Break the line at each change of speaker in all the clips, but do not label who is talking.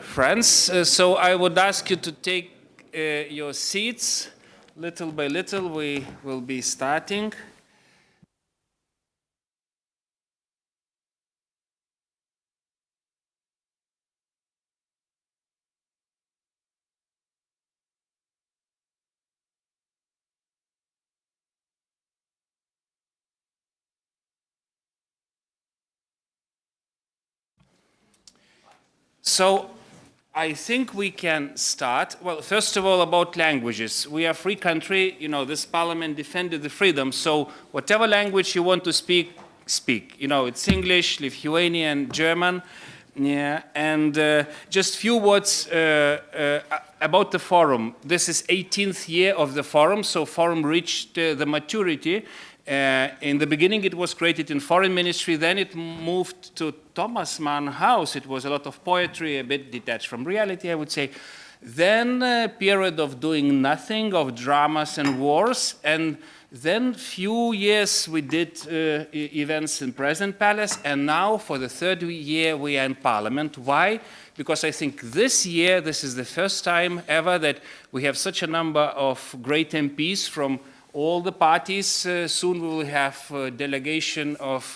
friends. So I would ask you to take your seats. Little by little, we will be starting. So I think we can start. Well, first of all, about languages. We are a free country. You know, this parliament defended the freedom. So whatever language you want to speak, speak. You know, it's English, Lithuanian, German. Yeah, and just few words about the forum. This is 18th year of the forum. So forum reached the maturity. In the beginning, it was created in foreign ministry. Then it moved to Thomas Mann House. It was a lot of poetry, a bit detached from reality, I would say. Then a period of doing nothing, of dramas and wars. And then few years we did events in President Palace. And now for the third year, we are in Parliament. Why? Because I think this year, this is the first time ever that we have such a number of great MPs from all the parties. Soon we will have a delegation of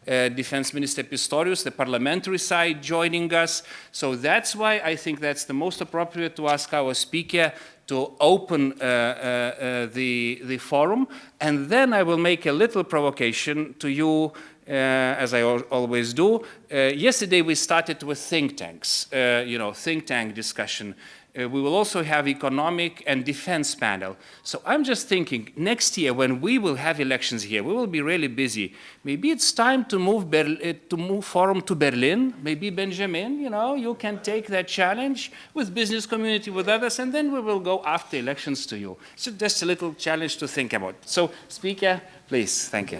Defense Minister Pistorius, the parliamentary side, joining us. So that's why I think that's the most appropriate to ask our speaker to open the forum. And then I will make a little provocation to you, as I always do. Yesterday we started with think tanks, think tank discussion. We will also have economic and defense panel. So I'm just thinking, next year when we will have elections here, we will be really busy. Maybe it's time to move forum to Berlin. Maybe Benjamin, you can take that challenge with business community, with others, and then we will go after elections to you. So just a little challenge to think about. So, Speaker, please, thank you.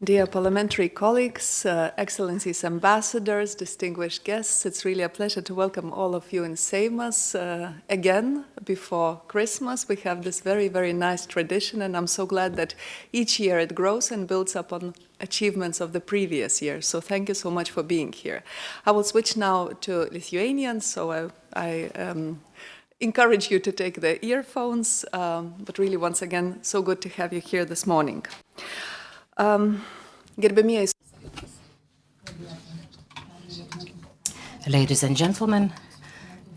Dear parliamentary colleagues, excellencies, ambassadors, distinguished guests, it's really a pleasure to welcome all of you in Seimas again before Christmas. We have this very, very nice tradition, and I'm so glad that each year it grows and builds up on achievements of the previous year. So thank you so much for being here. I will switch now to Lithuanian, so I encourage you to take the earphones, but really once again, so good to have you here this morning.
Ladies and gentlemen,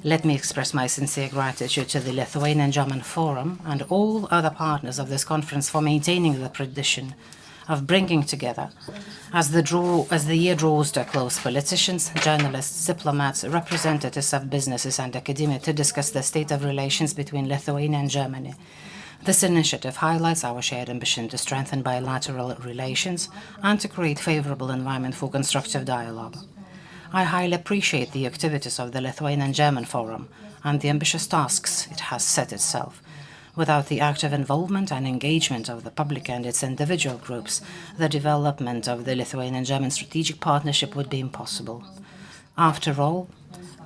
let me express my sincere gratitude to the Lithuanian German Forum and all other partners of this conference for maintaining the tradition of bringing together, as the year draws to a close, politicians, journalists, diplomats, representatives of businesses and academia to discuss the state of relations between Lithuania and Germany. This initiative highlights our shared ambition to strengthen bilateral relations and to create a favorable environment for constructive dialogue. I highly appreciate the activities of the Lithuanian German Forum and the ambitious tasks it has set itself. Without the active involvement and engagement of the public and its individual groups, the development of the Lithuanian-German strategic partnership would be impossible. After all,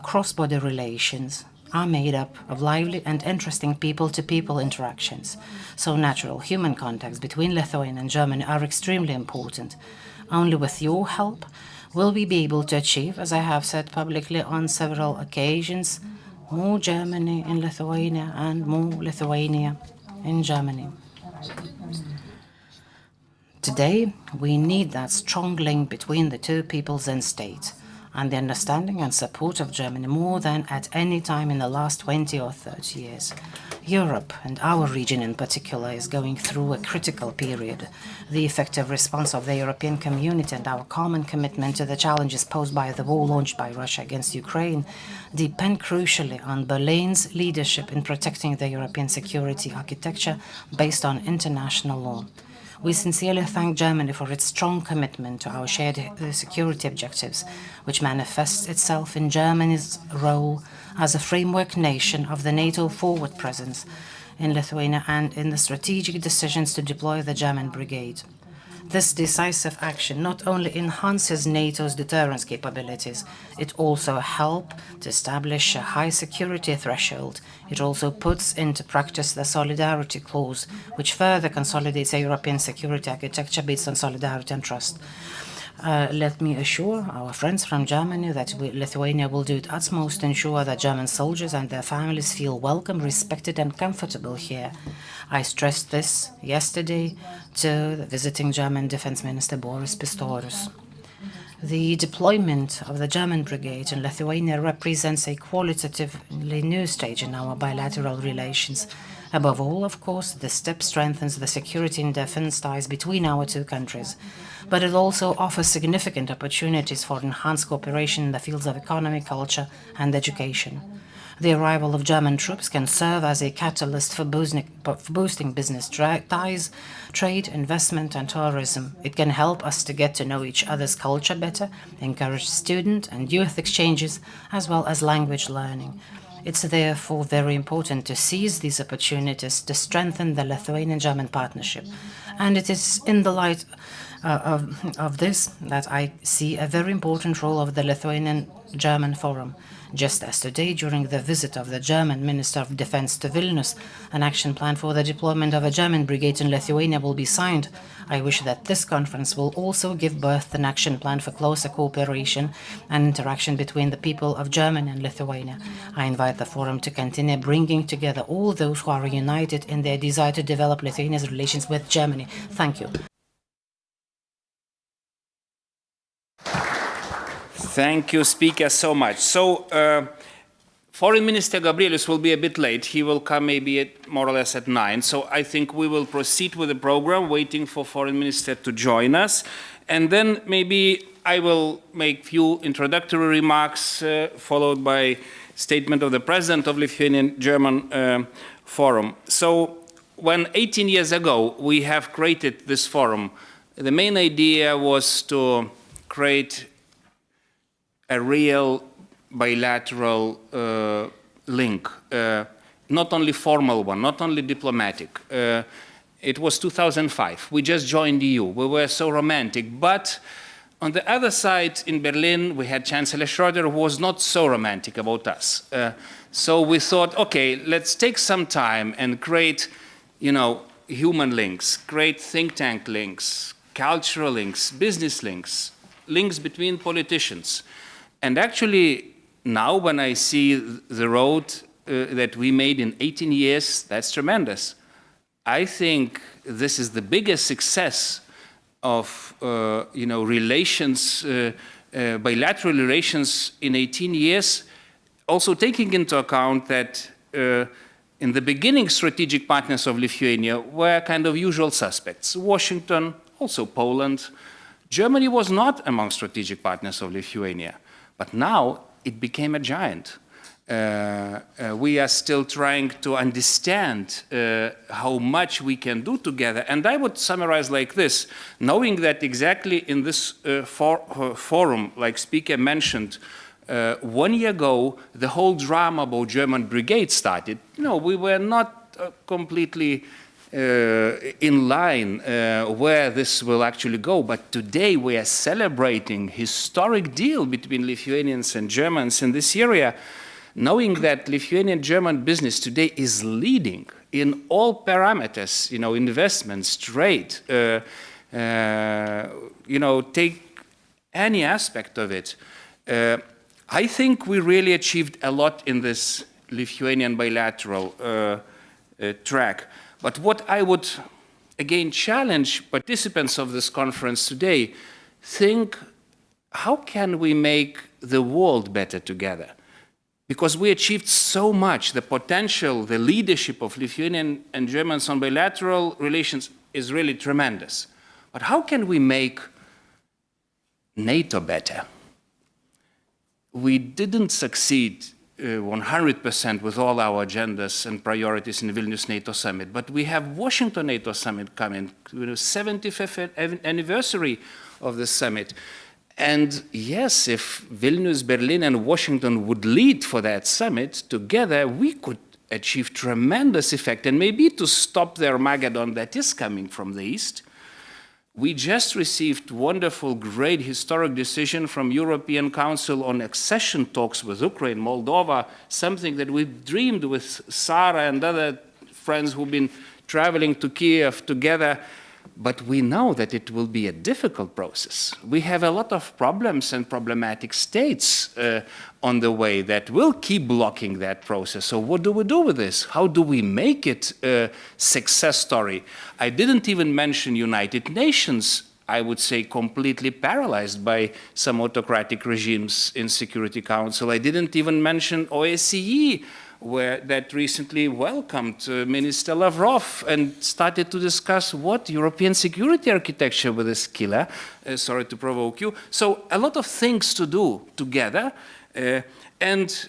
cross-border relations are made up of lively and interesting people-to-people interactions, so natural human contacts between Lithuania and Germany are extremely important. Only with your help will we be able to achieve, as I have said publicly on several occasions, more Germany in Lithuania and more Lithuania in Germany. Today, we need that strong link between the two peoples and states, and the understanding and support of Germany more than at any time in the last 20 or 30 years. Europe, and our region in particular, is going through a critical period. The effective response of the European community and our common commitment to the challenges posed by the war launched by Russia against Ukraine depend crucially on Berlin's leadership in protecting the European security architecture based on international law. We sincerely thank Germany for its strong commitment to our shared security objectives, which manifests itself in Germany's role as a framework nation of the NATO forward presence in Lithuania and in the strategic decisions to deploy the German brigade. This decisive action not only enhances NATO's deterrence capabilities, it also helps to establish a high security threshold. It also puts into practice the solidarity clause, which further consolidates a European security architecture based on solidarity and trust. Let me assure our friends from Germany that Lithuania will do its utmost to ensure that German soldiers and their families feel welcome, respected, and comfortable here. I stressed this yesterday to the visiting German Defense Minister Boris Pistorius. The deployment of the German brigade in Lithuania represents a qualitatively new stage in our bilateral relations. Above all, of course, this step strengthens the security and defense ties between our two countries. But it also offers significant opportunities for enhanced cooperation in the fields of economy, culture, and education. The arrival of German troops can serve as a catalyst for boosting business ties, trade, investment, and tourism. It can help us to get to know each other's culture better, encourage student and youth exchanges, as well as language learning. It's therefore very important to seize these opportunities to strengthen the Lithuanian-German partnership. And it is in the light of this that I see a very important role of the Lithuanian-German Forum. Just as today, during the visit of the German Minister of Defense to Vilnius, an action plan for the deployment of a German brigade in Lithuania will be signed. I wish that this conference will also give birth to an action plan for closer cooperation and interaction between the people of Germany and Lithuania. I invite the Forum to continue bringing together all those who are united in their desire to develop Lithuania's relations with Germany. Thank you.
Thank you, Speaker, so much. So, Foreign Minister Gabrielius will be a bit late. He will come maybe more or less at 9. So I think we will proceed with the program, waiting for Foreign Minister to join us. And then maybe I will make few introductory remarks, followed by statement of the President of Lithuanian-German Forum. So when 18 years ago we have created this forum, the main idea was to create a real bilateral link, not only formal one, not only diplomatic. It was 2005. We just joined the EU. We were so romantic. But on the other side, in Berlin, we had Chancellor Schröder, who was not so romantic about us. So we thought, okay, let's take some time and create, human links, create think tank links, cultural links, business links, links between politicians. And actually, now when I see the road that we made in 18 years, that's tremendous. I think this is the biggest success of relations, bilateral relations in 18 years, also taking into account that in the beginning strategic partners of Lithuania were kind of usual suspects. Washington, also Poland. Germany was not among strategic partners of Lithuania. But now it became a giant. We are still trying to understand how much we can do together. And I would summarize like this, knowing that exactly in this forum, like Speaker mentioned, 1 year ago, the whole drama about German brigade started. We were not completely in line where this will actually go. But today we are celebrating historic deal between Lithuanians and Germans in this area, knowing that Lithuanian-German business today is leading in all parameters, investments, trade, take any aspect of it. I think we really achieved a lot in this Lithuanian bilateral track. But what I would, again, challenge participants of this conference today, think, how can we make the world better together? Because we achieved so much. The potential, the leadership of Lithuanian and Germans on bilateral relations is really tremendous. But how can we make NATO better? We didn't succeed 100% with all our agendas and priorities in the Vilnius NATO summit. But we have Washington NATO summit coming, 75th anniversary of the summit. And yes, if Vilnius, Berlin, and Washington would lead for that summit together, we could achieve tremendous effect. And maybe to stop the Armageddon that is coming from the East, We just received wonderful, great historic decision from European Council on accession talks with Ukraine, Moldova, something that we've dreamed with Sarah and other friends who've been traveling to Kiev together. But we know that it will be a difficult process. We have a lot of problems and problematic states on the way that will keep blocking that process. So what do we do with this? How do we make it a success story? I didn't even mention United Nations, I would say completely paralyzed by some autocratic regimes in Security Council. I didn't even mention OSCE, where that recently welcomed Minister Lavrov and started to discuss what European security architecture with this killer. Sorry to provoke you. So a lot of things to do together. And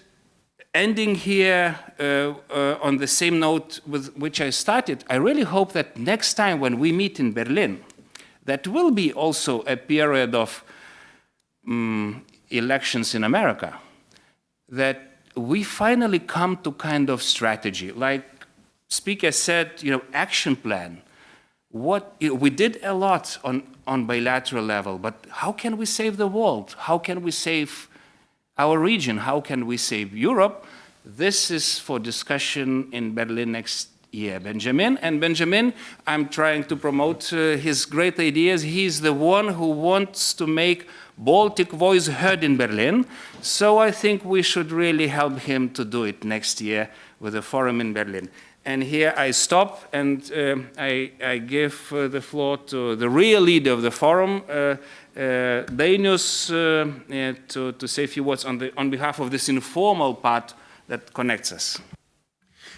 ending here on the same note with which I started, I really hope that next time when we meet in Berlin, that will be also a period of elections in America, that we finally come to kind of strategy, like speaker said, action plan. We did a lot on bilateral level, but how can we save the world? How can we save our region? How can we save Europe? This is for discussion in Berlin next year. Benjamin, I'm trying to promote his great ideas. He's the one who wants to make Baltic voice heard in Berlin. So I think we should really help him to do it next year with a forum in Berlin. And here I stop and I give the floor to the real leader of the forum, Dainius, to say a few words on behalf of this informal part that connects us.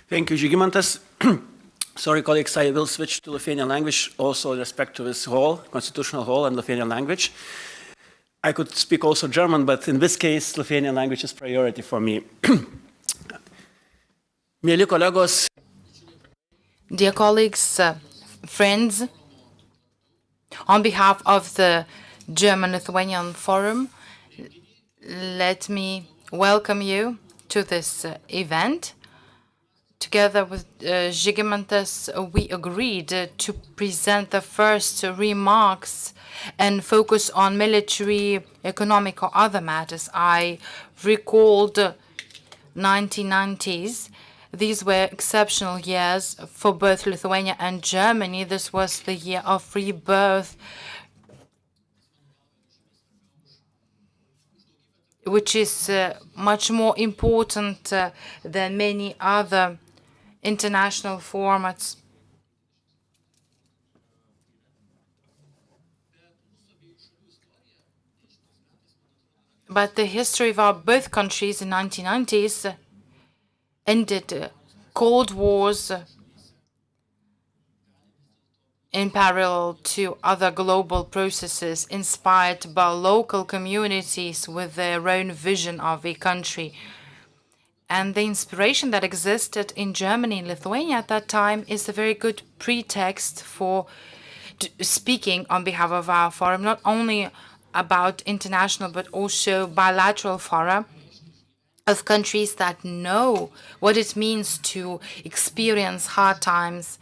Thank you, Žygimantas. Sorry, colleagues, I will switch to Lithuanian language, also with respect to this hall, constitutional hall, and Lithuanian language. I could speak also German, but in this case, Lithuanian language is priority for me. Mėly kolegos,
dear colleagues, friends, on behalf of the German-Lithuanian Forum, let me welcome you to this event. Together with Žygimantas, we agreed to present the first remarks and focus on military, economic, or other matters. I recalled 1990s. These were exceptional years for both Lithuania and Germany. This was the year of rebirth, which is much more important than many other international formats. But the history of our both countries in the 1990s ended Cold Wars in parallel to other global processes inspired by local communities with their own vision of a country. And the inspiration that existed in Germany and Lithuania at that time is a very good pretext for speaking on behalf of our forum, not only about international but also bilateral fora of countries that know what it means to experience hard times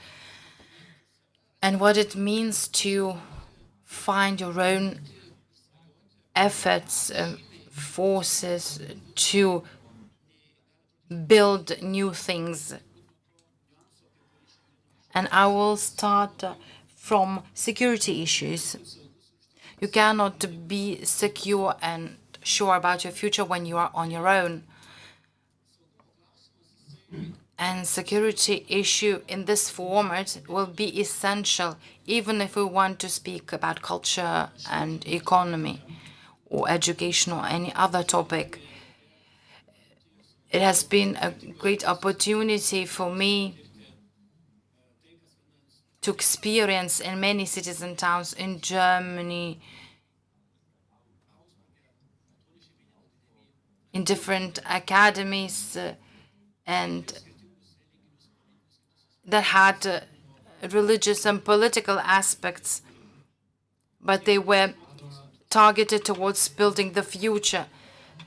and what it means to find your own efforts, forces to build new things. And I will start from security issues. You cannot be secure and sure about your future when you are on your own. And security issue in this format will be essential, even if we want to speak about culture and economy or education or any other topic. It has been a great opportunity for me to experience in many cities and towns in Germany, in different academies, and that had religious and political aspects, but they were targeted towards building the future.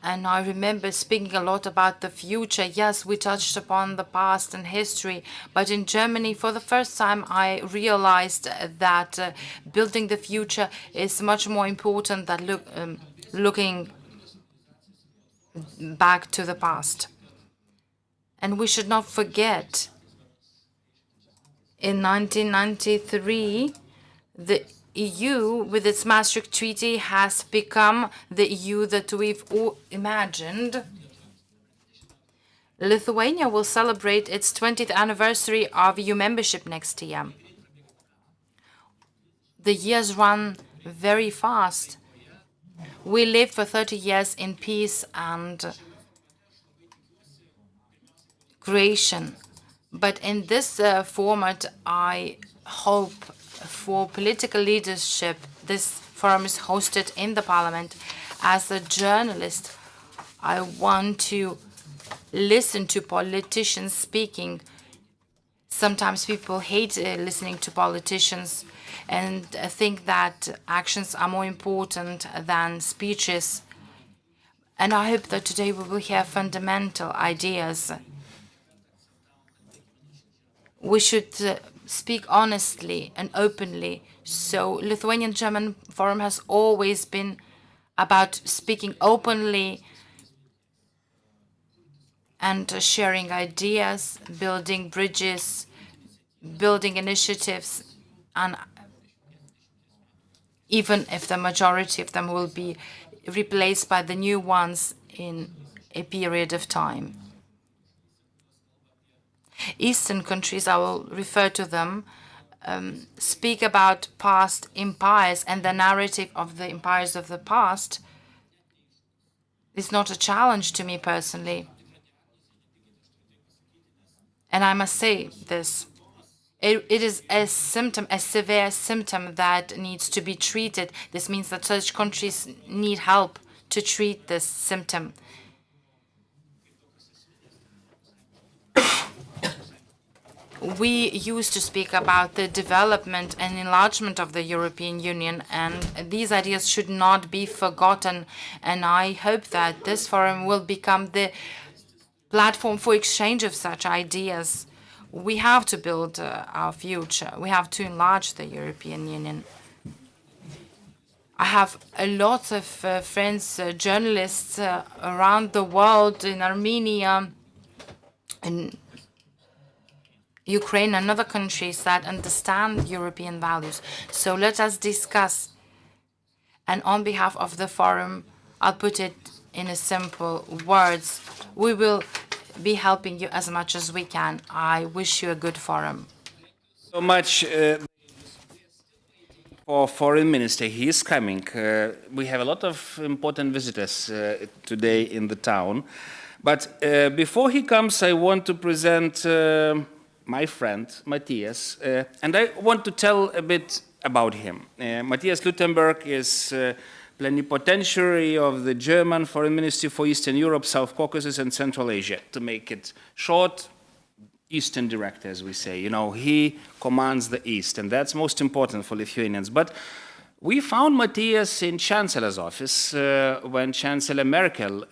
And I remember speaking a lot about the future. Yes, we touched upon the past and history, but in Germany, for the first time, I realized that building the future is much more important than looking back to the past. And we should not forget, in 1993, the EU, with its Maastricht Treaty, has become the EU that we've all imagined. Lithuania will celebrate its 20th anniversary of EU membership next year. The years run very fast. We lived for 30 years in peace and creation. But in this format, I hope for political leadership. This forum is hosted in the parliament. As a journalist, I want to listen to politicians speaking. Sometimes people hate listening to politicians and think that actions are more important than speeches. And I hope that today we will hear fundamental ideas. We should speak honestly and openly. So Lithuanian-German Forum has always been about speaking openly and sharing ideas, building bridges, building initiatives, and even if the majority of them will be replaced by the new ones in a period of time. Eastern countries, I will refer to them, speak about past empires, and the narrative of the empires of the past is not a challenge to me personally. And I must say this, it is a symptom, a severe symptom that needs to be treated. This means that such countries need help to treat this symptom. We used to speak about the development and enlargement of the European Union, and these ideas should not be forgotten. And I hope that this forum will become the platform for exchange of such ideas. We have to build our future. We have to enlarge the European Union. I have a lot of friends, journalists around the world, in Armenia, in Ukraine and other countries that understand European values. So let us discuss. And on behalf of the forum, I'll put it in a simple words. We will be helping you as much as we can. I wish you a good forum.
So much for Foreign Minister. He is coming. We have a lot of important visitors today in the town. But before he comes, I want to present my friend, Matthias, and I want to tell a bit about him. Matthias Luttenberg is plenipotentiary of the German Foreign Ministry for Eastern Europe, South Caucasus, and Central Asia. To make it short, Eastern Director, as we say. You know, he commands the East, and that's most important for Lithuanians. But we found Matthias in Chancellor's office when Chancellor Merkel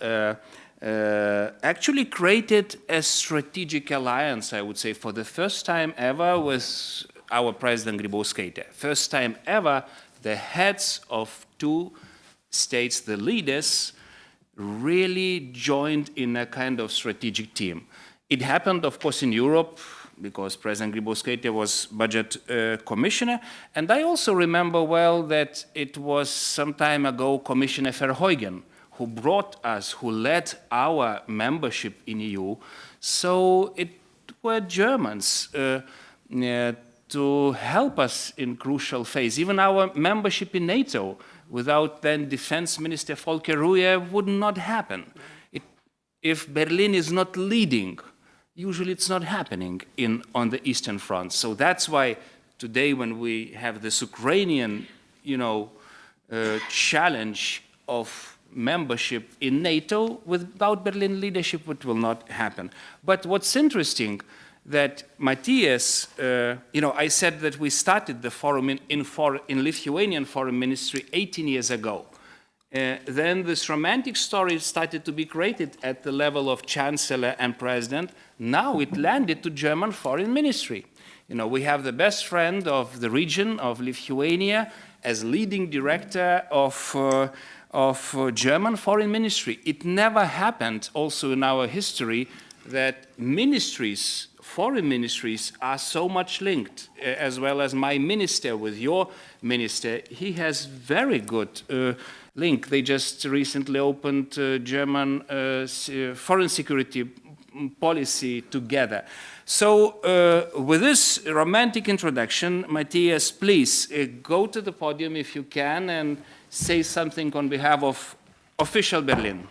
actually created a strategic alliance, I would say, for the first time ever with our President Grybauskaitė. First time ever, the heads of two states, the leaders, really joined in a kind of strategic team. It happened, of course, in Europe, because President Grybauskaitė was budget commissioner. And I also remember well that it was some time ago Commissioner Verheugen who brought us, who led our membership in EU. So it were Germans to help us in crucial phase. Even our membership in NATO, without then Defense Minister Volker Ruhe, would not happen. If Berlin is not leading, usually it's not happening on the Eastern Front. So that's why today when we have this Ukrainian, challenge of membership in NATO, without Berlin leadership, it will not happen. But what's interesting, that Matthias, I said that we started the forum in Lithuanian Foreign Ministry 18 years ago. Then this romantic story started to be created at the level of chancellor and president. Now it landed to German foreign ministry. You know, we have the best friend of the region of Lithuania as leading director of German foreign ministry. It never happened also in our history that ministries, foreign ministries, are so much linked, as well as my minister with your minister. He has very good link. They just recently opened German foreign security policy together. So with this romantic introduction, Matthias, please go to the podium if you can and say something on behalf of official Berlin.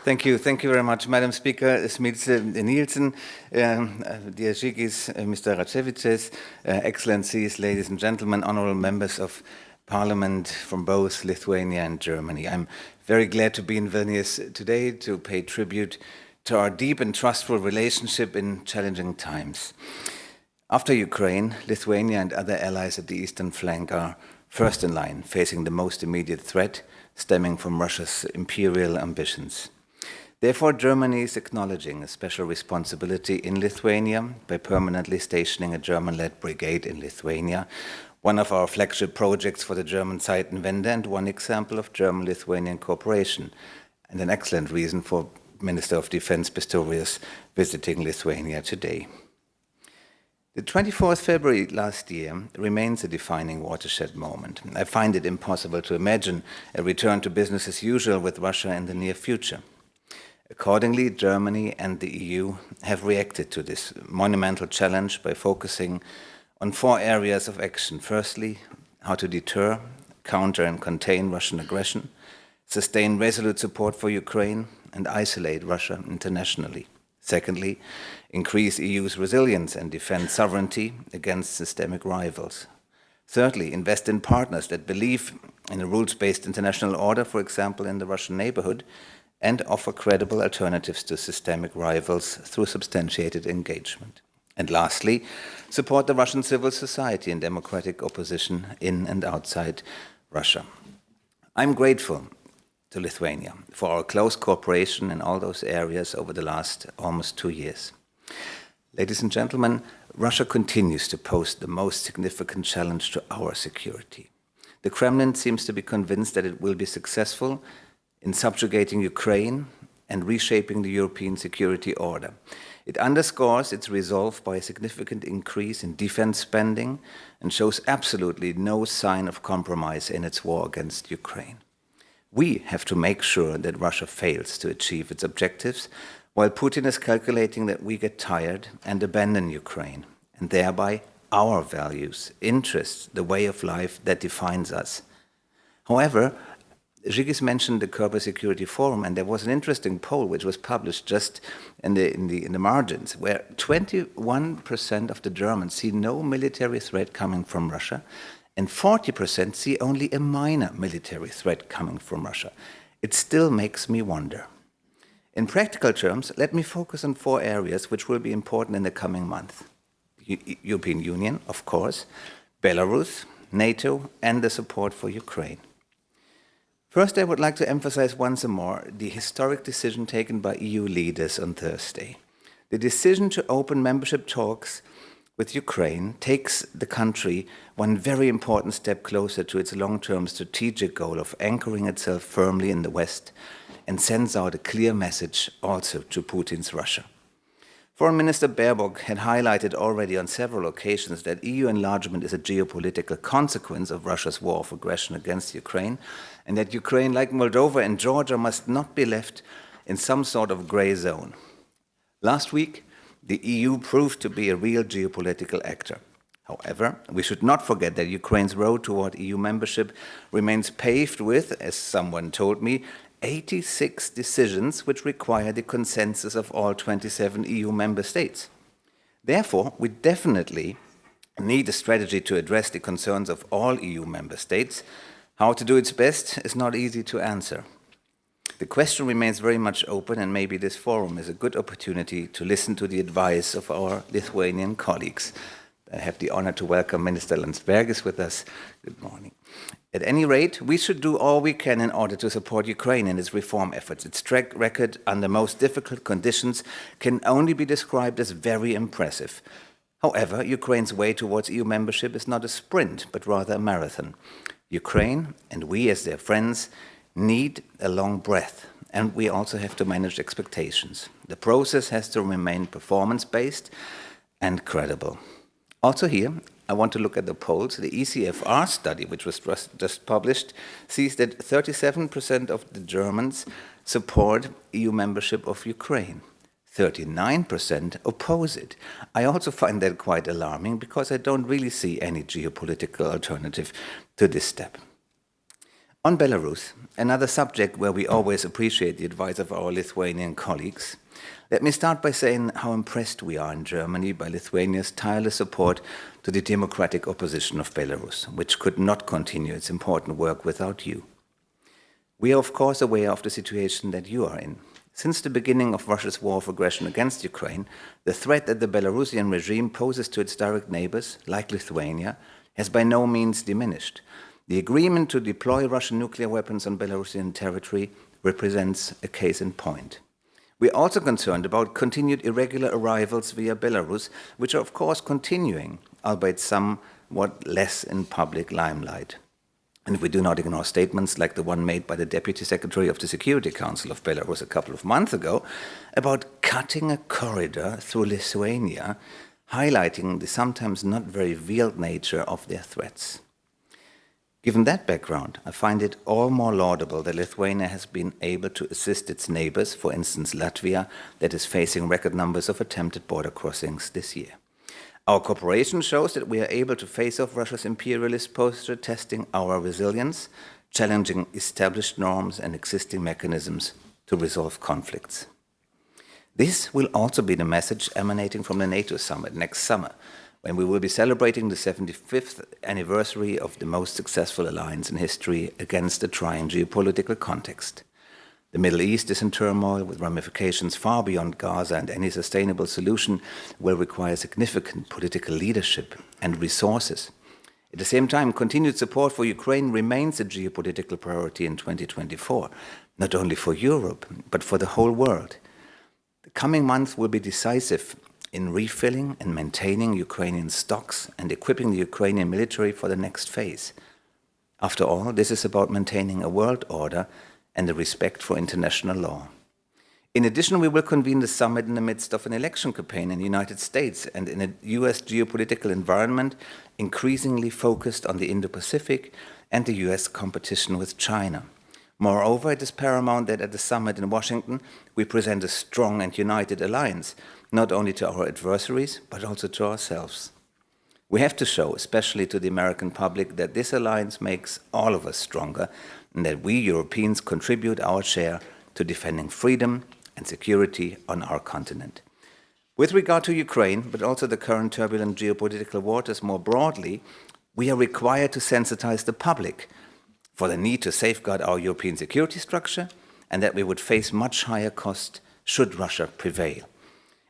Thank you very much, Madam Speaker, Smice Nielsen, dear Žygis, Mr. Racevices, Excellencies, ladies and gentlemen, honorable members of Parliament from both Lithuania and Germany. I'm very glad to be in Vilnius today to pay tribute to our deep and trustful relationship in challenging times. After Ukraine, Lithuania and other allies at the eastern flank are first in line, facing the most immediate threat stemming from Russia's imperial ambitions. Therefore, Germany is acknowledging a special responsibility in Lithuania by permanently stationing a German-led brigade in Lithuania, one of our flagship projects for the German Zeitenwende and one example of German-Lithuanian cooperation, and an excellent reason for Minister of Defense Pistorius visiting Lithuania today. The 24th February last year remains a defining watershed moment. I find it impossible to imagine a return to business as usual with Russia in the near future. Accordingly, Germany and the EU have reacted to this monumental challenge by focusing on 4 areas of action. Firstly, how to deter, counter and contain Russian aggression, sustain resolute support for Ukraine, and isolate Russia internationally. Secondly, increase EU's resilience and defend sovereignty against systemic rivals. Thirdly, invest in partners that believe in a rules-based international order, for example, in the Russian neighborhood, and offer credible alternatives to systemic rivals through substantiated engagement. And lastly, support the Russian civil society and democratic opposition in and outside Russia. I'm grateful to Lithuania for our close cooperation in all those areas over the last almost 2 years. Ladies and gentlemen, Russia continues to pose the most significant challenge to our security. The Kremlin seems to be convinced that it will be successful in subjugating Ukraine and reshaping the European security order. It underscores its resolve by a significant increase in defense spending and shows absolutely no sign of compromise in its war against Ukraine. We have to make sure that Russia fails to achieve its objectives, while Putin is calculating that we get tired and abandon Ukraine, and thereby our values, interests, the way of life that defines us. However, Žygis mentioned the Kerber Security Forum, and there was an interesting poll which was published just in the margins, where 21% of the Germans see no military threat coming from Russia, and 40% see only a minor military threat coming from Russia. It still makes me wonder. In practical terms, let me focus on 4 areas which will be important in the coming month. European Union, of course, Belarus, NATO, and the support for Ukraine. First, I would like to emphasize once more the historic decision taken by EU leaders on Thursday. The decision to open membership talks with Ukraine takes the country one very important step closer to its long-term strategic goal of anchoring itself firmly in the West, and sends out a clear message also to Putin's Russia. Foreign Minister Baerbock had highlighted already on several occasions that EU enlargement is a geopolitical consequence of Russia's war of aggression against Ukraine, and that Ukraine, like Moldova and Georgia, must not be left in some sort of gray zone. Last week, the EU proved to be a real geopolitical actor. However, we should not forget that Ukraine's road toward EU membership remains paved with, as someone told me, 86 decisions which require the consensus of all 27 EU member states. Therefore, we definitely need a strategy to address the concerns of all EU member states. How to do its best is not easy to answer. The question remains very much open, and maybe this forum is a good opportunity to listen to the advice of our Lithuanian colleagues. I have the honor to welcome Minister Landsbergis with us. Good morning. At any rate, we should do all we can in order to support Ukraine in its reform efforts. Its track record under most difficult conditions can only be described as very impressive. However, Ukraine's way towards EU membership is not a sprint, but rather a marathon. Ukraine, and we as their friends, need a long breath, and we also have to manage expectations. The process has to remain performance-based and credible. Also here, I want to look at the polls. The ECFR study, which was just published, sees that 37% of the Germans support EU membership of Ukraine. 39% oppose it. I also find that quite alarming because I don't really see any geopolitical alternative to this step. On Belarus, another subject where we always appreciate the advice of our Lithuanian colleagues, let me start by saying how impressed we are in Germany by Lithuania's tireless support to the democratic opposition of Belarus, which could not continue its important work without you. We are of course aware of the situation that you are in. Since the beginning of Russia's war of aggression against Ukraine, the threat that the Belarusian regime poses to its direct neighbors, like Lithuania, has by no means diminished. The agreement to deploy Russian nuclear weapons on Belarusian territory represents a case in point. We are also concerned about continued irregular arrivals via Belarus, which are of course continuing, albeit somewhat less in public limelight. And we do not ignore statements like the one made by the Deputy Secretary of the Security Council of Belarus a couple of months ago about cutting a corridor through Lithuania, highlighting the sometimes not very veiled nature of their threats. Given that background, I find it all more laudable that Lithuania has been able to assist its neighbors, for instance Latvia, that is facing record numbers of attempted border crossings this year. Our cooperation shows that we are able to face off Russia's imperialist posture, testing our resilience, challenging established norms and existing mechanisms to resolve conflicts. This will also be the message emanating from the NATO summit next summer, when we will be celebrating the 75th anniversary of the most successful alliance in history against a trying geopolitical context. The Middle East is in turmoil with ramifications far beyond Gaza, and any sustainable solution will require significant political leadership and resources. At the same time, continued support for Ukraine remains a geopolitical priority in 2024, not only for Europe, but for the whole world. The coming months will be decisive in refilling and maintaining Ukrainian stocks and equipping the Ukrainian military for the next phase. After all, this is about maintaining a world order and the respect for international law. In addition, we will convene the summit in the midst of an election campaign in the United States and in a US geopolitical environment increasingly focused on the Indo-Pacific and the US competition with China. Moreover, it is paramount that at the summit in Washington, we present a strong and united alliance, not only to our adversaries, but also to ourselves. We have to show, especially to the American public, that this alliance makes all of us stronger, and that we Europeans contribute our share to defending freedom and security on our continent. With regard to Ukraine, but also the current turbulent geopolitical waters more broadly, we are required to sensitize the public for the need to safeguard our European security structure, and that we would face much higher cost should Russia prevail.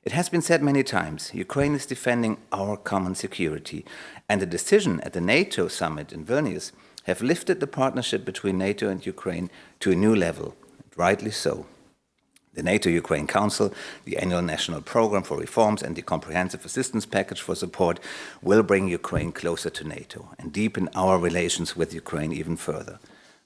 It has been said many times, Ukraine is defending our common security, and the decision at the NATO summit in Vilnius have lifted the partnership between NATO and Ukraine to a new level, rightly so. The NATO-Ukraine Council, the annual national program for reforms, and the comprehensive assistance package for support will bring Ukraine closer to NATO and deepen our relations with Ukraine even further.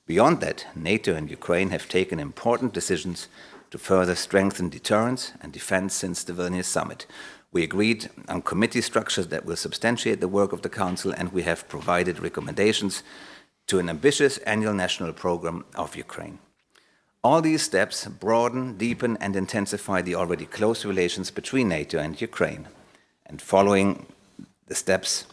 Beyond that, NATO and Ukraine have taken important decisions to further strengthen deterrence and defense since the Vilnius summit. We agreed on committee structures that will substantiate the work of the Council, and we have provided recommendations to an ambitious annual national program of Ukraine. All these steps broaden, deepen, and intensify the already close relations between NATO and Ukraine. And following the steps,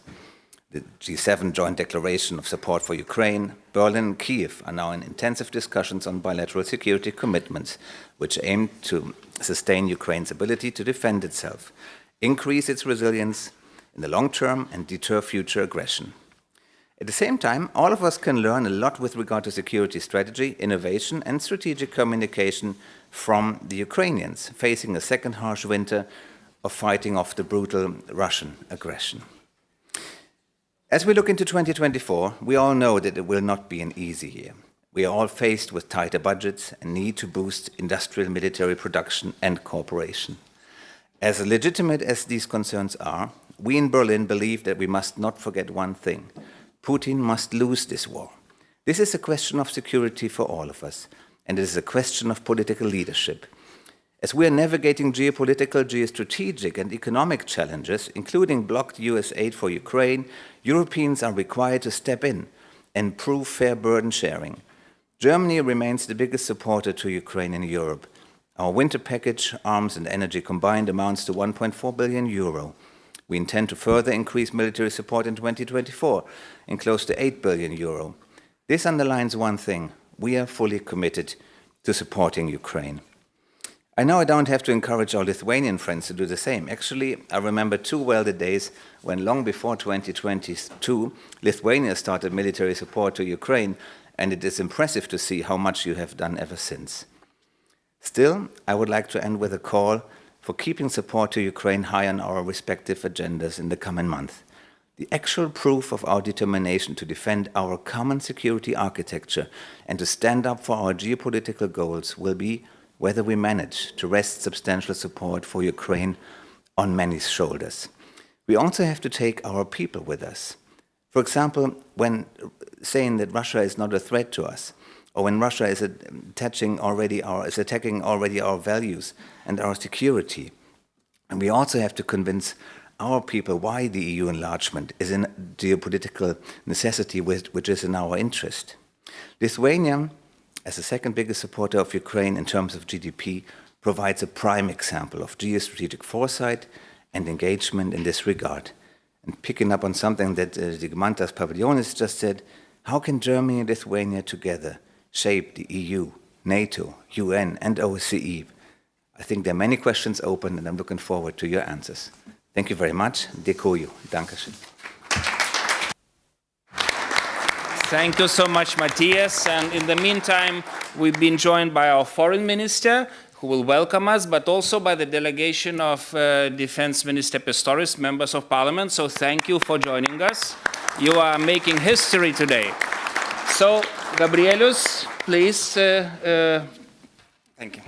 the G7 joint declaration of support for Ukraine, Berlin and Kiev are now in intensive discussions on bilateral security commitments, which aim to sustain Ukraine's ability to defend itself, increase its resilience in the long term, and deter future aggression. At the same time, all of us can learn a lot with regard to security strategy, innovation, and strategic communication from the Ukrainians facing a second harsh winter of fighting off the brutal Russian aggression. As we look into 2024, we all know that it will not be an easy year. We are all faced with tighter budgets and need to boost industrial military production and cooperation. As legitimate as these concerns are, we in Berlin believe that we must not forget one thing. Putin must lose this war. This is a question of security for all of us, and it is a question of political leadership. As we are navigating geopolitical, geostrategic, and economic challenges, including blocked US aid for Ukraine, Europeans are required to step in and prove fair burden sharing. Germany remains the biggest supporter to Ukraine in Europe. Our winter package, arms and energy combined, amounts to 1.4 billion euro. We intend to further increase military support in 2024 in close to 8 billion euro. This underlines one thing: we are fully committed to supporting Ukraine. I know I don't have to encourage our Lithuanian friends to do the same. Actually, I remember too well the days when, long before 2022, Lithuania started military support to Ukraine, and it is impressive to see how much you have done ever since. Still, I would like to end with a call for keeping support to Ukraine high on our respective agendas in the coming month. The actual proof of our determination to defend our common security architecture and to stand up for our geopolitical goals will be whether we manage to wrest substantial support for Ukraine on many shoulders. We also have to take our people with us. For example, when saying that Russia is not a threat to us, or when Russia is attacking already our values and our security. And we also have to convince our people why the EU enlargement is a geopolitical necessity which is in our interest. Lithuania, as the second biggest supporter of Ukraine in terms of GDP, provides a prime example of geostrategic foresight and engagement in this regard. And picking up on something that Zigmantas Paviljonis just said, how can Germany and Lithuania together shape the EU, NATO, UN, and OSCE? I think there are many questions open, and I'm looking forward to your answers. Thank you very much. Dėkoju. Dankeschön.
Thank you so much, Matthias. And in the meantime, we've been joined by our foreign minister, who will welcome us, but also by the delegation of Defense Minister Pistoris, members of parliament. So thank you for joining us. You are making history today. So, Gabrielius, please. Thank you.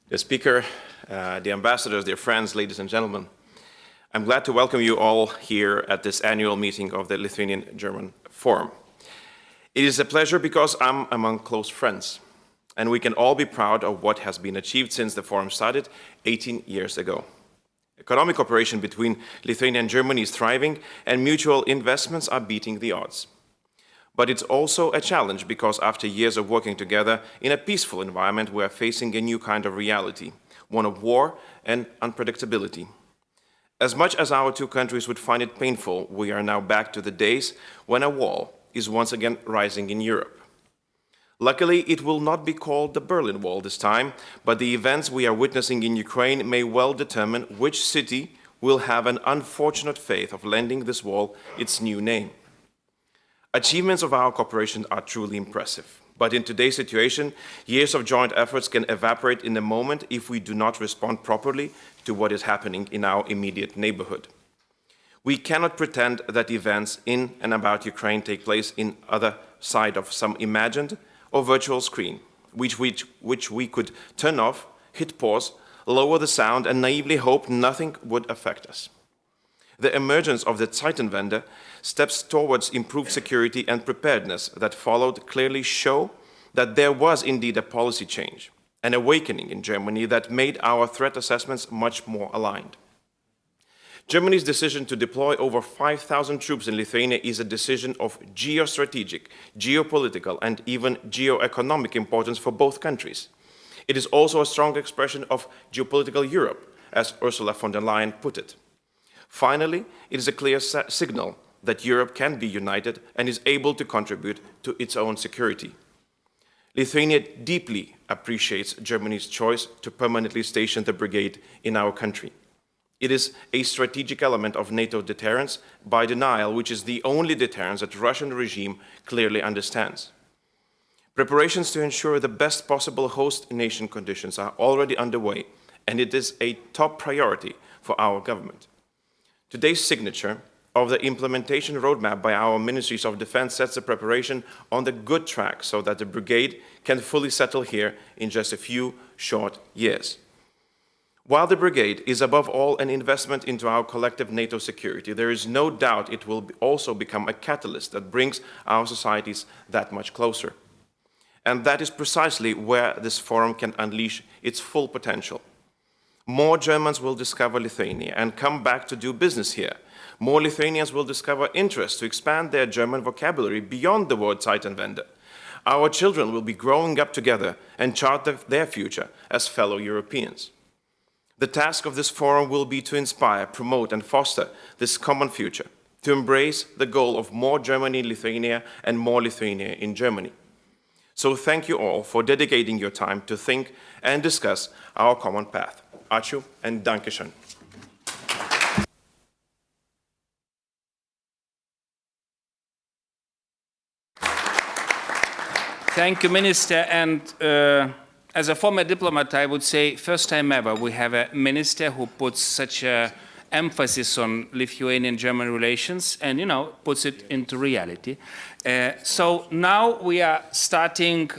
Dear Speaker, dear ambassadors, dear friends, ladies and gentlemen, I'm glad to welcome you all here at this annual meeting of the Lithuanian-German Forum. It is a pleasure because I'm among close friends, and we can all be proud of what has been achieved since the forum started 18 years ago. Economic cooperation between Lithuania and Germany is thriving, and mutual investments are beating the odds. But it's also a challenge because after years of working together in a peaceful environment, we are facing a new kind of reality, one of war and unpredictability. As much as our two countries would find it painful, we are now back to the days when a wall is once again rising in Europe. Luckily, it will not be called the Berlin Wall this time, but the events we are witnessing in Ukraine may well determine which city will have an unfortunate fate of lending this wall its new name. Achievements of our cooperation are truly impressive, but in today's situation, years of joint efforts can evaporate in a moment if we do not respond properly to what is happening in our immediate neighborhood. We cannot pretend that events in and about Ukraine take place in other side of some imagined or virtual screen, which we could turn off, hit pause, lower the sound, and naively hope nothing would affect us. The emergence of the Zeitenwende, steps towards improved security and preparedness that followed, clearly show that there was indeed a policy change, an awakening in Germany that made our threat assessments much more aligned. Germany's decision to deploy over 5,000 troops in Lithuania is a decision of geostrategic, geopolitical, and even geoeconomic importance for both countries. It is also a strong expression of geopolitical Europe, as Ursula von der Leyen put it. Finally, it is a clear signal that Europe can be united and is able to contribute to its own security. Lithuania deeply appreciates Germany's choice to permanently station the brigade in our country. It is a strategic element of NATO deterrence by denial, which is the only deterrence that the Russian regime clearly understands. Preparations to ensure the best possible host nation conditions are already underway, and it is a top priority for our government. Today's signature of the implementation roadmap by our Ministries of Defense sets the preparation on the good track so that the brigade can fully settle here in just a few short years. While the brigade is above all an investment into our collective NATO security, there is no doubt it will also become a catalyst that brings our societies that much closer. And that is precisely where this forum can unleash its full potential. More Germans will discover Lithuania and come back to do business here. More Lithuanians will discover interest to expand their German vocabulary beyond the word Zeitenwende. Our children will be growing up together and chart their future as fellow Europeans. The task of this forum will be to inspire, promote, and foster this common future, to embrace the goal of more Germany in Lithuania and more Lithuania in Germany. So thank you all for dedicating your time to think and discuss our common path. Ačiū and Dankeschön.
Thank you, Minister. And as a former diplomat, I would say first time ever we have a minister who puts such a emphasis on Lithuanian-German relations and, puts it into reality. So now we are starting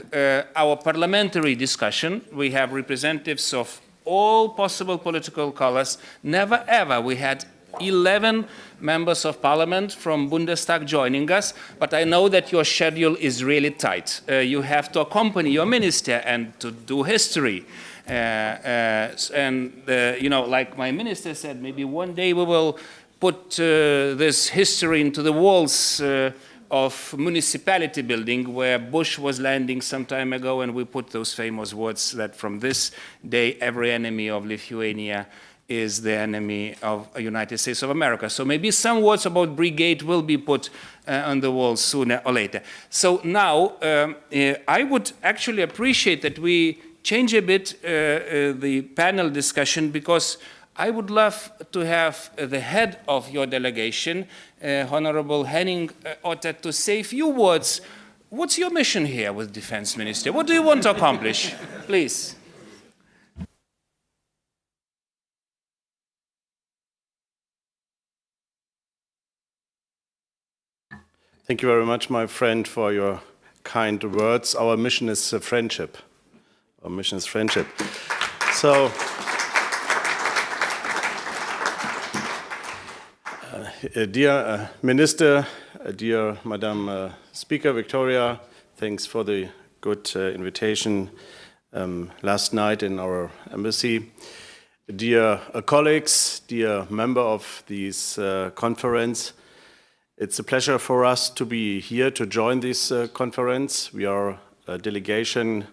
our parliamentary discussion. We have representatives of all possible political colors. Never ever we had 11 members of parliament from Bundestag joining us, but I know that your schedule is really tight. You have to accompany your minister and to do history. Like my minister said, maybe one day we will put this history into the walls of municipality building where Bush was landing some time ago, and we put those famous words that from this day every enemy of Lithuania is the enemy of the United States of America. So maybe some words about brigade will be put on the wall sooner or later. So now I would actually appreciate that we change a bit the panel discussion, because I would love to have the head of your delegation, Honorable Henning Otter, to say a few words. What's your mission here with Defense Minister? What do you want to accomplish? Please.
Thank you very much, my friend, for your kind words. Our mission is friendship. Our mission is friendship. So, dear Minister, dear Madam Speaker Victoria, thanks for the good invitation last night in our embassy. Dear colleagues, dear member of this conference, it's a pleasure for us to be here to join this conference. We are a delegation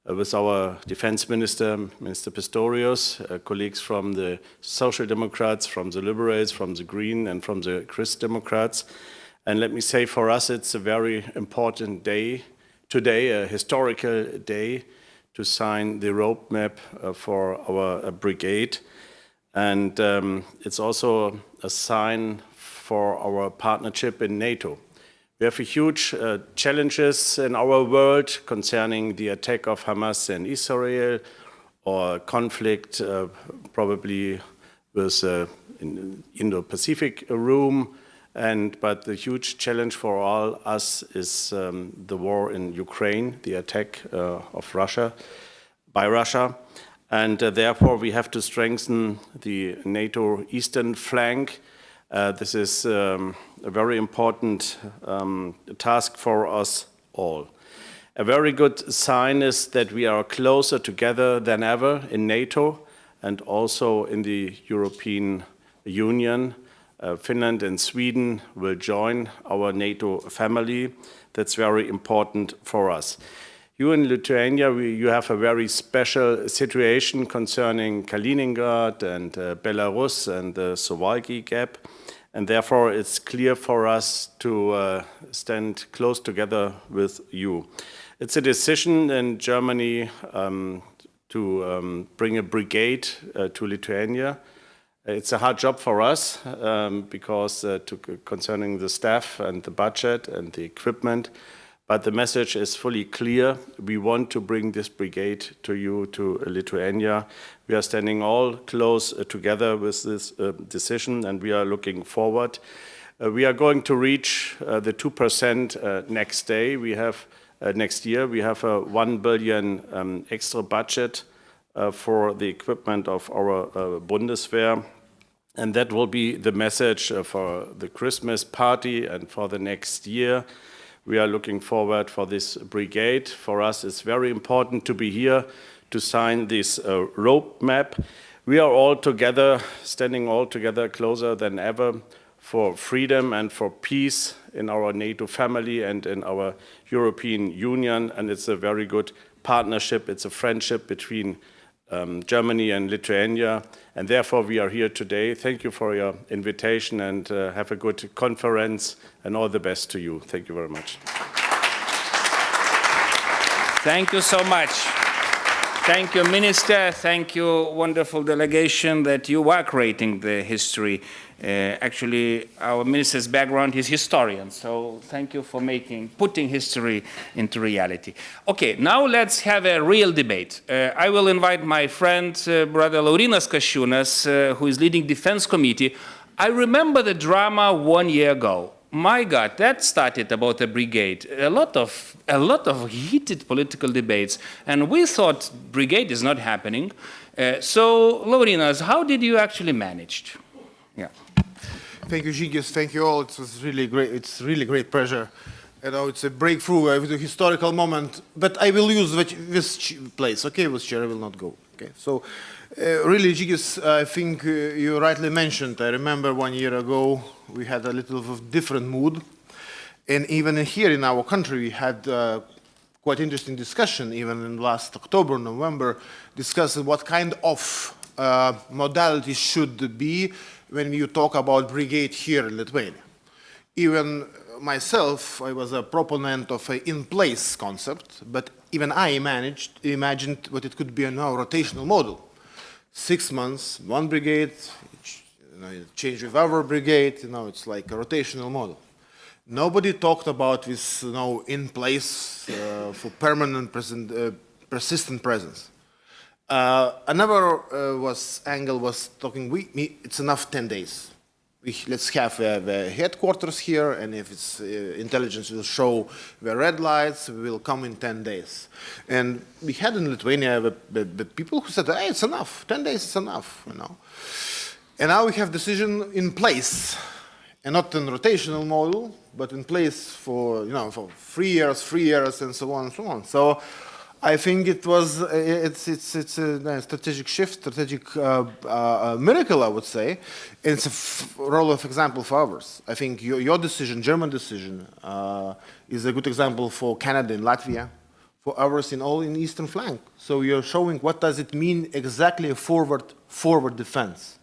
with our Defense Minister, Minister Pistorius, colleagues from the Social Democrats, from the Liberals, from the Green, and from the Christ Democrats. And let me say, for us, it's a very important day today, a historical day, to sign the roadmap for our brigade. And it's also a sign for our partnership in NATO. We have huge challenges in our world concerning the attack of Hamas in Israel, or conflict probably with in Indo-Pacific room. But the huge challenge for all us is the war in Ukraine, the attack of Russia by Russia. And therefore we have to strengthen the NATO eastern flank. This is a very important task for us all. A very good sign is that we are closer together than ever in NATO and also in the European Union. Finland and Sweden will join our NATO family. That's very important for us. You in Lithuania, you have a very special situation concerning Kaliningrad and Belarus and the Suwalki Gap. And therefore, it's clear for us to stand close together with you. It's a decision in Germany to bring a brigade to Lithuania. It's a hard job for us because concerning the staff and the budget and the equipment. But the message is fully clear. We want to bring this brigade to you, to Lithuania. We are standing all close together with this decision, and we are looking forward. We are going to reach the 2% next day. We have next year. We have a 1 billion extra budget for the equipment of our Bundeswehr. And that will be the message for the Christmas party and for the next year. We are looking forward for this brigade. For us, it's very important to be here to sign this roadmap. We are all together, standing all together closer than ever for freedom and for peace in our NATO family and in our European Union. And it's a very good partnership. It's a friendship between Germany and Lithuania, and therefore we are here today. Thank you for your invitation, and have a good conference, and all the best to you. Thank you very much.
Thank you so much. Thank you, Minister. Thank you, wonderful delegation, that you are creating the history. Actually, our minister's background is historian, so thank you for putting history into reality. Okay, now let's have a real debate. I will invite my friend, brother Laurynas Kasčiūnas, who is leading Defense Committee. I remember the drama 1 year ago. My God, that started about the brigade. A lot of heated political debates, and we thought brigade is not happening. So, Laurynas, how did you actually manage? Yeah.
Thank you, Žygis. Thank you all. It was really great. It's really great pleasure. You know, it's a breakthrough, a historical moment. But I will use this place. Okay, this chair I will not go. Okay. So, really, Žygis, I think you rightly mentioned. I remember 1 year ago we had a little of different mood, and even here in our country we had quite interesting discussion. Even in last October, November, discussing what kind of modality should be when you talk about brigade here in Lithuania. Even myself, I was a proponent of an in-place concept, but even I imagined what it could be a now rotational model. 6 months, one brigade, change with our brigade, it's like a rotational model. Nobody talked about this in place for permanent persistent presence. Another angle was talking, it's enough 10 days. Let's have the headquarters here, and if it's intelligence will show the red lights, we will come in 10 days. And we had in Lithuania the people who said, hey, it's enough, 10 days is enough, And now we have decision in place, and not in rotational model, but in place for, for 3 years, and so on and so on. So I think it's a strategic shift, strategic miracle, I would say. And it's a role of example for others. I think your decision, German decision, is a good example for Canada and Latvia, for others in eastern flank. So you're showing what does it mean exactly a forward defense.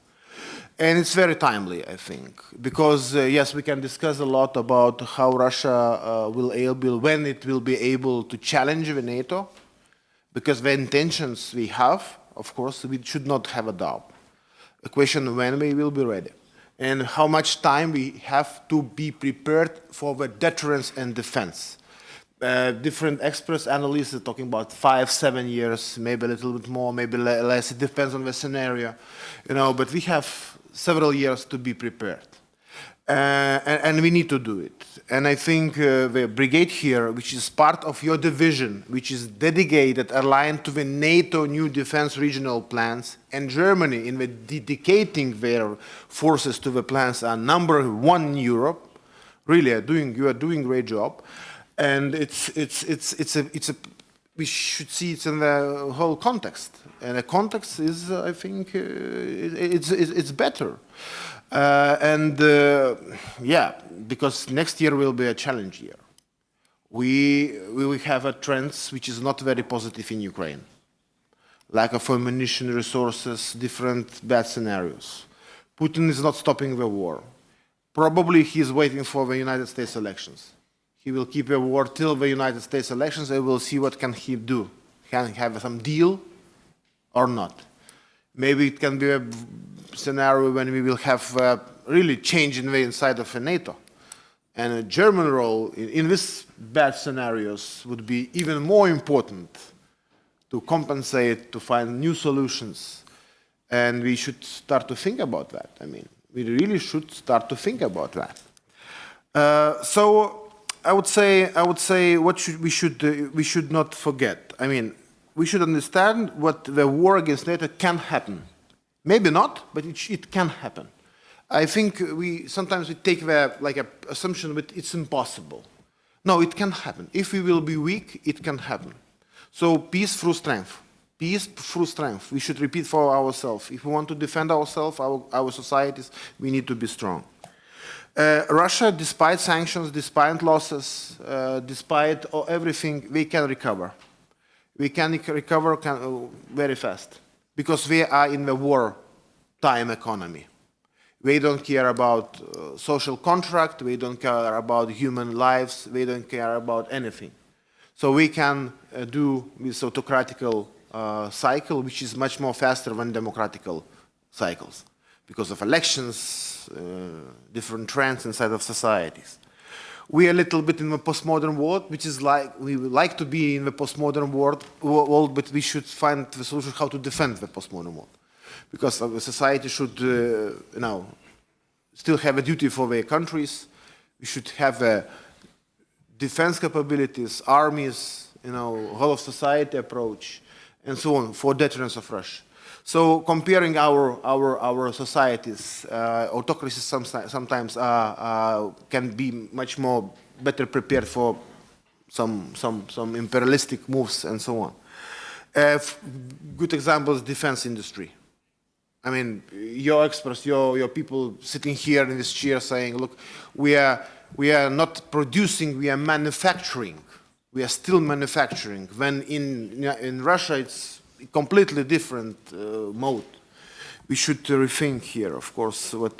And it's very timely, I think, because yes, we can discuss a lot about how Russia when it will be able to challenge the NATO, because the intentions we have, of course, we should not have a doubt. The question when we will be ready, and how much time we have to be prepared for the deterrence and defense. Different experts, analysts are talking about 5-7 years, maybe a little bit more, maybe less. It depends on the scenario, but we have several years to be prepared. And we need to do it. And I think the brigade here, which is part of your division, which is dedicated, aligned to the NATO new defense regional plans, and Germany in the dedicating their forces to the plans are number 1 in Europe. Really, you are doing a great job. And we should see it in the whole context. And the context is, I think, it's better. Because next year will be a challenge year. We will have a trend which is not very positive in Ukraine. Lack of ammunition, resources, different bad scenarios. Putin is not stopping the war. Probably he is waiting for the United States elections. He will keep the war till the United States elections, and we'll see what can he do. Can he have some deal or not? Maybe it can be a scenario when we will have really change in the inside of NATO. And a German role in this bad scenarios would be even more important to compensate, to find new solutions. And we should start to think about that. I mean, we really should start to think about that. So I would say what we should not forget. I mean, we should understand what the war against NATO can happen. Maybe not, but it can happen. I think sometimes we take the assumption that it's impossible. No, it can happen. If we will be weak, it can happen. So peace through strength. Peace through strength. We should repeat for ourselves. If we want to defend ourselves, our societies, we need to be strong. Russia, despite sanctions, despite losses, despite everything, we can recover. We can recover very fast because we are in the wartime economy. We don't care about social contract, we don't care about human lives, we don't care about anything. So we can do this autocratical cycle, which is much more faster than democratical cycles because of elections, different trends inside of societies. We are a little bit in the postmodern world, which is like, we would like to be in the postmodern world, but we should find the solution how to defend the postmodern world. Because the society should, still have a duty for their countries. We should have defense capabilities, armies, whole of society approach, and so on for deterrence of Russia. So comparing our societies, autocracies sometimes can be much more better prepared for some imperialistic moves and so on. Good example is defense industry. I mean, your experts, your people sitting here in this chair saying, look, we are not producing, we are manufacturing. We are still manufacturing. When in Russia, it's a completely different mode. We should rethink here, of course, what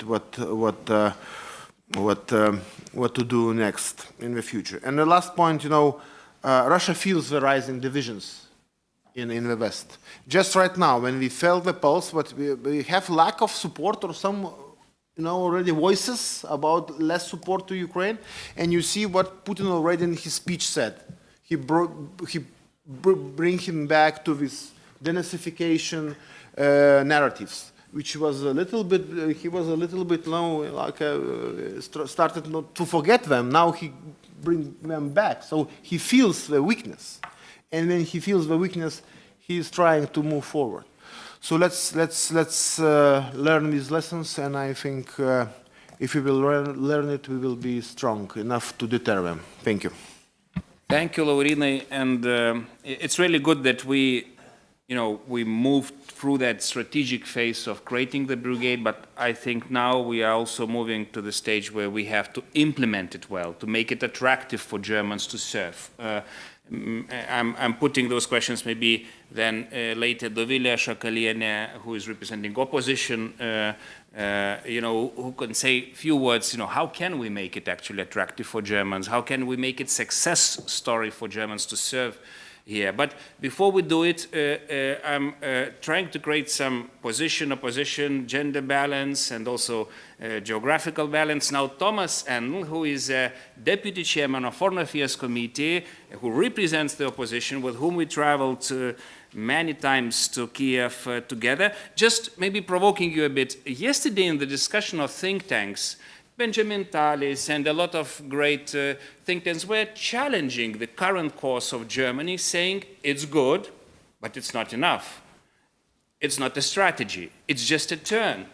to do next in the future. And the last point, Russia feels the rising divisions in the West. Just right now, when we felt the pulse, but we have lack of support or some, already voices about less support to Ukraine, and you see what Putin already in his speech said. He bring him back to this denazification narratives, which was a little bit, started not to forget them. Now he bring them back. So he feels the weakness. And when he feels the weakness, he is trying to move forward. So let's learn these lessons, and I think if we will learn it, we will be strong enough to deter them. Thank you.
Thank you, Laurinai, and it's really good that we moved through that strategic phase of creating the brigade, but I think now we are also moving to the stage where we have to implement it well, to make it attractive for Germans to serve. I'm putting those questions maybe then later Dovilė Šakalienė, who is representing opposition, who can say a few words, how can we make it actually attractive for Germans? How can we make it success story for Germans to serve here? But before we do it, I'm trying to create some opposition, gender balance, and also geographical balance. Now, Thomas N., who is a deputy chairman of Foreign Affairs Committee, who represents the opposition, with whom we traveled many times to Kiev together, just maybe provoking you a bit. Yesterday in the discussion of think tanks, Benjamin Tallis and a lot of great think tanks were challenging the current course of Germany, saying it's good, but it's not enough. It's not a strategy. It's just a turn.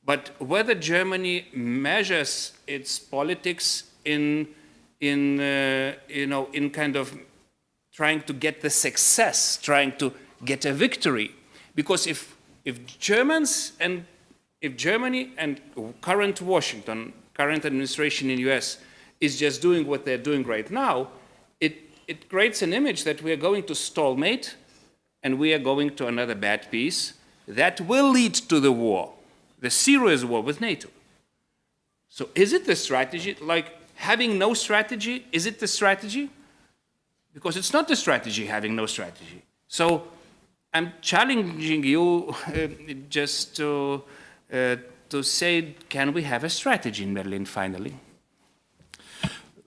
But whether Germany measures its politics in kind of trying to get the success, trying to get a victory, because if Germany and current Washington, current administration in US is just doing what they're doing right now, it creates an image that we are going to stalemate and we are going to another bad peace that will lead to the war, the serious war with NATO. So is it the strategy? Like having no strategy, is it the strategy? Because it's not the strategy having no strategy. So I'm challenging you just to say, can we have a strategy in Berlin finally?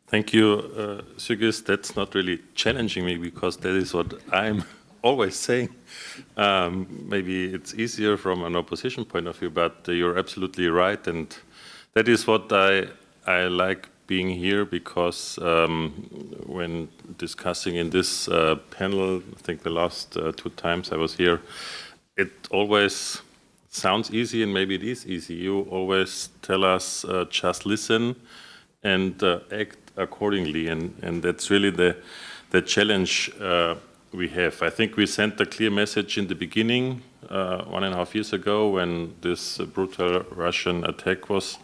Thank you, Sigis. That's not really challenging me because that is what I'm always saying. Maybe it's easier from an opposition point of view, but you're absolutely right. And that is what I like being here because when discussing in this panel, I think the last 2 times I was here, it always sounds easy and maybe it is easy. You always tell us just listen and act accordingly, and that's really the challenge we have. I think we sent a clear message in the beginning, 1.5 years ago, when this brutal Russian attack was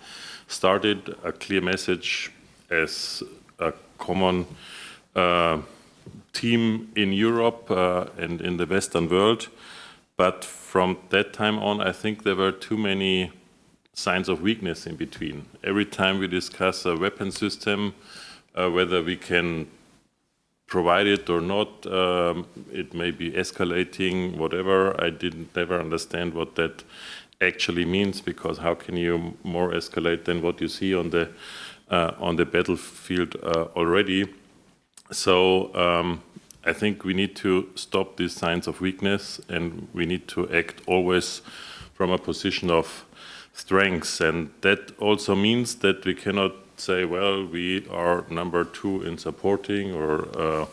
started, a clear message as a common team in Europe and in the Western world. But from that time on, I think there were too many signs of weakness in between. Every time we discuss a weapon system, whether we can provide it or not, it may be escalating, whatever. I never understand what that actually means, because how can you more escalate than what you see on the battlefield already? So I think we need to stop these signs of weakness, and we need to act always from a position of strengths. And that also means that we cannot say, well, we are number 2 in supporting, or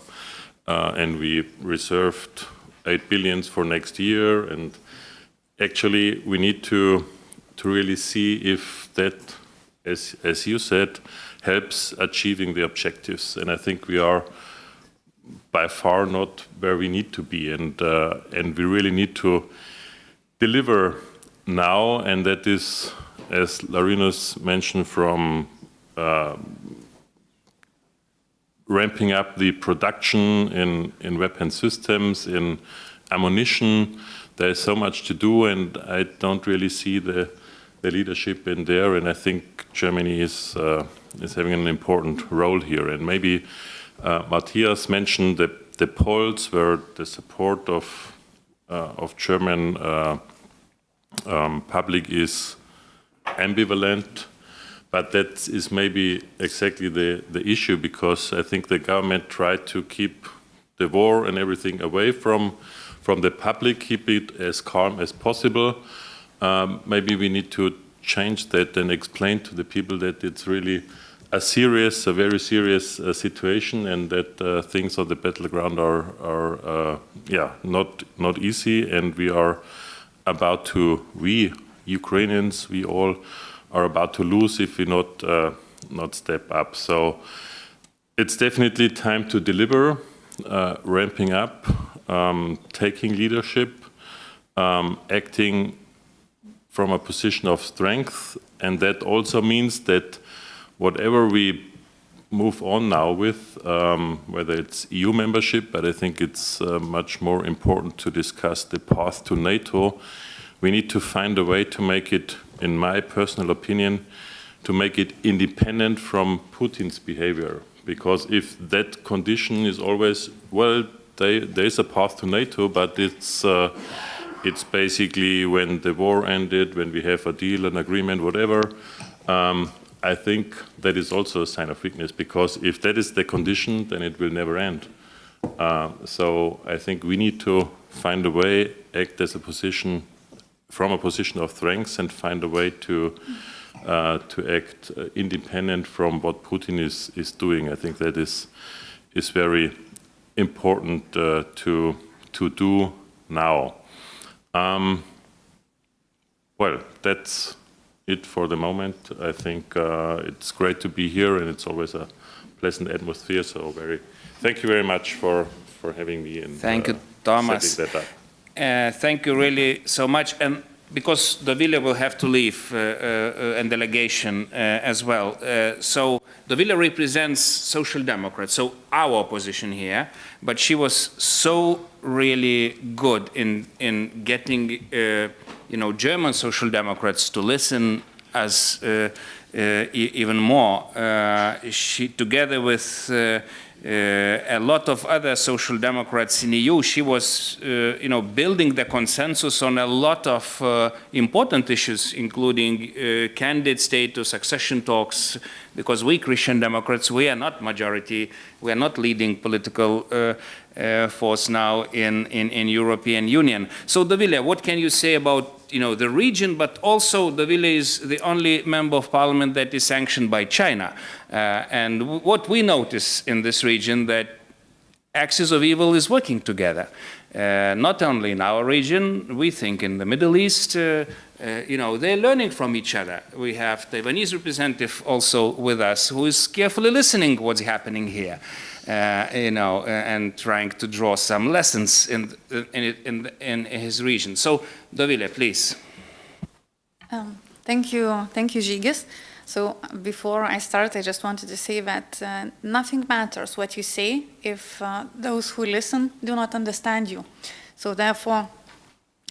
and we reserved 8 billion for next year. And actually, we need to really see if that, as you said, helps achieving the objectives. And I think we are by far not where we need to be, and we really need to deliver now, and that is, as Larinus mentioned, from ramping up the production in weapon systems, in ammunition. There is so much to do, and I don't really see the leadership in there, and I think Germany is having an important role here. And maybe Matthias mentioned the polls where the support of German public is ambivalent, but that is maybe exactly the issue, because I think the government tried to keep the war and everything away from the public, keep it as calm as possible. Maybe we need to change that and explain to the people that it's really a very serious situation, and that things on the battleground are not easy, and we Ukrainians, we all are about to lose if we not step up. So it's definitely time to deliver, ramping up, taking leadership, acting from a position of strength, and that also means that whatever we move on now with, whether it's EU membership, but I think it's much more important to discuss the path to NATO. We need to find a way to make it, in my personal opinion, to make it independent from Putin's behavior. Because if that condition is always, well, there's a path to NATO, but it's basically when the war ended, when we have a deal, an agreement, whatever, I think that is also a sign of weakness, because if that is the condition, then it will never end. So I think we need to find a way, act as from a position of strength, and find a way to act independent from what Putin is doing. I think that is very important to do now. Well, that's it for the moment. I think it's great to be here, and it's always a pleasant atmosphere. So thank you very much for having me. And
thank you, Thomas.
Setting that up.
Thank you really so much. And because Dovilė will have to leave, and delegation as well. So Dovilė represents Social Democrats, so our opposition here, but she was so really good in getting German Social Democrats to listen as even more. She, together with a lot of other social democrats in EU. She was, building the consensus on a lot of important issues, including candidate status, succession talks, because we Christian Democrats, we are not majority, we are not leading political force now in European Union. So Dovile, what can you say about the region, but also Dovile is the only member of parliament that is sanctioned by China. And what we notice in this region that axis of evil is working together. Not only in our region, we think in the Middle East, they're learning from each other. We have Taiwanese representative also with us who is carefully listening what's happening here. And trying to draw some lessons in his region. So, Dovile, please.
Thank you, Žygis. So, before I start, I just wanted to say that nothing matters what you say if those who listen do not understand you. So, therefore,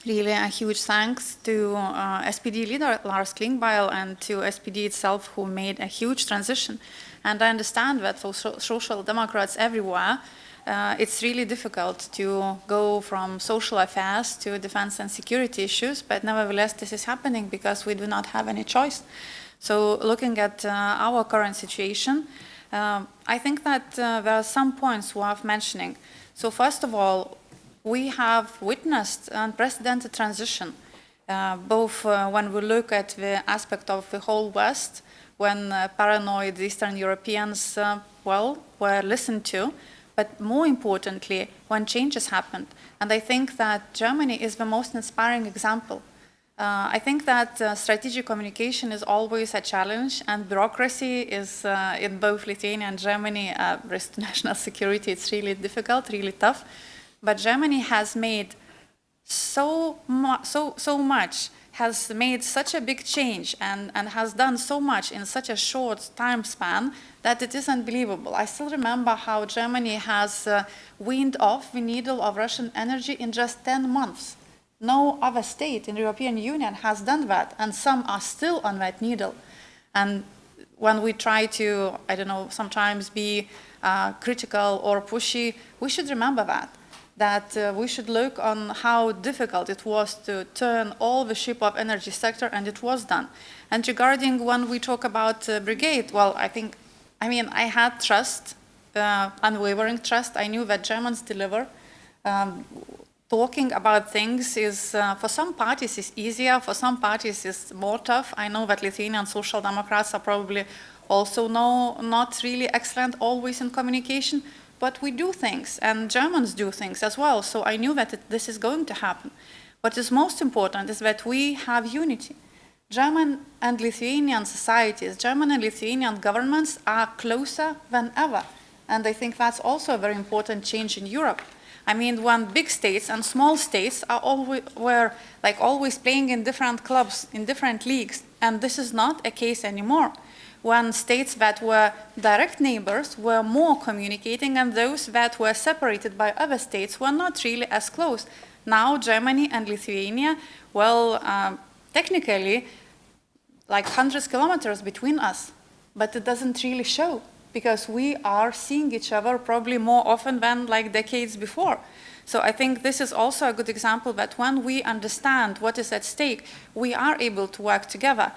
really a huge thanks to SPD leader Lars Klingbeil and to SPD itself, who made a huge transition. And I understand that for social democrats everywhere, it's really difficult to go from social affairs to defense and security issues, but nevertheless this is happening because we do not have any choice. So looking at our current situation, I think that there are some points worth mentioning. So first of all, we have witnessed unprecedented transition, both when we look at the aspect of the whole West, when paranoid Eastern Europeans, were listened to, but more importantly, when changes happened. And I think that Germany is the most inspiring example. I think that strategic communication is always a challenge, and bureaucracy is, in both Lithuania and Germany, risk to national security. It's really difficult, really tough. But Germany has made so much, has made such a big change and has done so much in such a short time span that it is unbelievable. I still remember how Germany has weaned off the needle of Russian energy in just 10 months. No other state in the European Union has done that, and some are still on that needle. And when we try to, sometimes be critical or pushy, we should remember that we should look on how difficult it was to turn all the ship of energy sector, and it was done. And regarding when we talk about brigade, I had trust, unwavering trust. I knew that Germans deliver. Talking about things is, for some parties is easier, for some parties is more tough. I know that Lithuanian Social Democrats are probably also not really excellent always in communication, but we do things, and Germans do things as well. So I knew that this is going to happen. What is most important is that we have unity. German and Lithuanian societies, German and Lithuanian governments are closer than ever. And I think that's also a very important change in Europe. I mean, when big states and small states are always playing in different clubs, in different leagues, and this is not a case anymore. When states that were direct neighbors were more communicating, and those that were separated by other states were not really as close. Now Germany and Lithuania, technically, like hundreds of kilometers between us, but it doesn't really show, because we are seeing each other probably more often than like decades before. So I think this is also a good example that when we understand what is at stake, we are able to work together.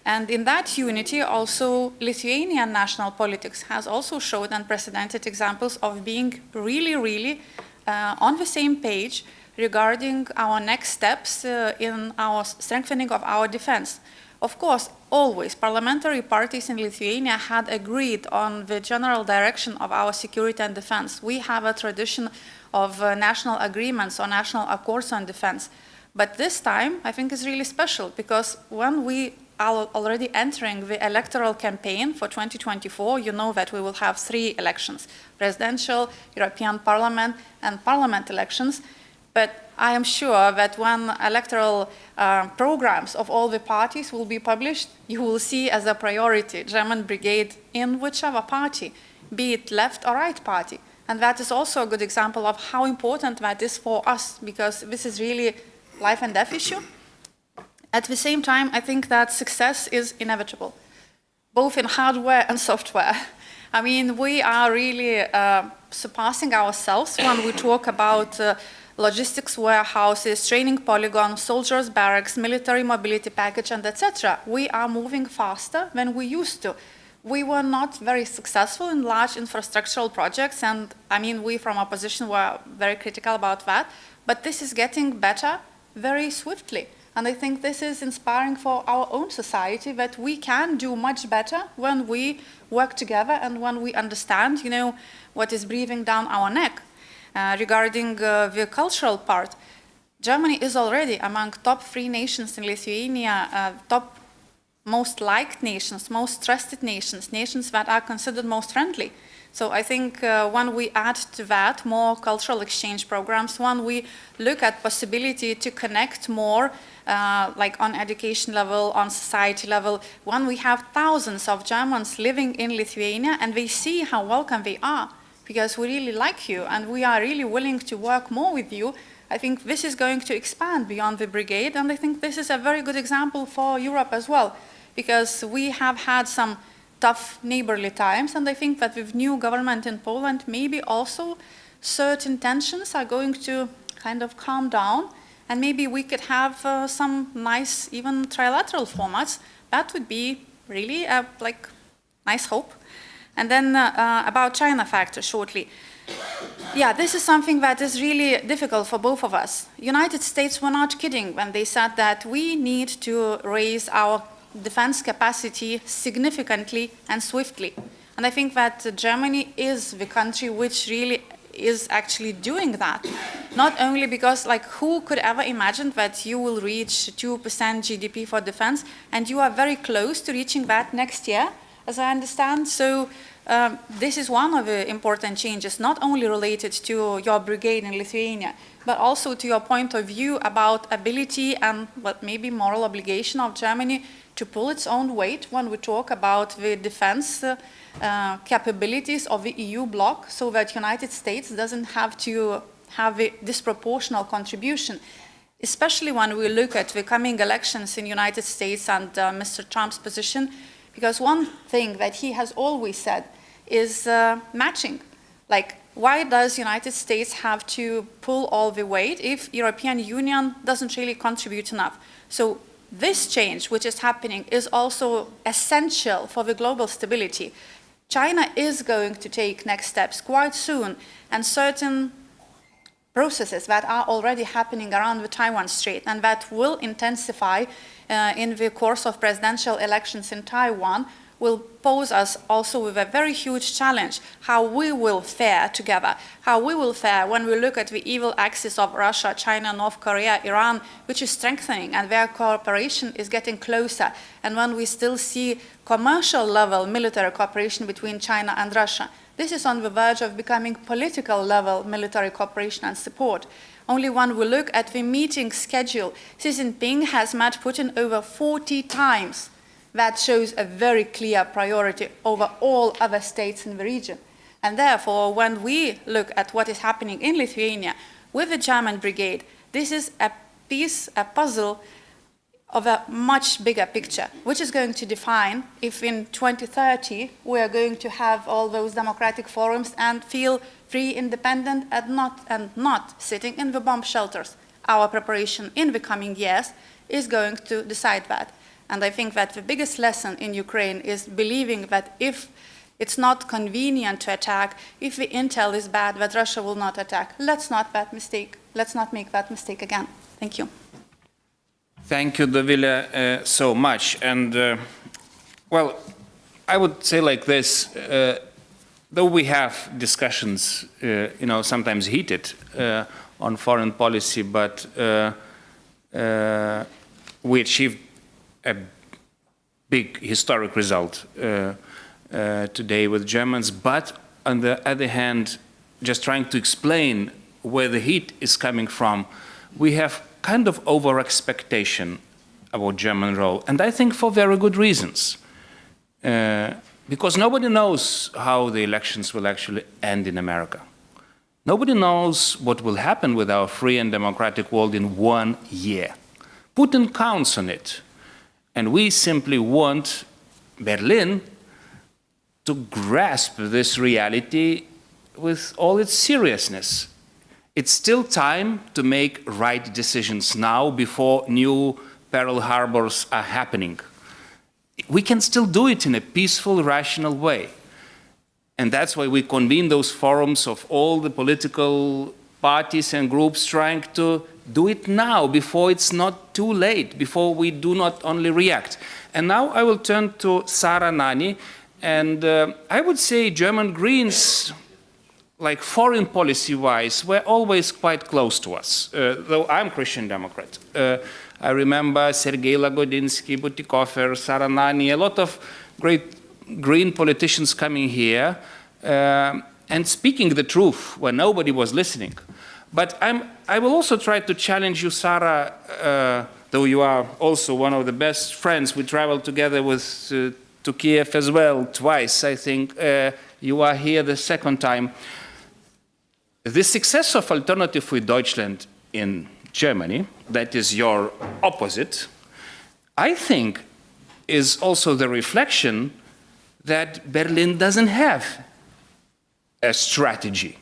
And in that unity, also Lithuanian national politics has also showed unprecedented examples of being really on the same page regarding our next steps in our strengthening of our defense. Of course, always parliamentary parties in Lithuania had agreed on the general direction of our security and defense. We have a tradition of national agreements or national accords on defense. But this time, I think, is really special, because when we are already entering the electoral campaign for 2024, you know that we will have 3 elections: presidential, European Parliament, and Parliament elections. But I am sure that when electoral programs of all the parties will be published, you will see as a priority German brigade in whichever party, be it left or right party. And that is also a good example of how important that is for us, because this is really life and death issue. At the same time, I think that success is inevitable, both in hardware and software. I mean, we are really surpassing ourselves when we talk about logistics warehouses, training polygons, soldiers' barracks, military mobility package, and etc. We are moving faster than we used to. We were not very successful in large infrastructural projects, and I mean, we from opposition were very critical about that, but this is getting better very swiftly. And I think this is inspiring for our own society, that we can do much better when we work together and when we understand, you know, what is breathing down our neck. Regarding the cultural part, Germany is already among top 3 nations in Lithuania, top most liked nations, most trusted nations, nations that are considered most friendly. So I think when we add to that more cultural exchange programs, when we look at possibility to connect more, like on education level, on society level, when we have thousands of Germans living in Lithuania and they see how welcome they are, because we really like you and we are really willing to work more with you, I think this is going to expand beyond the brigade, and I think this is a very good example for Europe as well, because we have had some tough neighborly times, and I think that with new government in Poland, maybe also certain tensions are going to kind of calm down, and maybe we could have some nice, even trilateral formats. That would be really a nice hope. And then about China factor shortly. Yeah, this is something that is really difficult for both of us. United States were not kidding when they said that we need to raise our defense capacity significantly and swiftly. And I think that Germany is the country which really is actually doing that. Not only because, who could ever imagine that you will reach 2% GDP for defense, and you are very close to reaching that next year, as I understand. So this is one of the important changes, not only related to your brigade in Lithuania, but also to your point of view about ability and what maybe moral obligation of Germany to pull its own weight when we talk about the defense capabilities of the EU bloc, so that United States doesn't have to have a disproportional contribution, especially when we look at the coming elections in the United States and Mr. Trump's position, because one thing that he has always said is matching. Why does United States have to pull all the weight if European Union doesn't really contribute enough? So this change, which is happening, is also essential for the global stability. China is going to take next steps quite soon, and certain processes that are already happening around the Taiwan Strait and that will intensify in the course of presidential elections in Taiwan will pose us also with a very huge challenge, how we will fare together, how we will fare when we look at the evil axis of Russia, China, North Korea, Iran, which is strengthening and their cooperation is getting closer, and when we still see commercial level military cooperation between China and Russia. This is on the verge of becoming political level military cooperation and support. Only when we look at the meeting schedule, Xi Jinping has met Putin over 40 times. That shows a very clear priority over all other states in the region. And therefore, when we look at what is happening in Lithuania with the German brigade, this is a piece, a puzzle of a much bigger picture, which is going to define if in 2030 we are going to have all those democratic forums and feel free, independent, and not sitting in the bomb shelters. Our preparation in the coming years is going to decide that. And I think that the biggest lesson in Ukraine is believing that if it's not convenient to attack, if the intel is bad, that Russia will not attack. Let's not make that mistake again. Thank you.
Thank you, Dovile, so much. And, well, I would say like this, though we have discussions, sometimes heated on foreign policy, but we achieved a big historic result today with Germans, but on the other hand, just trying to explain where the heat is coming from, we have kind of over-expectation about German role, and I think for very good reasons. Because nobody knows how the elections will actually end in America. Nobody knows what will happen with our free and democratic world in 1 year. Putin counts on it. And we simply want Berlin to grasp this reality with all its seriousness. It's still time to make right decisions now before new Pearl Harbors are happening. We can still do it in a peaceful, rational way. And that's why we convene those forums of all the political parties and groups trying to do it now, before it's not too late, before we do not only react. And now I will turn to Sara Nani, and I would say German Greens, like foreign policy-wise, were always quite close to us, though I'm Christian Democrat. I remember Sergei Lagodinsky, Butikofer, Sara Nani, a lot of great Green politicians coming here and speaking the truth when nobody was listening. But I will also try to challenge you, Sara, though you are also one of the best friends. We traveled together to Kiev as well, twice, I think. You are here the second time. The success of Alternative für Deutschland in Germany, that is your opposite, I think is also the reflection that Berlin doesn't have a strategy.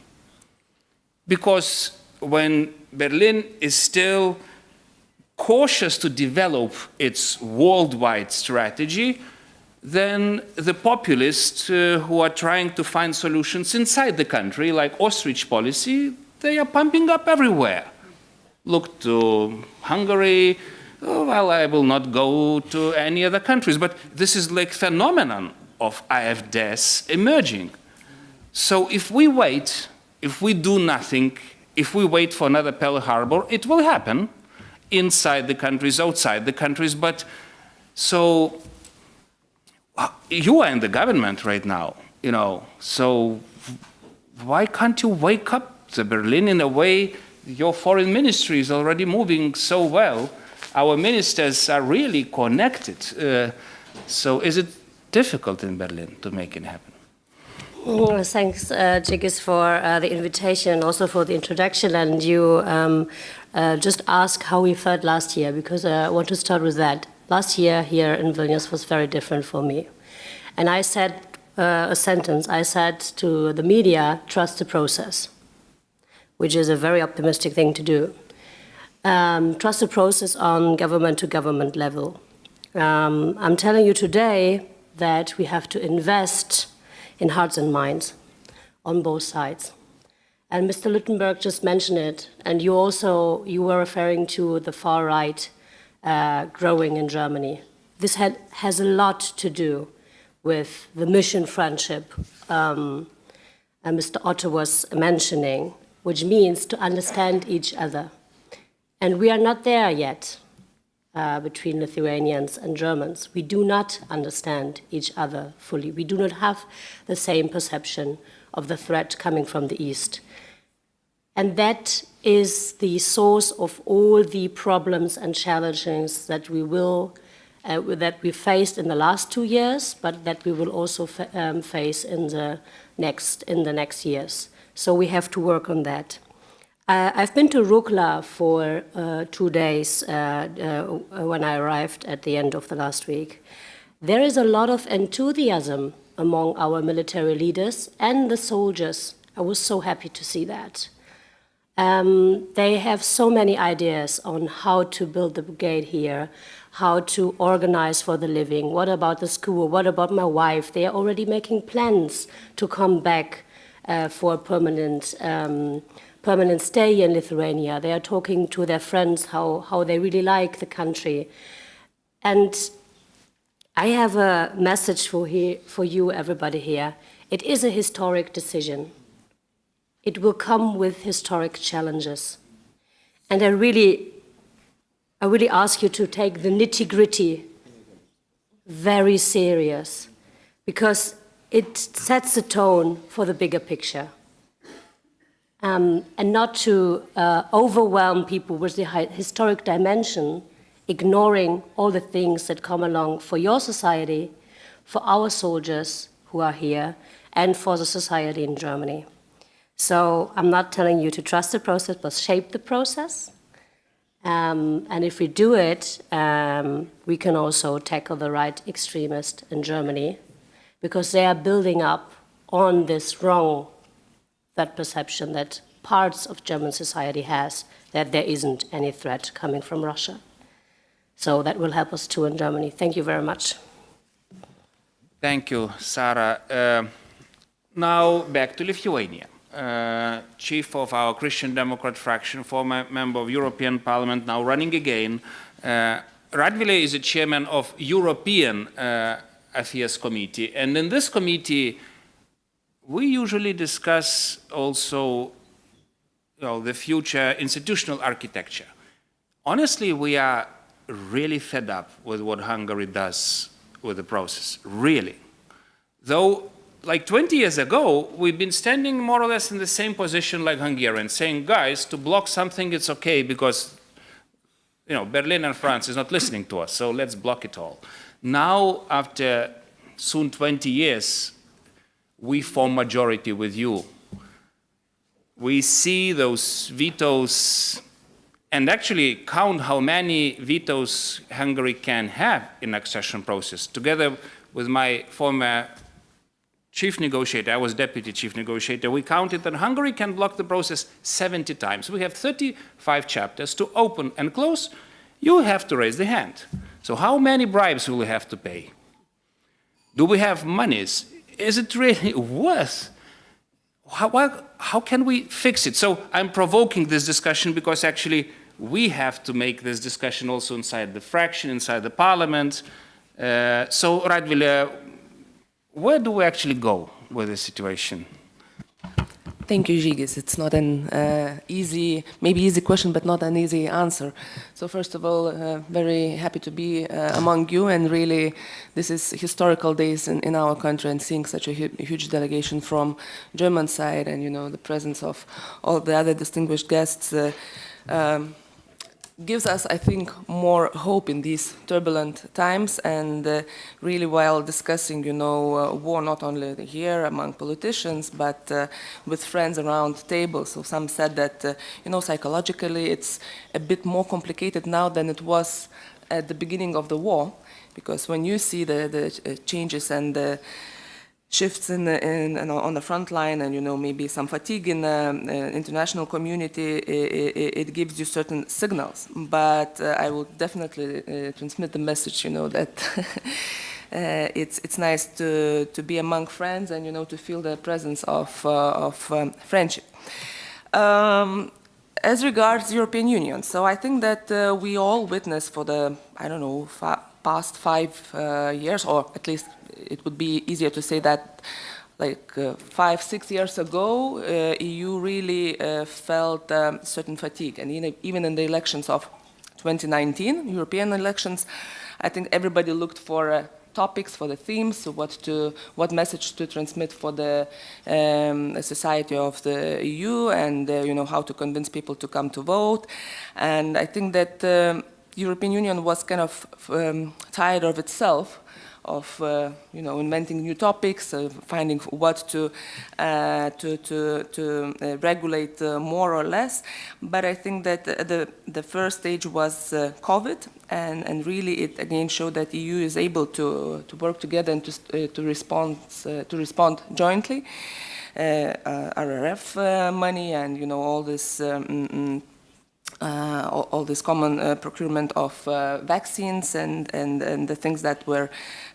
Because when Berlin is still cautious to develop its worldwide strategy, then the populists who are trying to find solutions inside the country, like ostrich policy, they are pumping up everywhere. Look to Hungary. Oh, well, I will not go to any other countries. But this is like phenomenon of AfDs emerging. So if we wait, if we do nothing, if we wait for another Pearl Harbor, it will happen inside the countries, outside the countries. But so you are in the government right now, you know, so why can't you wake up the Berlin in a way? Your foreign ministry is already moving so well. Our ministers are really connected. So is it difficult in Berlin to make it happen?
Thanks, Jigis, for the invitation and also for the introduction. And you just asked how we felt last year, because I want to start with that. Last year here in Vilnius was very different for me. And I said a sentence. I said to the media, trust the process, which is a very optimistic thing to do. Trust the process on government-to-government level. I'm telling you today that we have to invest in hearts and minds on both sides. And Mr. Luttenberg just mentioned it, and you were referring to the far right growing in Germany. This has a lot to do with the mission friendship and Mr. Otto was mentioning, which means to understand each other. And we are not there yet between Lithuanians and Germans. We do not understand each other fully. We do not have the same perception of the threat coming from the East. And that is the source of all the problems and challenges that we faced in the last 2 years, but that we will also face in the next years. So we have to work on that. I've been to Rukla for 2 days when I arrived at the end of the last week. There is a lot of enthusiasm among our military leaders and the soldiers. I was so happy to see that. They have so many ideas on how to build the brigade here, how to organize for the living, what about the school, what about my wife. They are already making plans to come back for a permanent stay in Lithuania. They are talking to their friends how they really like the country. And I have a message for you, everybody here. It is a historic decision. It will come with historic challenges. And I really ask you to take the nitty-gritty very serious, because it sets the tone for the bigger picture. And not to overwhelm people with the historic dimension, ignoring all the things that come along for your society, for our soldiers who are here, and for the society in Germany. So I'm not telling you to trust the process, but shape the process. And if we do it, we can also tackle the right extremist in Germany, because they are building up on this wrong, that perception that parts of German society has, that there isn't any threat coming from Russia. So that will help us too in Germany. Thank you very much.
Thank you, Sarah. Now back to Lithuania. Chief of our Christian Democrat fraction, former member of European Parliament, now running again. Radvile is the chairman of European Affairs Committee, and in this committee we usually discuss also the future institutional architecture. Honestly, we are really fed up with what Hungary does with the process, really. Though, like 20 years ago, we've been standing more or less in the same position like Hungarians, saying, guys, to block something, it's okay because Berlin and France is not listening to us, so let's block it all. Now, after soon 20 years, we form majority with you. We see those vetoes and actually count how many vetoes Hungary can have in accession process. Together with my former chief negotiator, I was deputy chief negotiator, we counted that Hungary can block the process 70 times. We have 35 chapters to open and close. You have to raise the hand. So how many bribes will we have to pay? Do we have monies? Is it really worth? How can we fix it? So I'm provoking this discussion because actually we have to make this discussion also inside the fraction, inside the parliament. So Radvile, where do we actually go with this situation?
Thank you, Žygis. It's not an maybe easy question, but not an easy answer. So first of all, very happy to be among you, and really this is historical days in our country, and seeing such a huge delegation from German side, and the presence of all the other distinguished guests gives us, I think, more hope in these turbulent times, and really while discussing, war not only here among politicians, but with friends around the table. So some said that, psychologically it's a bit more complicated now than it was at the beginning of the war, because when you see the changes and the shifts on the front line, and maybe some fatigue in the international community, it gives you certain signals. But I will definitely transmit the message, that it's nice to be among friends, and to feel the presence of friendship. As regards European Union, so I think that we all witnessed for the past 5 years, or at least it would be easier to say that like 5-6 years ago, EU really felt certain fatigue. And even in the elections of 2019, European elections, I think everybody looked for topics, for the themes, so what message to transmit for the society of the EU, and how to convince people to come to vote. And I think that the European Union was kind of tired of itself, of inventing new topics, finding what to regulate more or less. But I think that the first stage was COVID, and really it again showed that EU is able to work together and to respond jointly. RRF money, and all this. All this common procurement of vaccines and the things that were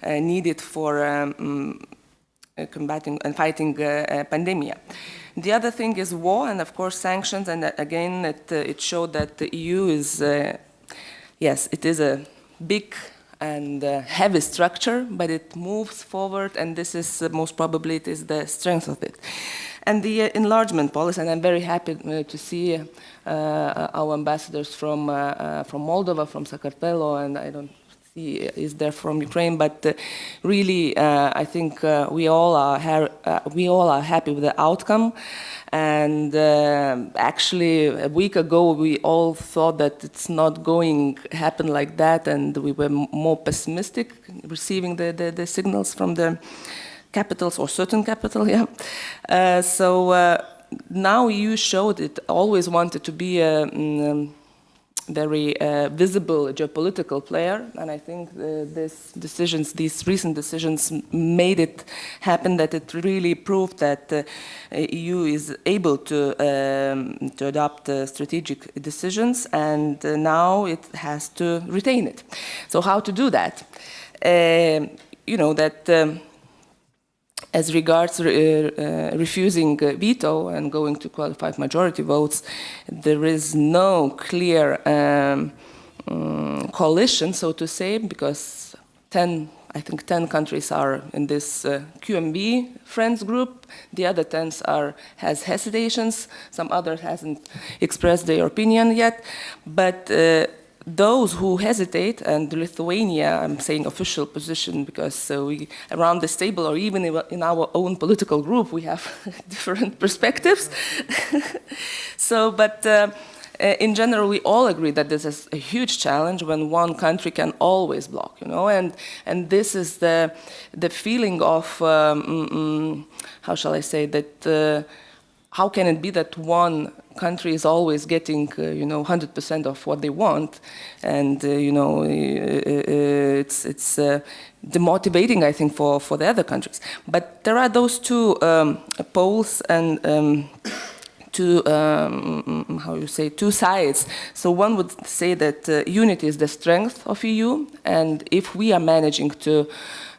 needed for combating and fighting pandemia. The other thing is war, and of course sanctions, and again it showed that the EU is, yes, it is a big and heavy structure, but it moves forward, and this is most probably it is the strength of it. And the enlargement policy, and I'm very happy to see our ambassadors from Moldova, from Sakartvelo, and I don't see is there from Ukraine, but really I think we all are happy with the outcome. And actually, a week ago, we all thought that it's not going to happen like that, and we were more pessimistic, receiving the signals from the capitals, or certain capital, yeah. So now EU showed it always wanted to be a very visible geopolitical player, and I think these recent decisions made it happen, that it really proved that the EU is able to adopt strategic decisions, and now it has to retain it. So how to do that? As regards refusing veto and going to qualified majority votes, there is no clear coalition, so to say, because I think 10 countries are in this QMV friends group. The other 10 has hesitations. Some others hasn't expressed their opinion yet. But those who hesitate, and Lithuania, I'm saying official position because we around this table or even in our own political group, we have different perspectives. In general, we all agree that this is a huge challenge when one country can always block, and this is the feeling of, how shall I say, that how can it be that one country is always getting, 100% of what they want, and it's demotivating, I think, for the other countries. But there are those two poles and two sides. So one would say that unity is the strength of EU, and if we are managing to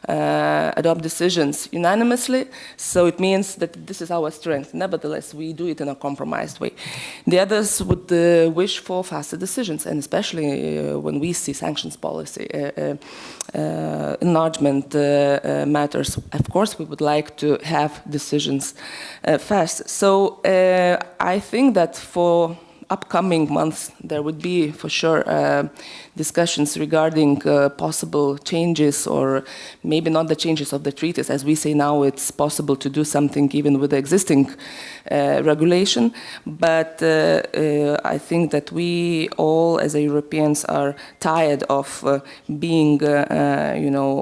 adopt decisions unanimously, so it means that this is our strength. Nevertheless, we do it in a compromised way. The others would wish for faster decisions, and especially when we see sanctions policy, enlargement matters. Of course, we would like to have decisions fast. So I think that for upcoming months, there would be, for sure, discussions regarding possible changes, or maybe not the changes of the treaties. As we say now, it's possible to do something even with the existing regulation. But I think that we all, as Europeans, are tired of being,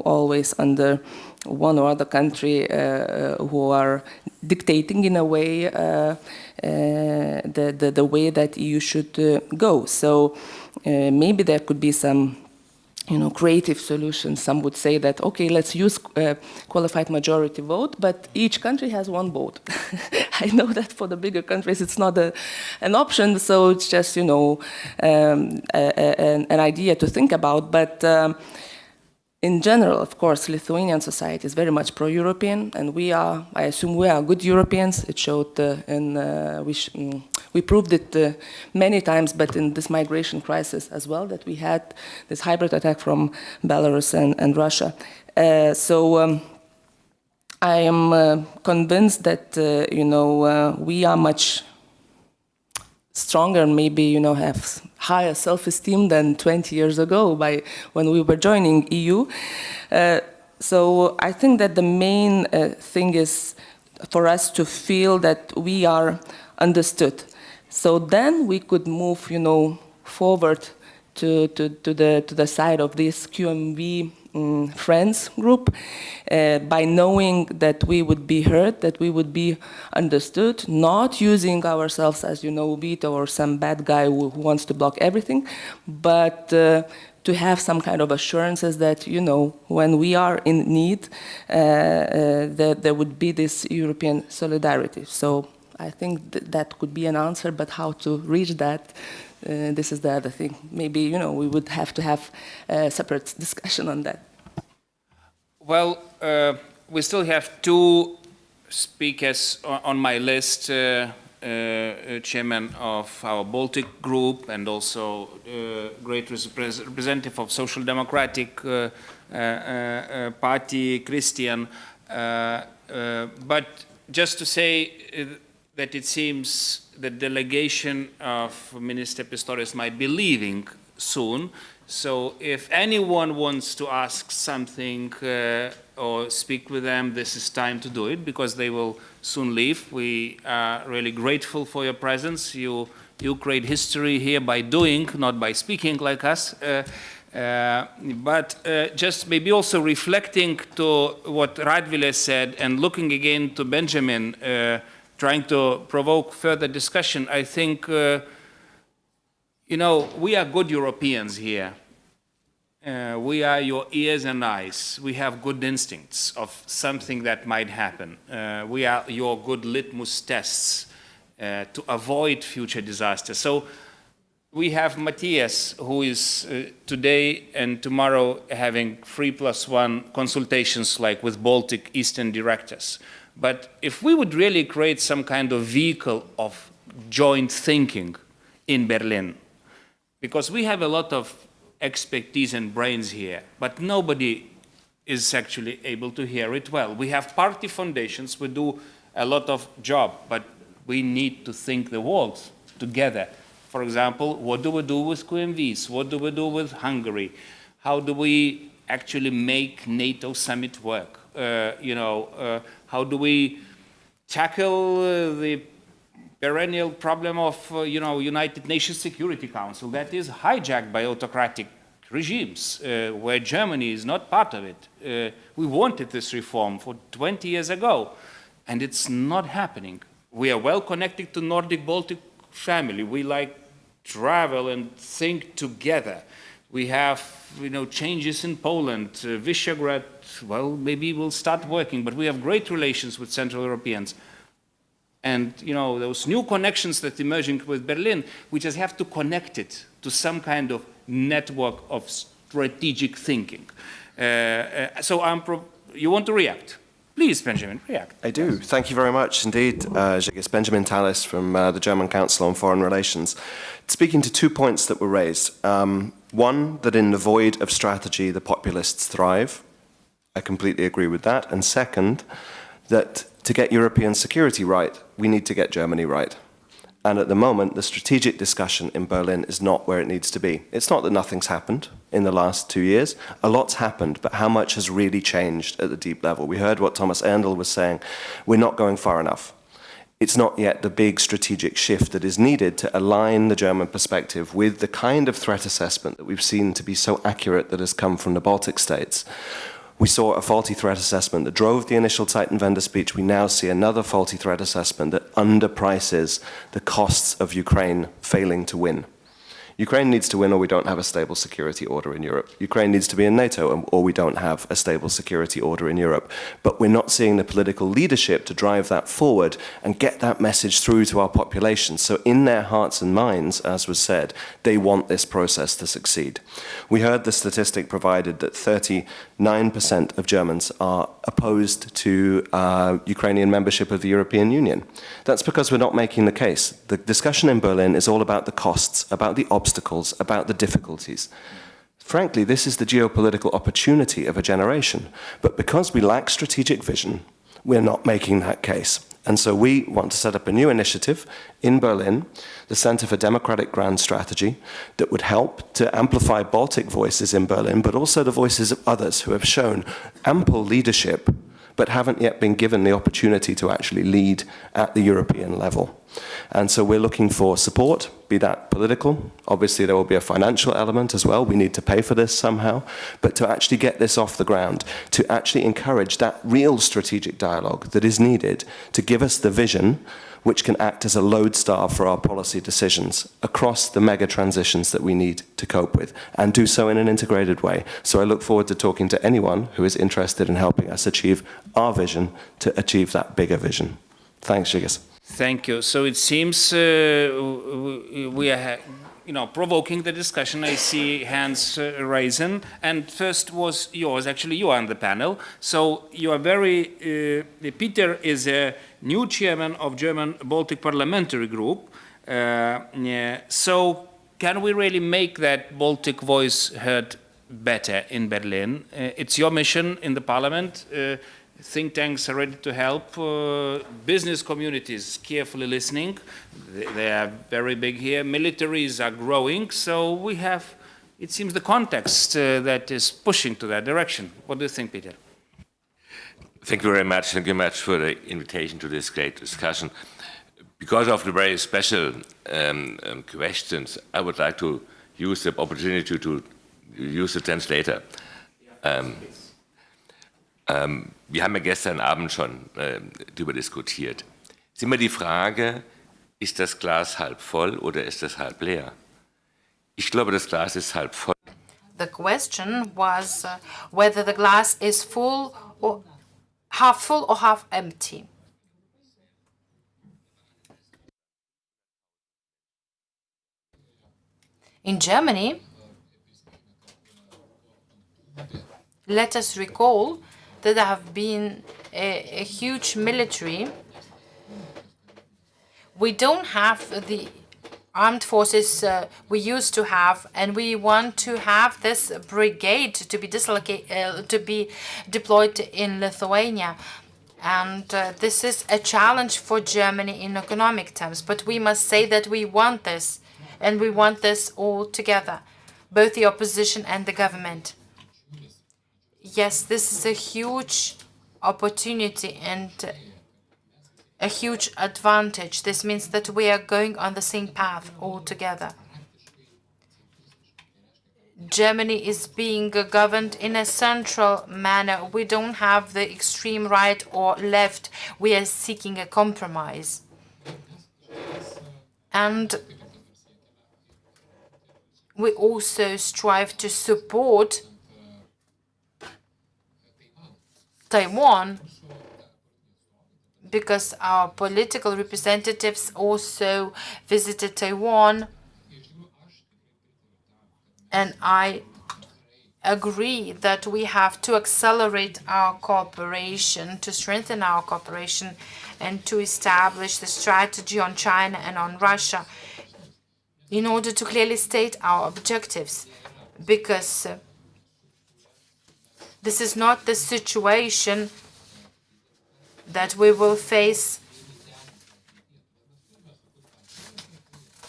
always under one or other country who are dictating in a way the way that EU should go. So maybe there could be some creative solutions. Some would say that, okay, let's use qualified majority vote, but each country has one vote. I know that for the bigger countries it's not an option, so it's just an idea to think about. But in general, of course, Lithuanian society is very much pro-European, and I assume we are good Europeans. It showed, we proved it many times, but in this migration crisis as well, that we had this hybrid attack from Belarus and Russia. I am convinced that, we are much stronger, maybe, have higher self-esteem than 20 years ago when we were joining EU. So I think that the main thing is for us to feel that we are understood. So then we could move, forward to the side of this QMV friends group by knowing that we would be heard, that we would be understood, not using ourselves as, veto or some bad guy who wants to block everything, but to have some kind of assurances that, when we are in need, that there would be this European solidarity. So I think that could be an answer, but how to reach that, this is the other thing. Maybe, we would have to have a separate discussion on that.
Well, we still have two speakers on my list, chairman of our Baltic group and also great representative of Social Democratic Party, Christian. But just to say that it seems the delegation of Minister Pistorius might be leaving soon. So if anyone wants to ask something or speak with them, this is time to do it, because they will soon leave. We are really grateful for your presence. You create history here by doing, not by speaking like us. But just maybe also reflecting to what Radvile said and looking again to Benjamin, trying to provoke further discussion, I think You know, we are good Europeans here. We are your ears and eyes. We have good instincts of something that might happen. We are your good litmus tests to avoid future disasters. So we have Matthias, who is today and tomorrow having 3+1 consultations like with Baltic Eastern directors. But if we would really create some kind of vehicle of joint thinking in Berlin, because we have a lot of expertise and brains here, but nobody is actually able to hear it well. We have party foundations, we do a lot of job, but we need to think the world together. For example, what do we do with QMVs? What do we do with Hungary? How do we actually make NATO summit work? How do we tackle the perennial problem of United Nations Security Council that is hijacked by autocratic regimes, where Germany is not part of it. We wanted this reform for 20 years ago, and it's not happening. We are well connected to Nordic-Baltic family. We like travel and think together. We have changes in Poland, Visegrad, well, maybe we'll start working, but we have great relations with Central Europeans. And those new connections that are emerging with Berlin, we just have to connect it to some kind of network of strategic thinking. You want to react? Please, Benjamin, react.
I do. Thank you very much indeed, Žygis. Benjamin Tallis from the German Council on Foreign Relations. Speaking to 2 points that were raised. One, that in the void of strategy, the populists thrive. I completely agree with that. And second, that to get European security right, we need to get Germany right. And at the moment, the strategic discussion in Berlin is not where it needs to be. It's not that nothing's happened in the last 2 years. A lot's happened, but how much has really changed at the deep level? We heard what Thomas Erndl was saying. We're not going far enough. It's not yet the big strategic shift that is needed to align the German perspective with the kind of threat assessment that we've seen to be so accurate that has come from the Baltic states. We saw a faulty threat assessment that drove the initial Zeitenwende speech. We now see another faulty threat assessment that underprices the costs of Ukraine failing to win. Ukraine needs to win or we don't have a stable security order in Europe. Ukraine needs to be in NATO or we don't have a stable security order in Europe. But we're not seeing the political leadership to drive that forward and get that message through to our population. So in their hearts and minds, as was said, they want this process to succeed. We heard the statistic provided that 39% of Germans are opposed to Ukrainian membership of the European Union. That's because we're not making the case. The discussion in Berlin is all about the costs, about the obstacles, about the difficulties. Frankly, this is the geopolitical opportunity of a generation. But because we lack strategic vision, we're not making that case. And so we want to set up a new initiative in Berlin, the Center for Democratic Grand Strategy, that would help to amplify Baltic voices in Berlin, but also the voices of others who have shown ample leadership, but haven't yet been given the opportunity to actually lead at the European level. And so we're looking for support, be that political. Obviously, there will be a financial element as well. We need to pay for this somehow. But to actually get this off the ground, to actually encourage that real strategic dialogue that is needed to give us the vision which can act as a lodestar for our policy decisions across the mega transitions that we need to cope with, and do so in an integrated way. So I look forward to talking to anyone who is interested in helping us achieve our vision to achieve that bigger vision. Thanks, Žygis.
Thank you. So it seems we are provoking the discussion. I see hands raising. And first was yours. Actually, you are on the panel. So you are Peter is a new chairman of German Baltic Parliamentary Group. So can we really make that Baltic voice heard better in Berlin? It's your mission in the parliament. Think tanks are ready to help. Business communities carefully listening. They are very big here. Militaries are growing. So we have, it seems, the context that is pushing to that direction. What do you think, Peter?
Thank you very much. Thank you very much for the invitation to this great discussion. Because of the very special questions, I would like to use the opportunity to use the translator. Wir haben ja gestern Abend schon darüber diskutiert. Es ist immer die Frage, ist das Glas halb voll oder ist es halb leer? Ich glaube, das Glas ist halb voll.
The question was whether the glass is full or half empty. In Germany, let us recall that there have been a huge military. We don't have the armed forces we used to have, and we want to have this brigade to be deployed in Lithuania. And this is a challenge for Germany in economic terms. But we must say that we want this, and we want this all together, both the opposition and the government. Yes, this is a huge opportunity and a huge advantage. This means that we are going on the same path all together. Germany is being governed in a central manner. We don't have the extreme right or left. We are seeking a compromise. And we also strive to support Taiwan, because our political representatives also visited Taiwan, and I agree that we have to accelerate our cooperation, to strengthen our cooperation, and to establish the strategy on China and on Russia in order to clearly state our objectives, because this is not the situation that we will face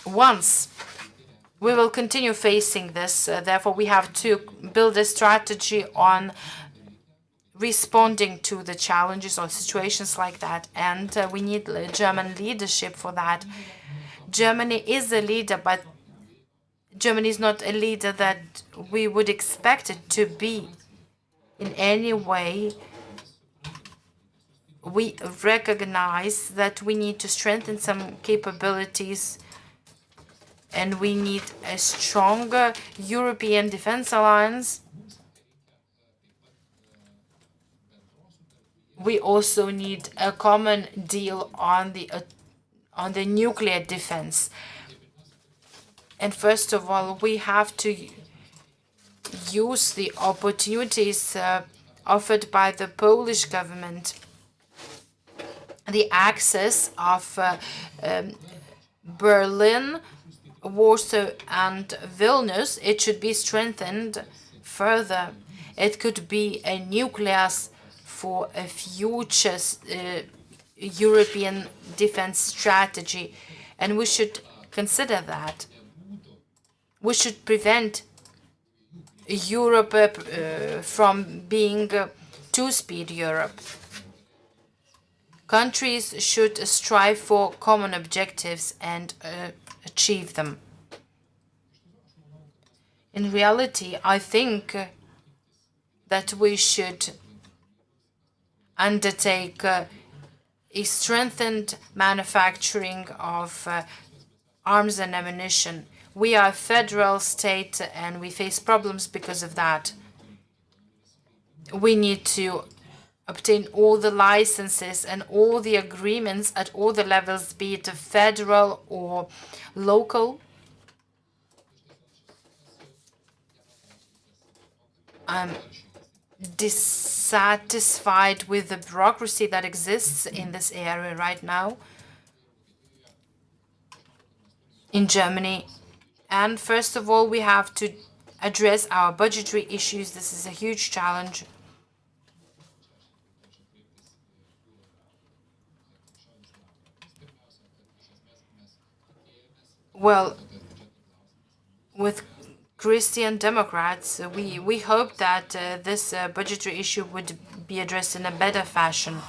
once. We will continue facing this. Therefore, we have to build a strategy on responding to the challenges or situations like that. And we need German leadership for that. Germany is a leader, but Germany is not a leader that we would expect it to be in any way. We recognize that we need to strengthen some capabilities, and we need a stronger European defense alliance. We also need a common deal on the nuclear defense. And first of all, we have to use the opportunities offered by the Polish government. The access of Berlin, Warsaw, and Vilnius, it should be strengthened further. It could be a nucleus for a future European defense strategy, and we should consider that. We should prevent Europe from being two-speed Europe. Countries should strive for common objectives and achieve them. In reality, I think that we should undertake a strengthened manufacturing of arms and ammunition. We are a federal state and we face problems because of that. We need to obtain all the licenses and all the agreements at all the levels, be it federal or local. I'm dissatisfied with the bureaucracy that exists in this area right now in Germany. And first of all, we have to address our budgetary issues. This is a huge challenge. Well, with Christian Democrats, we hope that this budgetary issue would be addressed in a better fashion.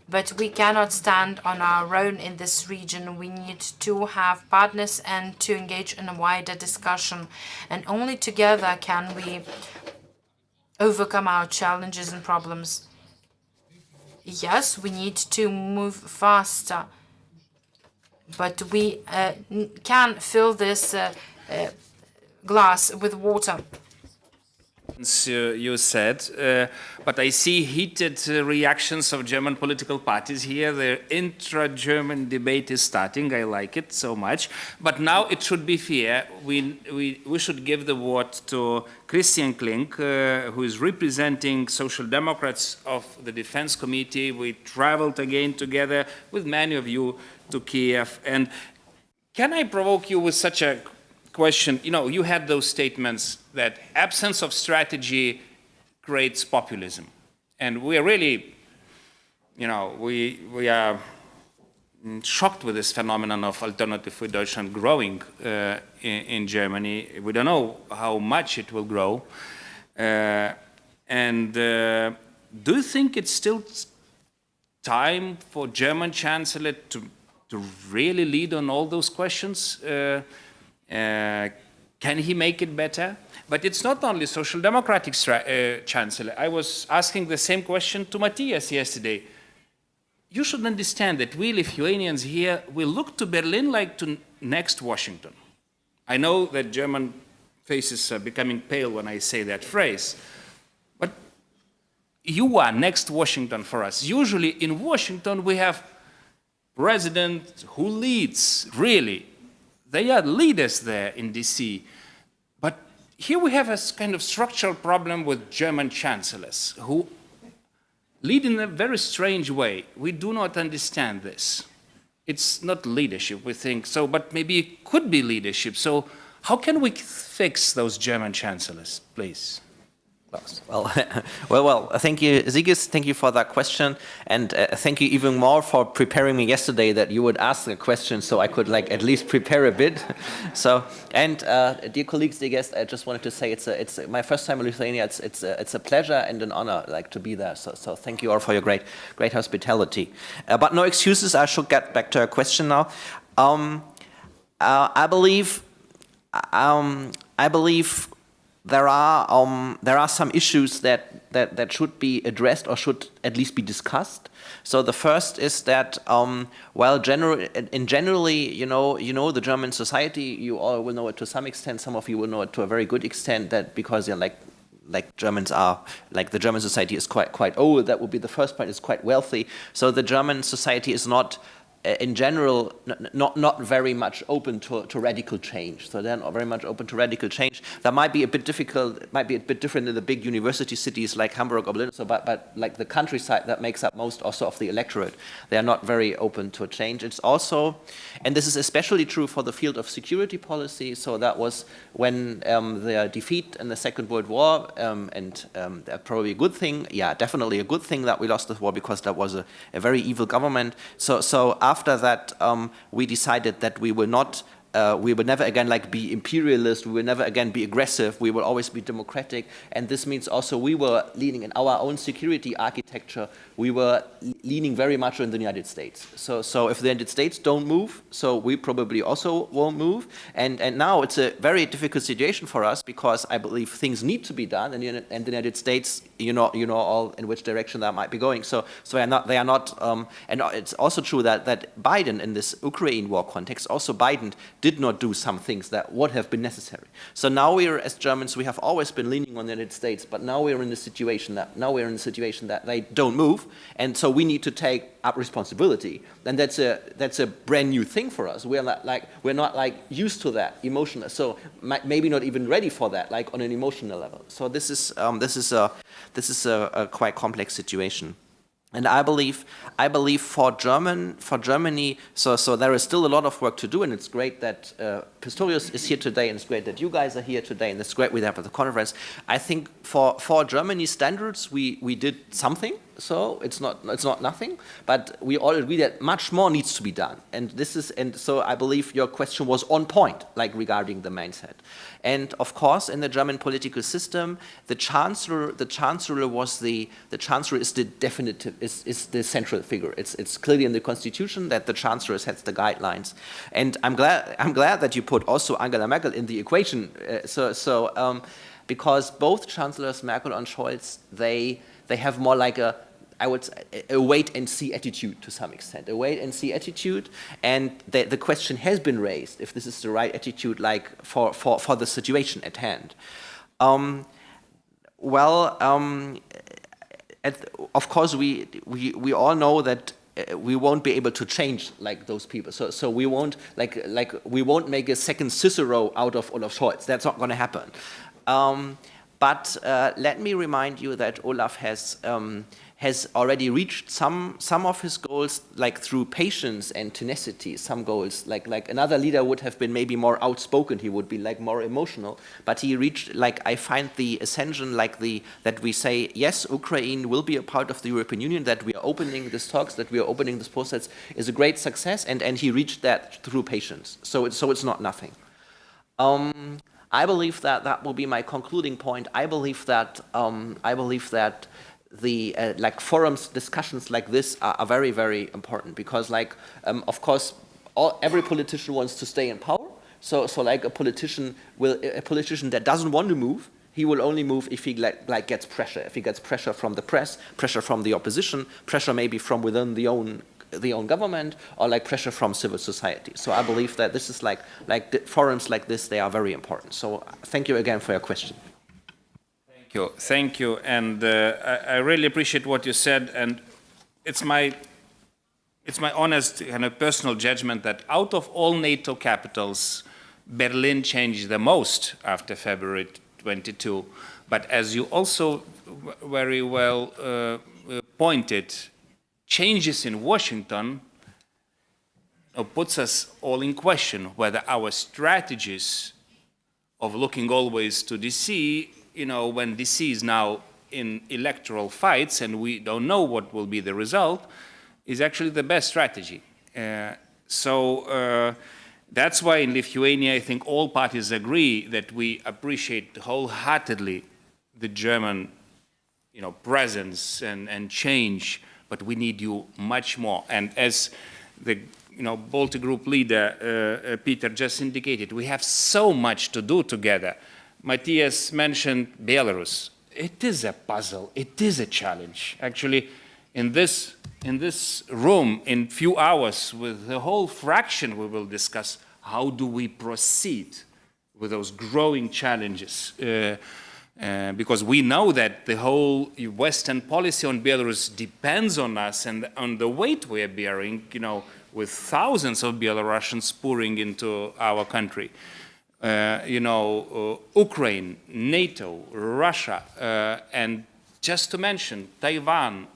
But we cannot stand on our own in this region. We need to have partners and to engage in a wider discussion. And only together can we overcome our challenges and problems. Yes, we need to move faster, but we can fill this glass with water.
You said, but I see heated reactions of German political parties here. The intra-German debate is starting. I like it so much. But now it should be fair. We should give the word to Christian Klink, who is representing Social Democrats of the Defense Committee. We traveled again together with many of you to Kiev. And can I provoke you with such a question? You know, you had those statements that absence of strategy creates populism. And we are really, you know, we are shocked with this phenomenon of Alternative für Deutschland growing in Germany. We don't know how much it will grow. Do you think it's still time for German Chancellor to really lead on all those questions? Can he make it better? But it's not only Social Democratic Chancellor. I was asking the same question to Matthias yesterday. You should understand that we Lithuanians here, we look to Berlin like to next Washington. I know that German faces are becoming pale when I say that phrase, but you are next Washington for us. Usually in Washington we have president who leads, really. They are leaders there in DC. But here we have a kind of structural problem with German chancellors who lead in a very strange way. We do not understand this. It's not leadership, we think so, but maybe it could be leadership. So how can we fix those German chancellors, please?
Well, thank you, Zigis. Thank you for that question, and thank you even more for preparing me yesterday that you would ask a question, so I could at least prepare a bit. Dear colleagues, dear guests, I just wanted to say it's my first time in Lithuania. It's a pleasure and an honor to be there. So thank you all for your great hospitality. But no excuses. I should get back to our question now. I believe. There are some issues that should be addressed or should at least be discussed. So the first is that generally, you know the German society. You all will know it to some extent. Some of you will know it to a very good extent. That because Germans are the German society is quite old. That would be the first point. It's quite wealthy. So the German society is not, in general, not very much open to radical change. So they're not very much open to radical change. That might be a bit difficult. It might be a bit different in the big university cities like Hamburg or Berlin. So, but like the countryside that makes up most also of the electorate, they are not very open to change. It's also, and this is especially true for the field of security policy. So that was when the defeat in the Second World War, and probably a good thing. Yeah, definitely a good thing that we lost the war because that was a very evil government. So after that, we decided that we will never again be imperialist. We will never again be aggressive. We will always be democratic. And this means also we were leaning in our own security architecture. We were leaning very much on the United States. So if the United States don't move, so we probably also won't move. And now it's a very difficult situation for us because I believe things need to be done. And the United States, you know all in which direction that might be going. So they are not. And it's also true that Biden in this Ukraine war context, also Biden did not do some things that would have been necessary. So now as Germans, we have always been leaning on the United States, but now we're in the situation that they don't move, and so we need to take up responsibility. And that's a brand new thing for us. We're not used to that emotional, so maybe not even ready for that, on an emotional level. So this is a quite complex situation. And I believe for Germany, so there is still a lot of work to do, and it's great that Pistorius is here today, and it's great that you guys are here today, and it's great we have at the conference. I think for Germany's standards, we did something. So it's not nothing, but we all agree that much more needs to be done. And so I believe your question was on point, regarding the mindset. And of course, in the German political system, the chancellor is the definitive, is the central figure. It's clearly in the constitution that the chancellor sets the guidelines. And I'm glad that you put also Angela Merkel in the equation. Because both chancellors Merkel and Scholz, they have more I would say, a wait-and-see attitude to some extent, a wait-and-see attitude, and the question has been raised if this is the right attitude, like for the situation at hand. Of course, we all know that we won't be able to change like those people. So we won't we won't make a second Cicero out of Olaf Scholz. That's not going to happen. But let me remind you that Olaf has already reached some of his goals, like through patience and tenacity. Some goals, like another leader would have been maybe more outspoken. He would be like more emotional. But he reached, like, I find the ascension, like that we say, yes, Ukraine will be a part of the European Union. That we are opening these talks, that we are opening this process, is a great success. And he reached that through patience. So it's not nothing. I believe that will be my concluding point. I believe that the like forums, discussions like this are very, very important because, like, of course, every politician wants to stay in power. So like a politician that doesn't want to move, he will only move if he like gets pressure. If he gets pressure from the press, pressure from the opposition, pressure maybe from within the own government, or like pressure from civil society. So I believe that this is like forums like this, they are very important. So thank you again for your question.
Thank you, and I really appreciate what you said, and it's my honest kind of personal judgment that out of all NATO capitals, Berlin changed the most after February 22. But as you also very well pointed, changes in Washington puts us all in question whether our strategies of looking always to DC, when DC is now in electoral fights and we don't know what will be the result, is actually the best strategy. So that's why in Lithuania, I think all parties agree that we appreciate wholeheartedly the German, presence and change, but we need you much more. And as the Baltic Group leader, Peter, just indicated, we have so much to do together. Matthias mentioned Belarus. It is a puzzle. It is a challenge. Actually, in this room, in few hours, with the whole fraction, we will discuss how do we proceed with those growing challenges. Because we know that the whole Western policy on Belarus depends on us and on the weight we are bearing, with thousands of Belarusians pouring into our country. Ukraine, NATO, Russia, and just to mention Taiwan,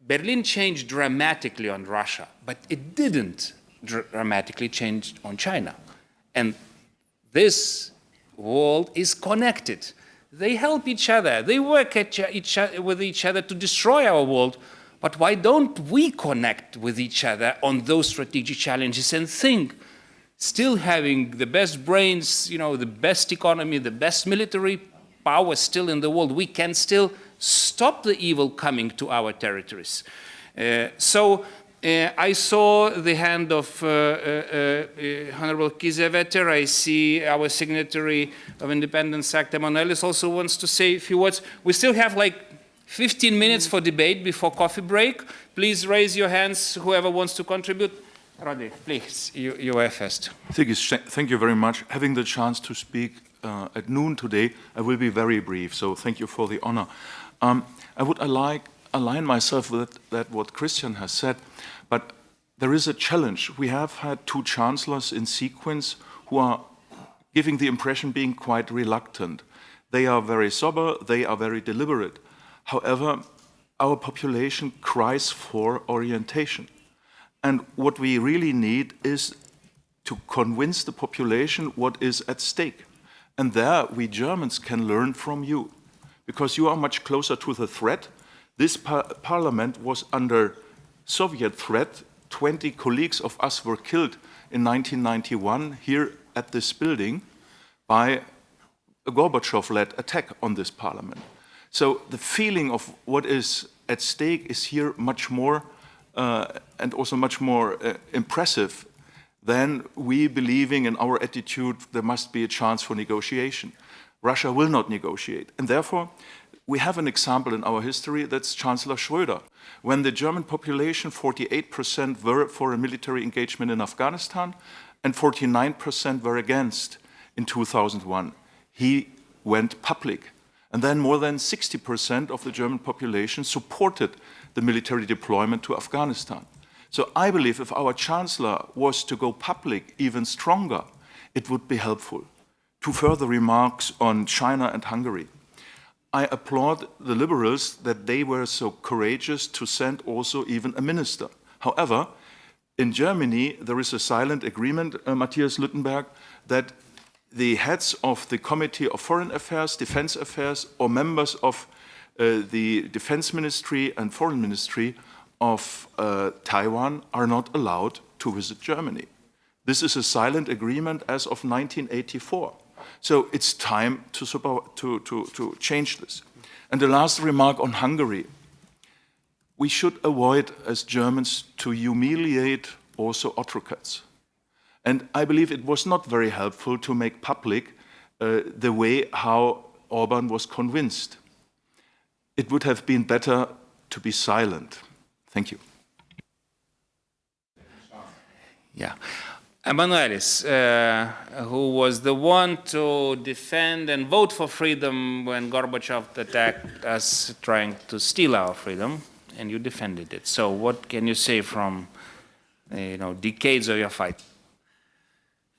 Berlin changed dramatically on Russia, but it didn't dramatically change on China. And this world is connected. They help each other. They work with each other to destroy our world. But why don't we connect with each other on those strategic challenges and think, still having the best brains, the best economy, the best military power still in the world, we can still stop the evil coming to our territories. So I saw the hand of Honorable Kiesewetter. I see our signatory of Independence Act, Emanuelis, also wants to say a few words. We still have like 15 minutes for debate before coffee break. Please raise your hands, whoever wants to contribute. Roddy, please, you are first.
Thank you very much. Having the chance to speak at noon today, I will be very brief, so thank you for the honor. I would align myself with that what Christian has said, but there is a challenge. We have had two chancellors in sequence who are giving the impression being quite reluctant. They are very sober, they are very deliberate. However, our population cries for orientation. And what we really need is to convince the population what is at stake. And there we Germans can learn from you, because you are much closer to the threat. This parliament was under Soviet threat. 20 colleagues of us were killed in 1991 here at this building by a Gorbachev-led attack on this parliament. So the feeling of what is at stake is here much more and also much more impressive than we believing in our attitude there must be a chance for negotiation. Russia will not negotiate. And therefore, we have an example in our history, that's Chancellor Schröder. When the German population, 48% were for a military engagement in Afghanistan and 49% were against in 2001. He went public. And then more than 60% of the German population supported the military deployment to Afghanistan. So I believe if our Chancellor was to go public even stronger, it would be helpful. Two further remarks on China and Hungary. I applaud the liberals that they were so courageous to send also even a minister. However, in Germany, there is a silent agreement, Matthias Lüttenberg, that the heads of the Committee of Foreign Affairs, Defense Affairs, or members of the Defense Ministry and Foreign Ministry of Taiwan are not allowed to visit Germany. This is a silent agreement as of 1984. So it's time to change this. And the last remark on Hungary. We should avoid, as Germans, to humiliate also autocrats. And I believe it was not very helpful to make public the way how Orban was convinced. It would have been better to be silent. Thank you.
Yeah. Emanuelis, who was the one to defend and vote for freedom when Gorbachev attacked us trying to steal our freedom, and you defended it. So what can you say from decades of your fight?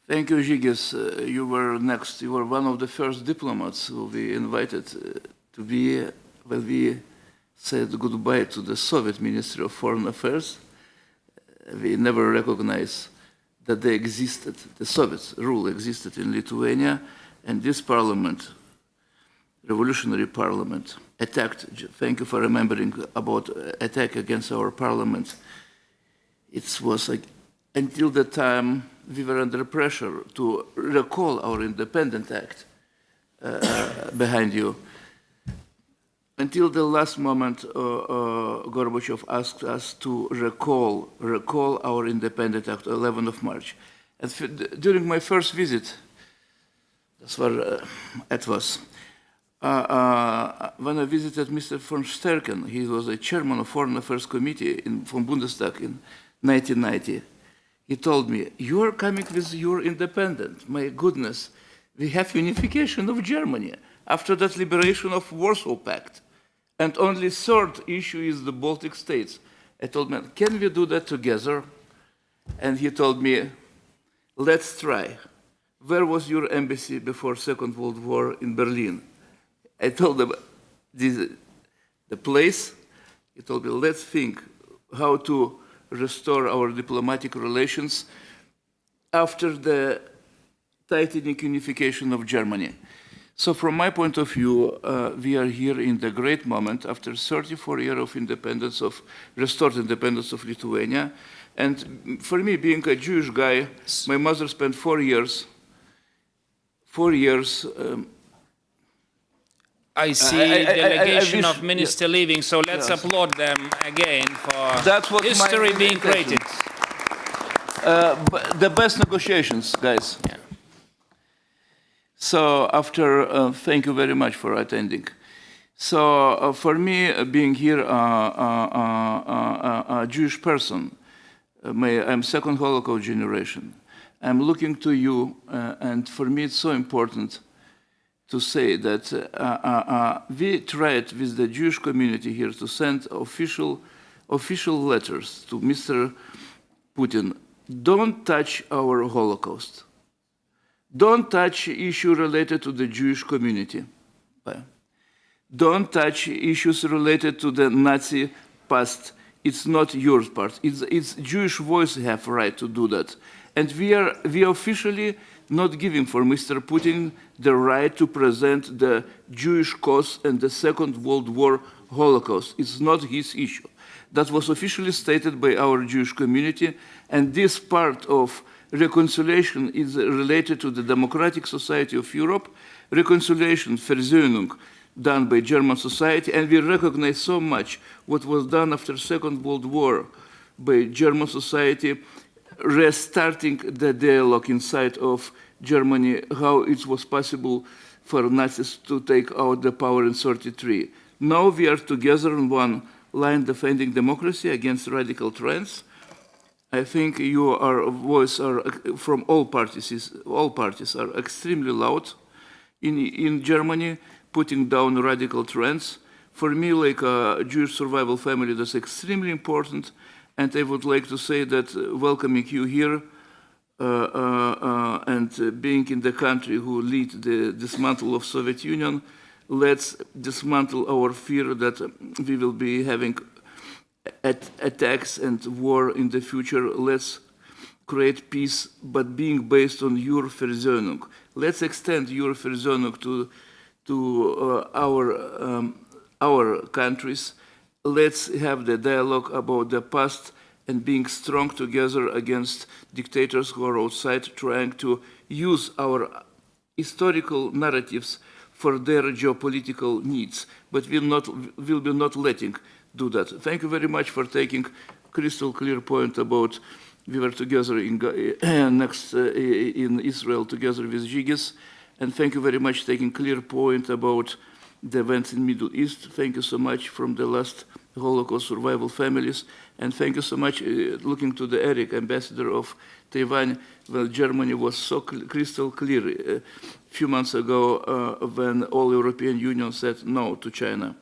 Thank you, Žygis. You were next. You were one of the first diplomats who we invited to be when we said goodbye to the Soviet Ministry of Foreign Affairs. We never recognized that they existed, the Soviet rule existed in Lithuania, and this parliament, revolutionary parliament, attacked, thank you for remembering about attack against our parliament. It was like, until the time we were under pressure to recall our Independent Act behind you. Until the last moment, Gorbachev asked us to recall our Independent Act, 11th of March. And during my first visit, that's where it was, when I visited Mr. von Sterken, he was a chairman of Foreign Affairs Committee from Bundestag in 1990. He told me, "You are coming with your independent. My goodness, we have unification of Germany after that liberation of Warsaw Pact. And only third issue is the Baltic states." I told him, "Can we do that together?" And he told me, "Let's try. Where was your embassy before Second World War in Berlin?" I told him the place. He told me, "Let's think how to restore our diplomatic relations after the tightening unification of Germany." So from my point of view, we are here in the great moment after 34 years of independence, of restored independence of Lithuania. And for me, being a Jewish guy, my mother spent 4 years.
I see delegation of minister leaving, so let's applaud them again for history being created.
The best negotiations, guys.
Yeah.
So after, thank you very much for attending. So for me, being here a Jewish person, I'm second Holocaust generation. I'm looking to you, and for me it's so important to say that we tried with the Jewish community here to send official letters to Mr. Putin. Don't touch our Holocaust. Don't touch issue related to the Jewish community. Don't touch issues related to the Nazi past. It's not your part. It's Jewish voice have right to do that. And we are officially not giving for Mr. Putin the right to present the Jewish cause and the Second World War Holocaust. It's not his issue. That was officially stated by our Jewish community, and this part of reconciliation is related to the Democratic Society of Europe, reconciliation, Versöhnung, done by German society, and we recognize so much what was done after Second World War by German society, restarting the dialogue inside of Germany, how it was possible for Nazis to take out the power in 1933. Now we are together on one line defending democracy against radical trends. I think your voice from all parties are extremely loud in Germany, putting down radical trends. For me, like a Jewish survival family, that's extremely important. And I would like to say that welcoming you here and being in the country who lead the dismantle of Soviet Union, let's dismantle our fear that we will be having attacks and war in the future. Let's create peace, but being based on your Versöhnung. Let's extend your Versöhnung to our countries. Let's have the dialogue about the past and being strong together against dictators who are outside trying to use our historical narratives for their geopolitical needs. But we'll be not letting do that. Thank you very much for taking crystal clear point about we were together in Israel together with Žygis, and thank you very much taking clear point about the events in Middle East. Thank you so much from the last Holocaust survival families, and thank you so much looking to the Eric, ambassador of Taiwan. Well, Germany was so crystal clear a few months ago when all European Union said no to China.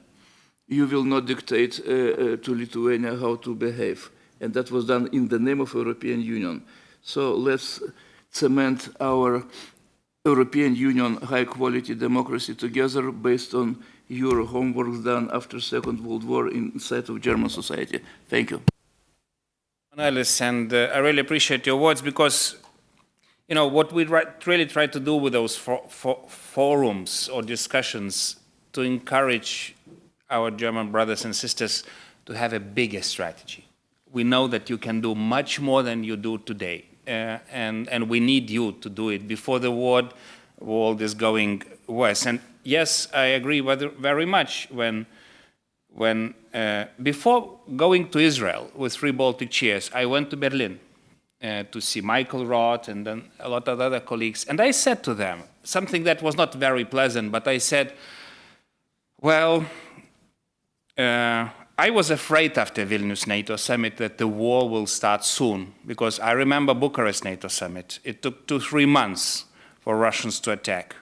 You will not dictate to Lithuania how to behave. And that was done in the name of European Union. So let's cement our European Union high-quality democracy together based on your homework done after Second World War inside of German society. Thank you.
Alice, and I really appreciate your words because, you know, what we really try to do with those forums or discussions to encourage our German brothers and sisters to have a bigger strategy. We know that you can do much more than you do today, and we need you to do it before the world is going worse. And yes, I agree very much when before going to Israel with 3 Baltic chairs, I went to Berlin to see Michael Roth and then a lot of other colleagues, and I said to them something that was not very pleasant, but I said, well, I was afraid after Vilnius NATO summit that the war will start soon, because I remember Bucharest NATO summit. It took 2-3 months for Russians to attack.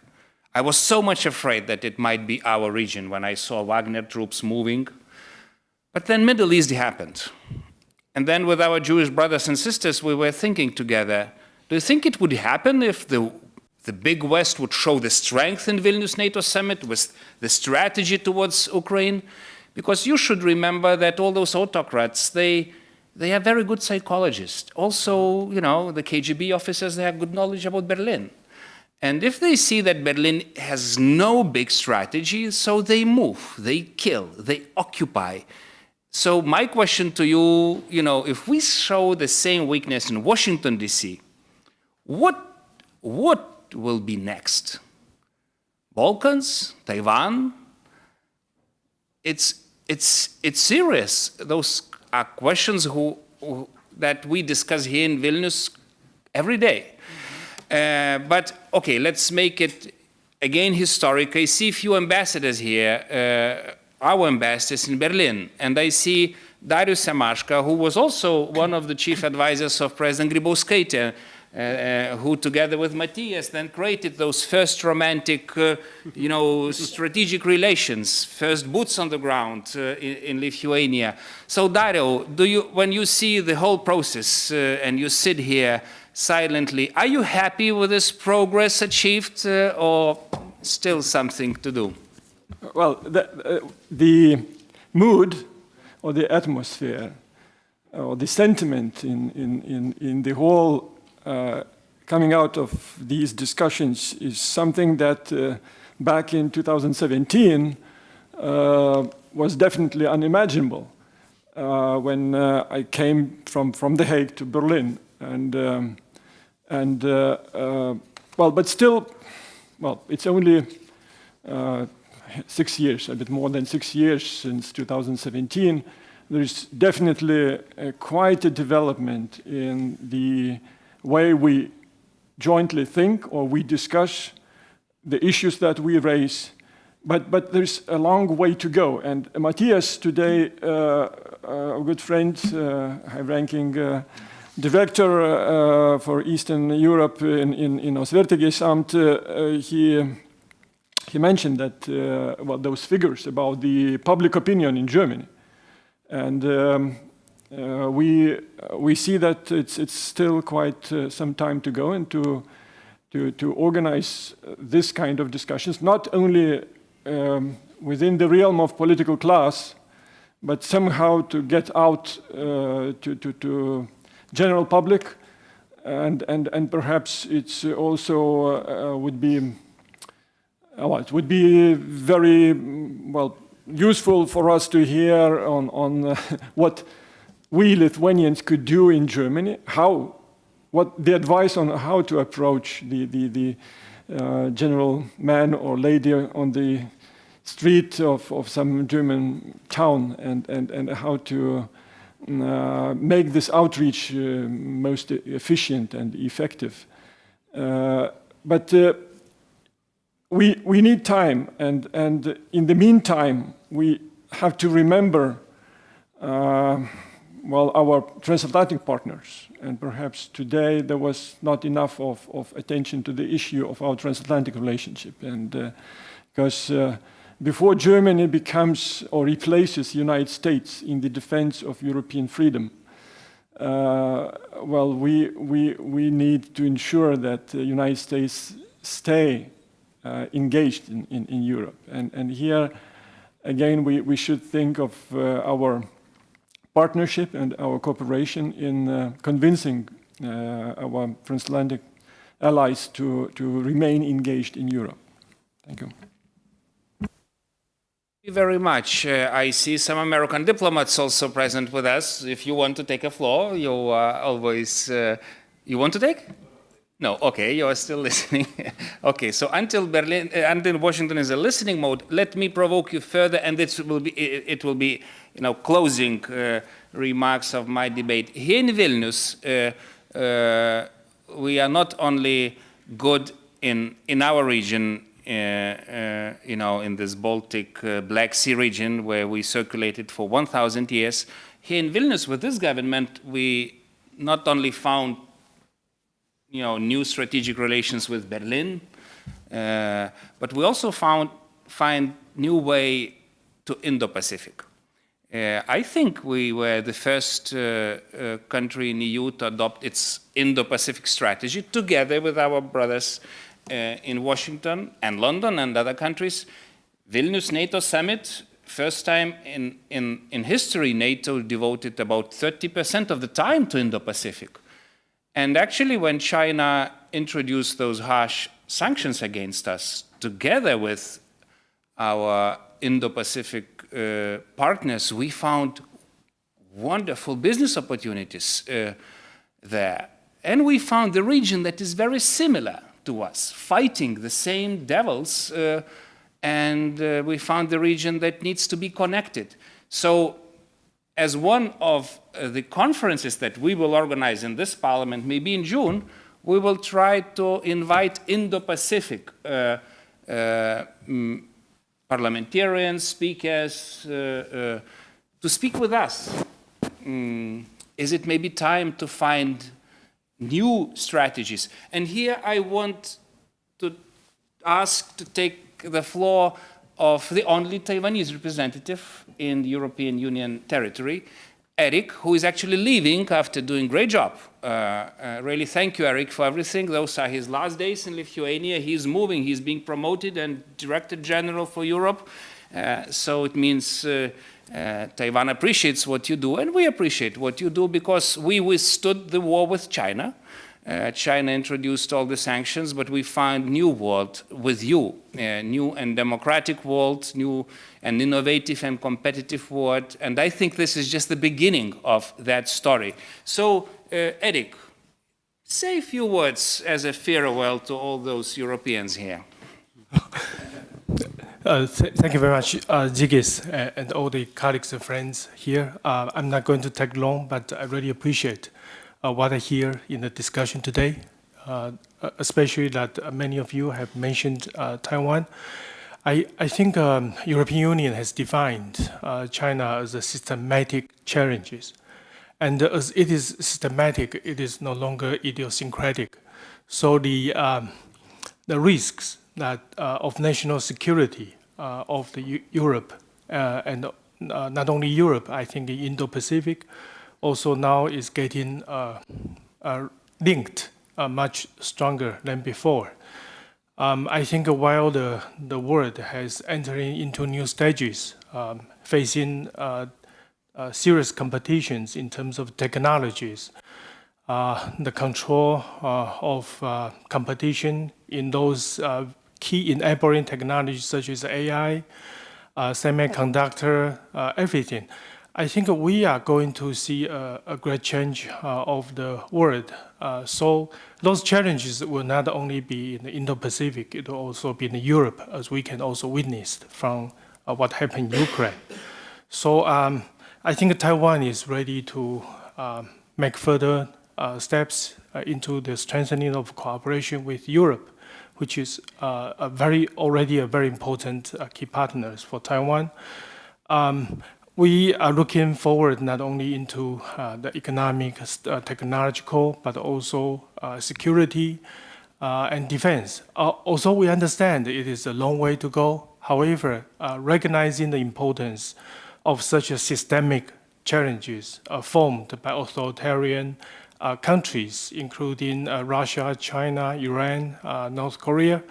I was so much afraid that it might be our region when I saw Wagner troops moving. But then Middle East happened. And then with our Jewish brothers and sisters, we were thinking together, do you think it would happen if the big West would show the strength in Vilnius NATO summit with the strategy towards Ukraine? Because you should remember that all those autocrats, they are very good psychologists. Also, you know, the KGB officers, they have good knowledge about Berlin. And if they see that Berlin has no big strategy, so they move, they kill, they occupy. So my question to you, you know, if we show the same weakness in Washington, D.C., what will be next? Balkans? Taiwan? It's serious. Those are questions that we discuss here in Vilnius every day. But okay, let's make it again historic. I see a few ambassadors here, our ambassadors in Berlin, and I see Darius Semashka, who was also one of the chief advisors of President Grybauskaitė, who together with Matthias then created those first romantic, strategic relations, first boots on the ground in Lithuania. So Dario, when you see the whole process and you sit here silently, are you happy with this progress achieved or still something to do?
Well, the mood or the atmosphere or the sentiment in the whole coming out of these discussions is something that back in 2017 was definitely unimaginable when I came from The Hague to Berlin. But still, it's only 6 years, a bit more than 6 years since 2017. There's definitely quite a development in the way we jointly think or we discuss the issues that we raise, but there's a long way to go. And Matthias today, a good friend, high-ranking director for Eastern Europe in Auswärtiges he mentioned that those figures about the public opinion in Germany, and we see that it's still quite some time to go, and to organize this kind of discussions, not only within the realm of political class, but somehow to get out to general public, and perhaps it's also would be it would be very useful for us to hear on what we Lithuanians could do in Germany, what the advice on how to approach the general man or lady on the street of some German town, and how to make this outreach most efficient and effective. But we need time, and in the meantime, we have to remember our transatlantic partners, and perhaps today there was not enough of attention to the issue of our transatlantic relationship, and because before Germany becomes or replaces the United States in the defense of European freedom, we need to ensure that the United States stay engaged in Europe, and here again we should think of our partnership and our cooperation in convincing our transatlantic allies to remain engaged in Europe. Thank you.
Thank you very much. I see some American diplomats also present with us. If you want to take a floor, you always... you want to take? No, okay, you are still listening. Okay, so until Washington is a listening mode, let me provoke you further, and it will be closing remarks of my debate. Here in Vilnius, we are not only good in our region, in this Baltic Black Sea region where we circulated for 1,000 years. Here in Vilnius, with this government, we not only found new strategic relations with Berlin, but we also find new way to Indo-Pacific. I think we were the first country in the EU to adopt its Indo-Pacific strategy together with our brothers in Washington and London and other countries. Vilnius NATO summit, first time in history NATO devoted about 30% of the time to Indo-Pacific. And actually, when China introduced those harsh sanctions against us, together with our Indo-Pacific partners, we found wonderful business opportunities there. And we found the region that is very similar to us, fighting the same devils, and we found the region that needs to be connected. So, as one of the conferences that we will organize in this parliament, maybe in June, we will try to invite Indo-Pacific parliamentarians, speakers, to speak with us. Is it maybe time to find new strategies? And here I want to ask to take the floor of the only Taiwanese representative in the European Union territory, Eric, who is actually leaving after doing a great job. Really thank you, Eric, for everything. Those are his last days in Lithuania. He's moving, he's being promoted and Director General for Europe. So it means Taiwan appreciates what you do, and we appreciate what you do because we withstood the war with China. China introduced all the sanctions, but we found new world with you, new and democratic world, new and innovative and competitive world, and I think this is just the beginning of that story. So, Eric, say a few words as a farewell to all those Europeans here.
Thank you very much, Zigis, and all the colleagues and friends here. I'm not going to take long, but I really appreciate what I hear in the discussion today. especially that many of you have mentioned Taiwan. I think European Union has defined China as a systematic challenges. And as it is systematic, it is no longer idiosyncratic. So the risks that of national security of the Europe and not only Europe, I think the Indo-Pacific also now is getting linked much stronger than before. I think while the world has entered into new stages, facing serious competitions in terms of technologies, the control of competition in those key enabling technologies such as AI, semiconductor, everything. I think we are going to see a great change of the world. So those challenges will not only be in the Indo-Pacific, it will also be in Europe, as we can also witness from what happened in Ukraine. So I think Taiwan is ready to make further steps into the strengthening of cooperation with Europe, which is already a very important key partner for Taiwan. We are looking forward not only into the economic, technological, but also security and defense. Also, we understand it is a long way to go. However, recognizing the importance of such a systemic challenges formed by authoritarian countries, including Russia, China, Iran, North Korea,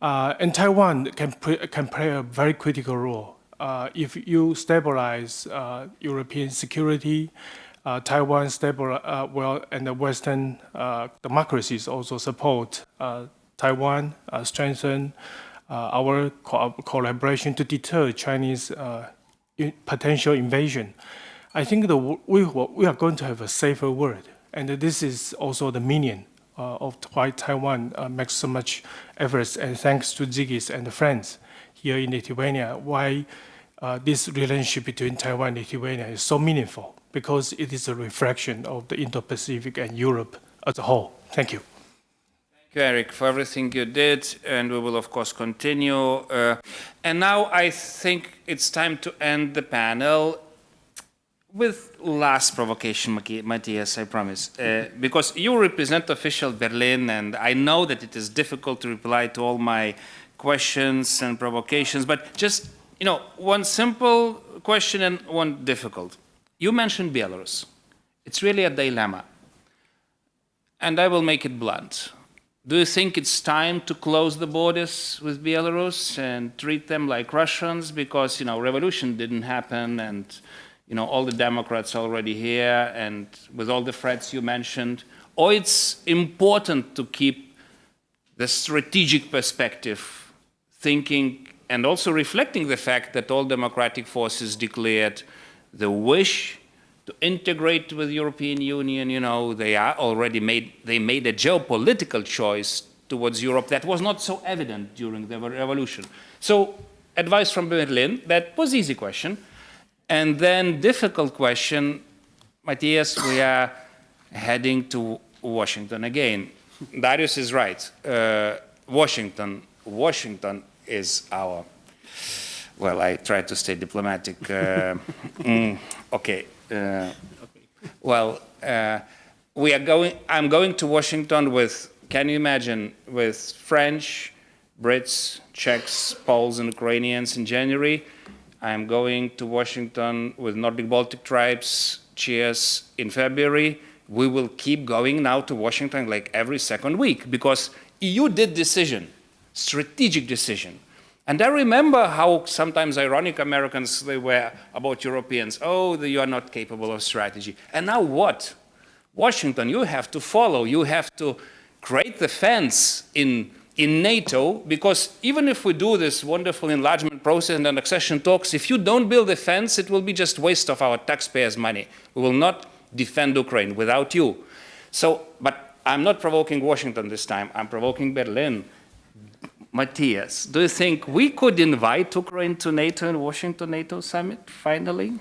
and Taiwan can play a very critical role. If you stabilize European security, Taiwan and the Western democracies also support Taiwan, strengthen our collaboration to deter Chinese potential invasion. I think we are going to have a safer world, and this is also the meaning of why Taiwan makes so much efforts, and thanks to Zigis and the friends here in Lithuania, why this relationship between Taiwan and Lithuania is so meaningful, because it is a reflection of the Indo-Pacific and Europe as a whole. Thank you.
Thank you, Eric, for everything you did, and we will, of course, continue. And now I think it's time to end the panel with last provocation, Matthias, I promise. Because you represent official Berlin, and I know that it is difficult to reply to all my questions and provocations, but just, one simple question and one difficult. You mentioned Belarus. It's really a dilemma. And I will make it blunt. Do you think it's time to close the borders with Belarus and treat them like Russians? Because, revolution didn't happen, and all the Democrats are already here, and with all the threats you mentioned. Or it's important to keep the strategic perspective, thinking and also reflecting the fact that all democratic forces declared the wish to integrate with the European Union. They made a geopolitical choice towards Europe that was not so evident during the revolution. So, advice from Berlin, that was easy question. And then difficult question, Matthias, we are heading to Washington again. Darius is right. Washington is our, well, I try to stay diplomatic. Okay. I'm going to Washington with, can you imagine, with French, Brits, Czechs, Poles, and Ukrainians in January. I'm going to Washington with Nordic Baltic tribes, Cheers, in February. We will keep going now to Washington like every second week, because EU did decision, strategic decision. And I remember how sometimes ironic Americans they were about Europeans. Oh, you are not capable of strategy. And now what? Washington, you have to follow. You have to create the fence in NATO, because even if we do this wonderful enlargement process and accession talks, if you don't build a fence, it will be just waste of our taxpayers' money. We will not defend Ukraine without you. So, but I'm not provoking Washington this time. I'm provoking Berlin. Matthias, do you think we could invite Ukraine to NATO and Washington NATO summit finally?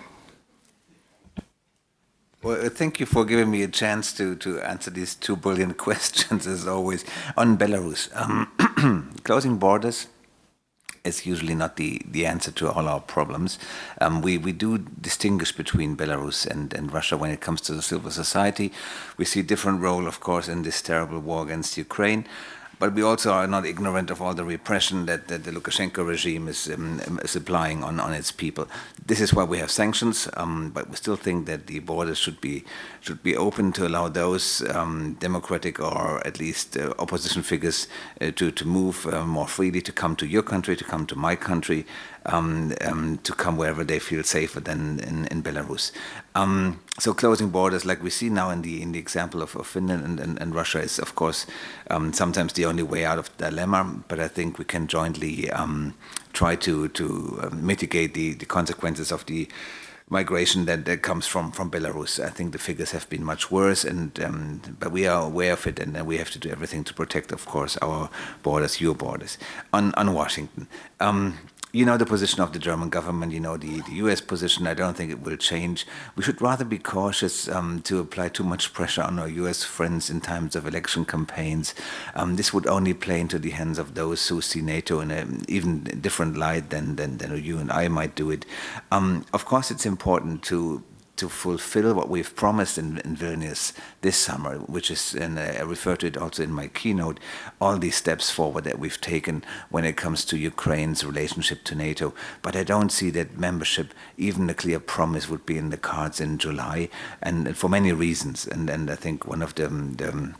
Well, thank you for giving me a chance to answer these two brilliant questions, as always. On Belarus, closing borders is usually not the answer to all our problems. We do distinguish between Belarus and Russia when it comes to the civil society. We see a different role, of course, in this terrible war against Ukraine. But we also are not ignorant of all the repression that the Lukashenko regime is applying on its people. This is why we have sanctions, but we still think that the borders should be open to allow those democratic or at least opposition figures to move more freely, to come to your country, to come to my country, to come wherever they feel safer than in Belarus. So closing borders, like we see now in the example of Finland and Russia, is of course sometimes the only way out of the dilemma. But I think we can jointly try to mitigate the consequences of the migration that comes from Belarus. I think the figures have been much worse, but we are aware of it, and we have to do everything to protect, of course, our borders, your borders. On Washington. You know the position of the German government, you know the US position. I don't think it will change. We should rather be cautious to apply too much pressure on our US friends in times of election campaigns. This would only play into the hands of those who see NATO in an even different light than you and I might do it. Of course, it's important to fulfill what we've promised in Vilnius this summer, which is, and I refer to it also in my keynote, all these steps forward that we've taken when it comes to Ukraine's relationship to NATO. But I don't see that membership, even a clear promise, would be in the cards in July, and for many reasons. And I think one of the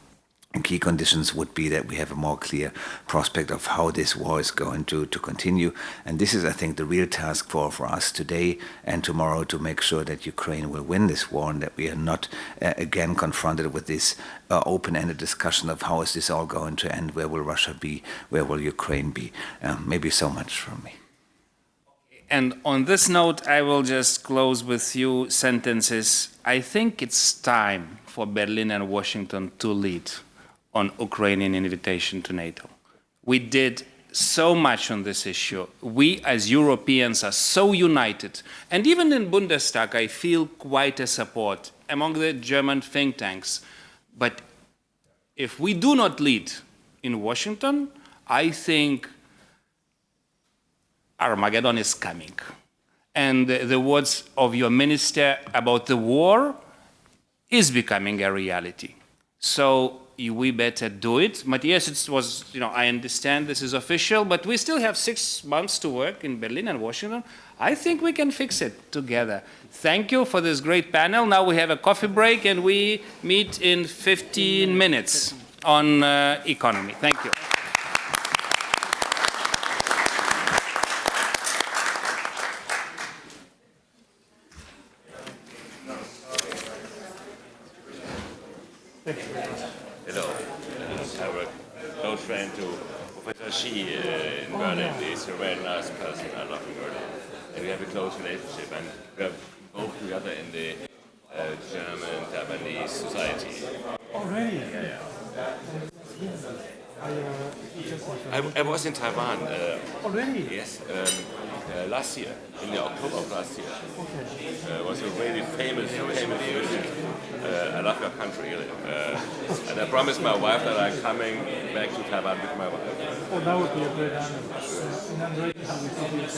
key conditions would be that we have a more clear prospect of how this war is going to continue. And this is, I think, the real task for us today and tomorrow, to make sure that Ukraine will win this war and that we are not again confronted with this open-ended discussion of how is this all going to end, where will Russia be, where will Ukraine be. Maybe so much from me.
And on this note, I will just close with few sentences. I think it's time for Berlin and Washington to lead on Ukrainian invitation to NATO. We did so much on this issue. We as Europeans are so united. And even in Bundestag, I feel quite a support among the German think tanks. But if we do not lead in Washington, I think Armageddon is coming. And the words of your minister about the war is becoming a reality. So we better do it. Matthias, it was, I understand this is official, but we still have 6 months to work in Berlin and Washington. I think we can fix it together. Thank you for this great panel. Now we have a coffee break and we meet in 15 minutes on economy. Thank you.
Hello. I have a close friend to Professor Xi in Berlin. He's a very nice person. I love him very much. And we have a close relationship. And we are both together in the German Taiwanese society.
Already?
Yeah. I was in Taiwan.
Already?
Yes. Last year, in the October of last year. Okay. It was a really famous visit. I love your country, really. And I promised my wife that I'm coming back to Taiwan with my wife.
Oh, that would be a great honor. And I'm very happy to be here.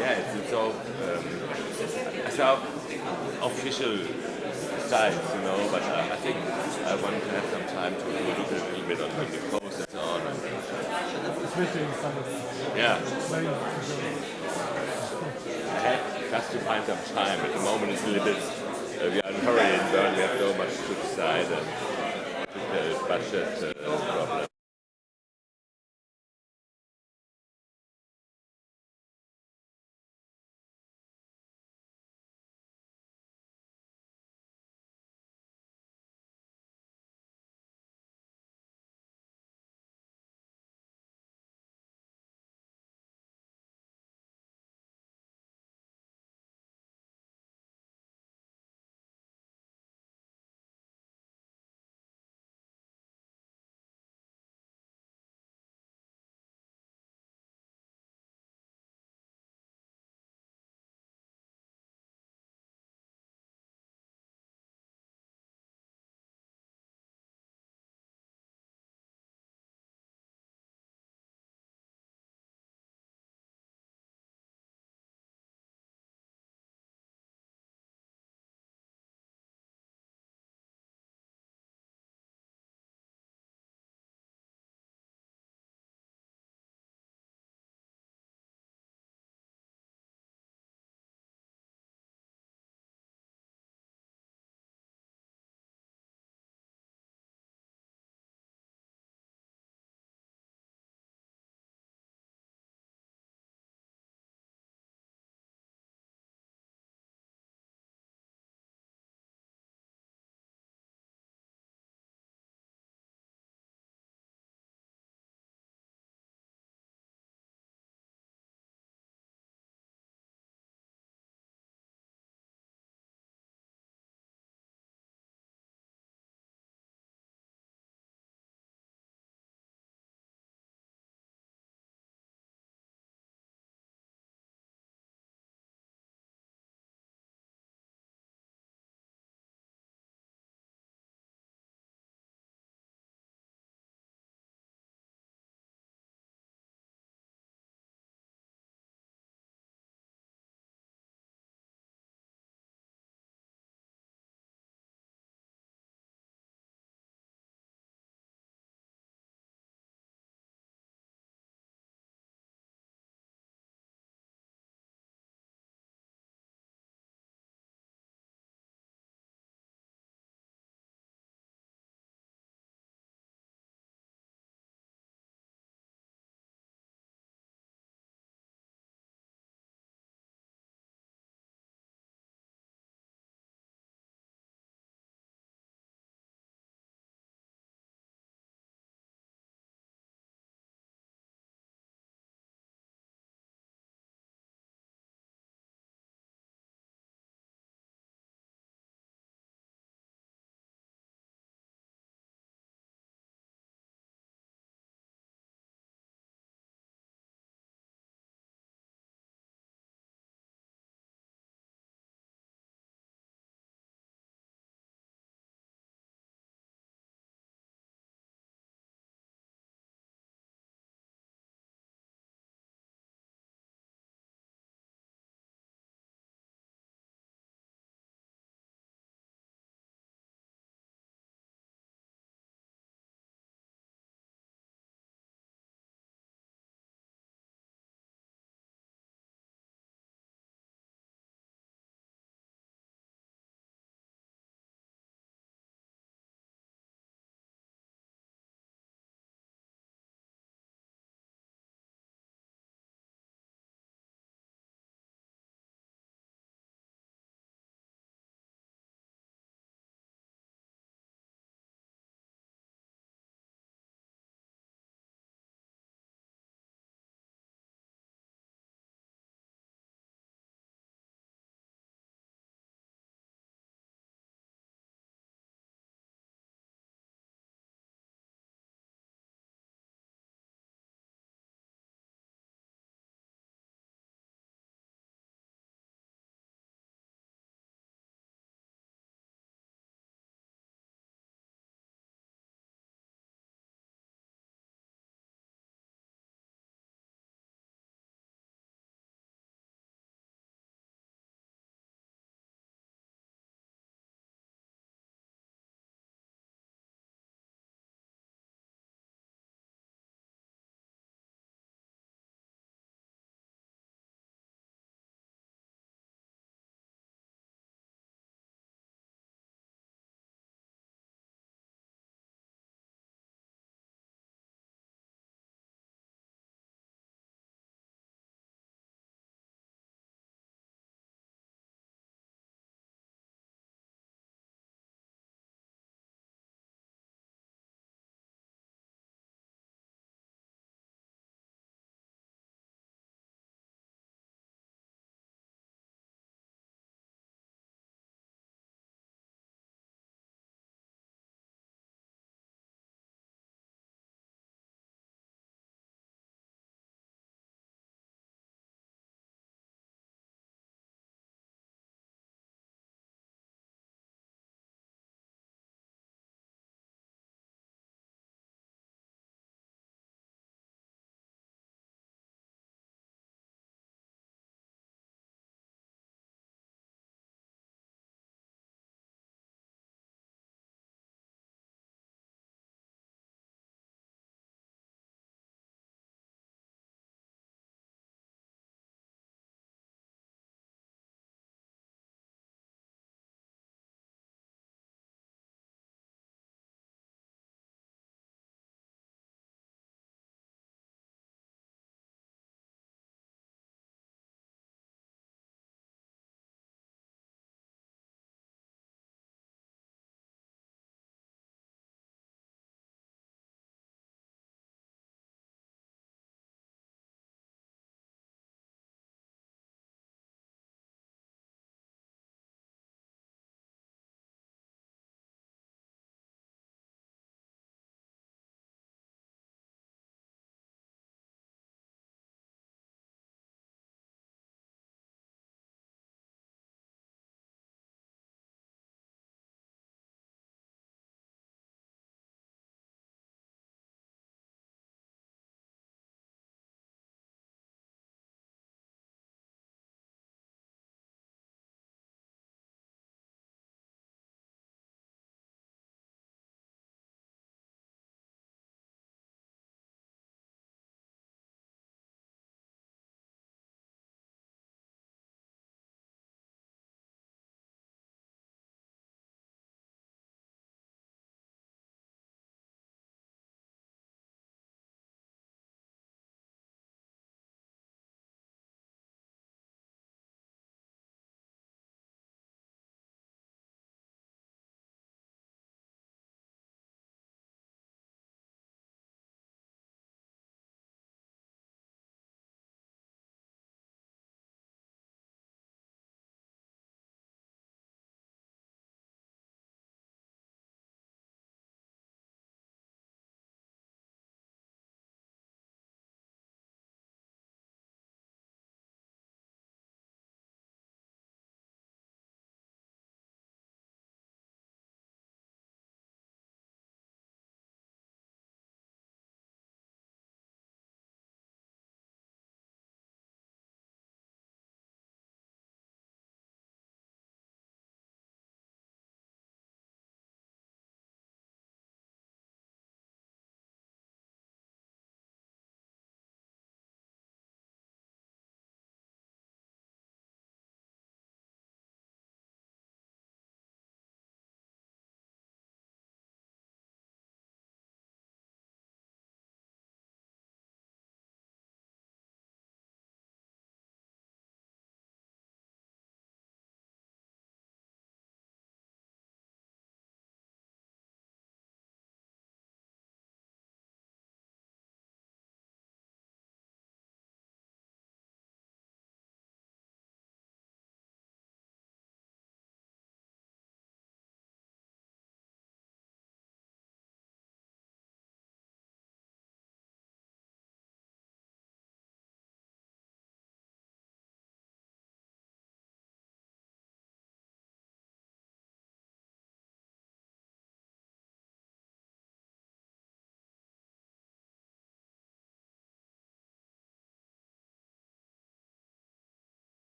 Yeah, it's all it's our official sites, but I think I want to have some time to look a little bit on the coast and so on.
Especially in summer.
Yeah.
Very
I have just to find some time. At the moment it's a little bit, we are in a hurry in Bern, we have so much to decide, and budget problem.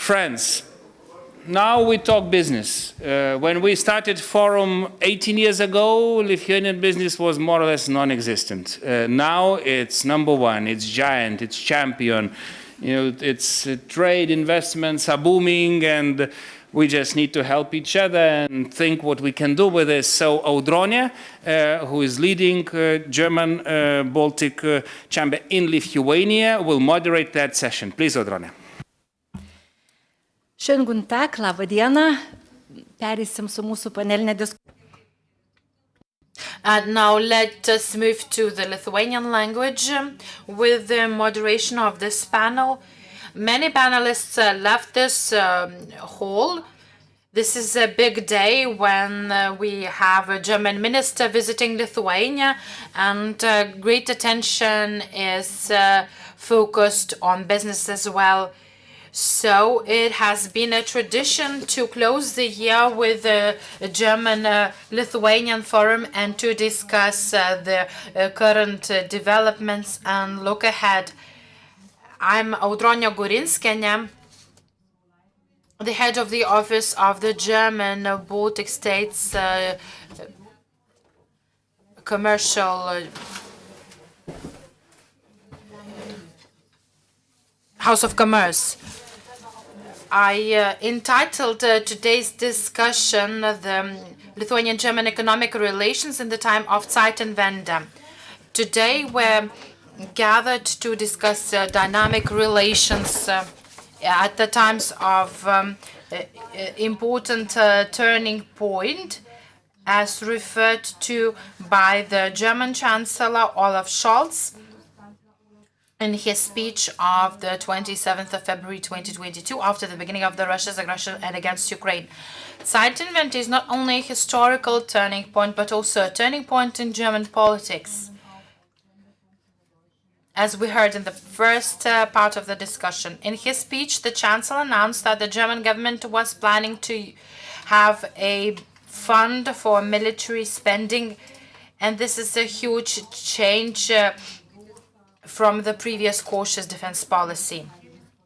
Friends, now we talk business. When we started Forum 18 years ago, Lithuanian business was more or less non-existent. Now it's number one, it's giant, it's champion. You know, it's trade, investments are booming, and we just need to help each other and think what we can do with this. So Audronė, who is leading German Baltic Chamber in Lithuania, will moderate that session. Please, Audronė.
Schönen guten Tag, laba diena. Perėsim su mūsų panelinė diskusija.
And now let us move to the Lithuanian language with the moderation of this panel. Many panelists left this hall. This is a big day when we have a German minister visiting Lithuania, and great attention is focused on business as well. So it has been a tradition to close the year with a German-Lithuanian forum and to discuss the current developments and look ahead. I'm Audronė Gurinskienė, the head of the office of the German Baltic States Commercial House of Commerce. I entitled today's discussion the Lithuanian-German economic relations in the time of Zeitenwende. Today we're gathered to discuss dynamic relations at the times of important turning point, as referred to by the German Chancellor Olaf Scholz in his speech of the 27th of February 2022, after the beginning of Russia's aggression against Ukraine. Zeitenwende is not only a historical turning point, but also a turning point in German politics. As we heard in the first part of the discussion, in his speech, the Chancellor announced that the German government was planning to have a fund for military spending, and this is a huge change from the previous cautious defense policy.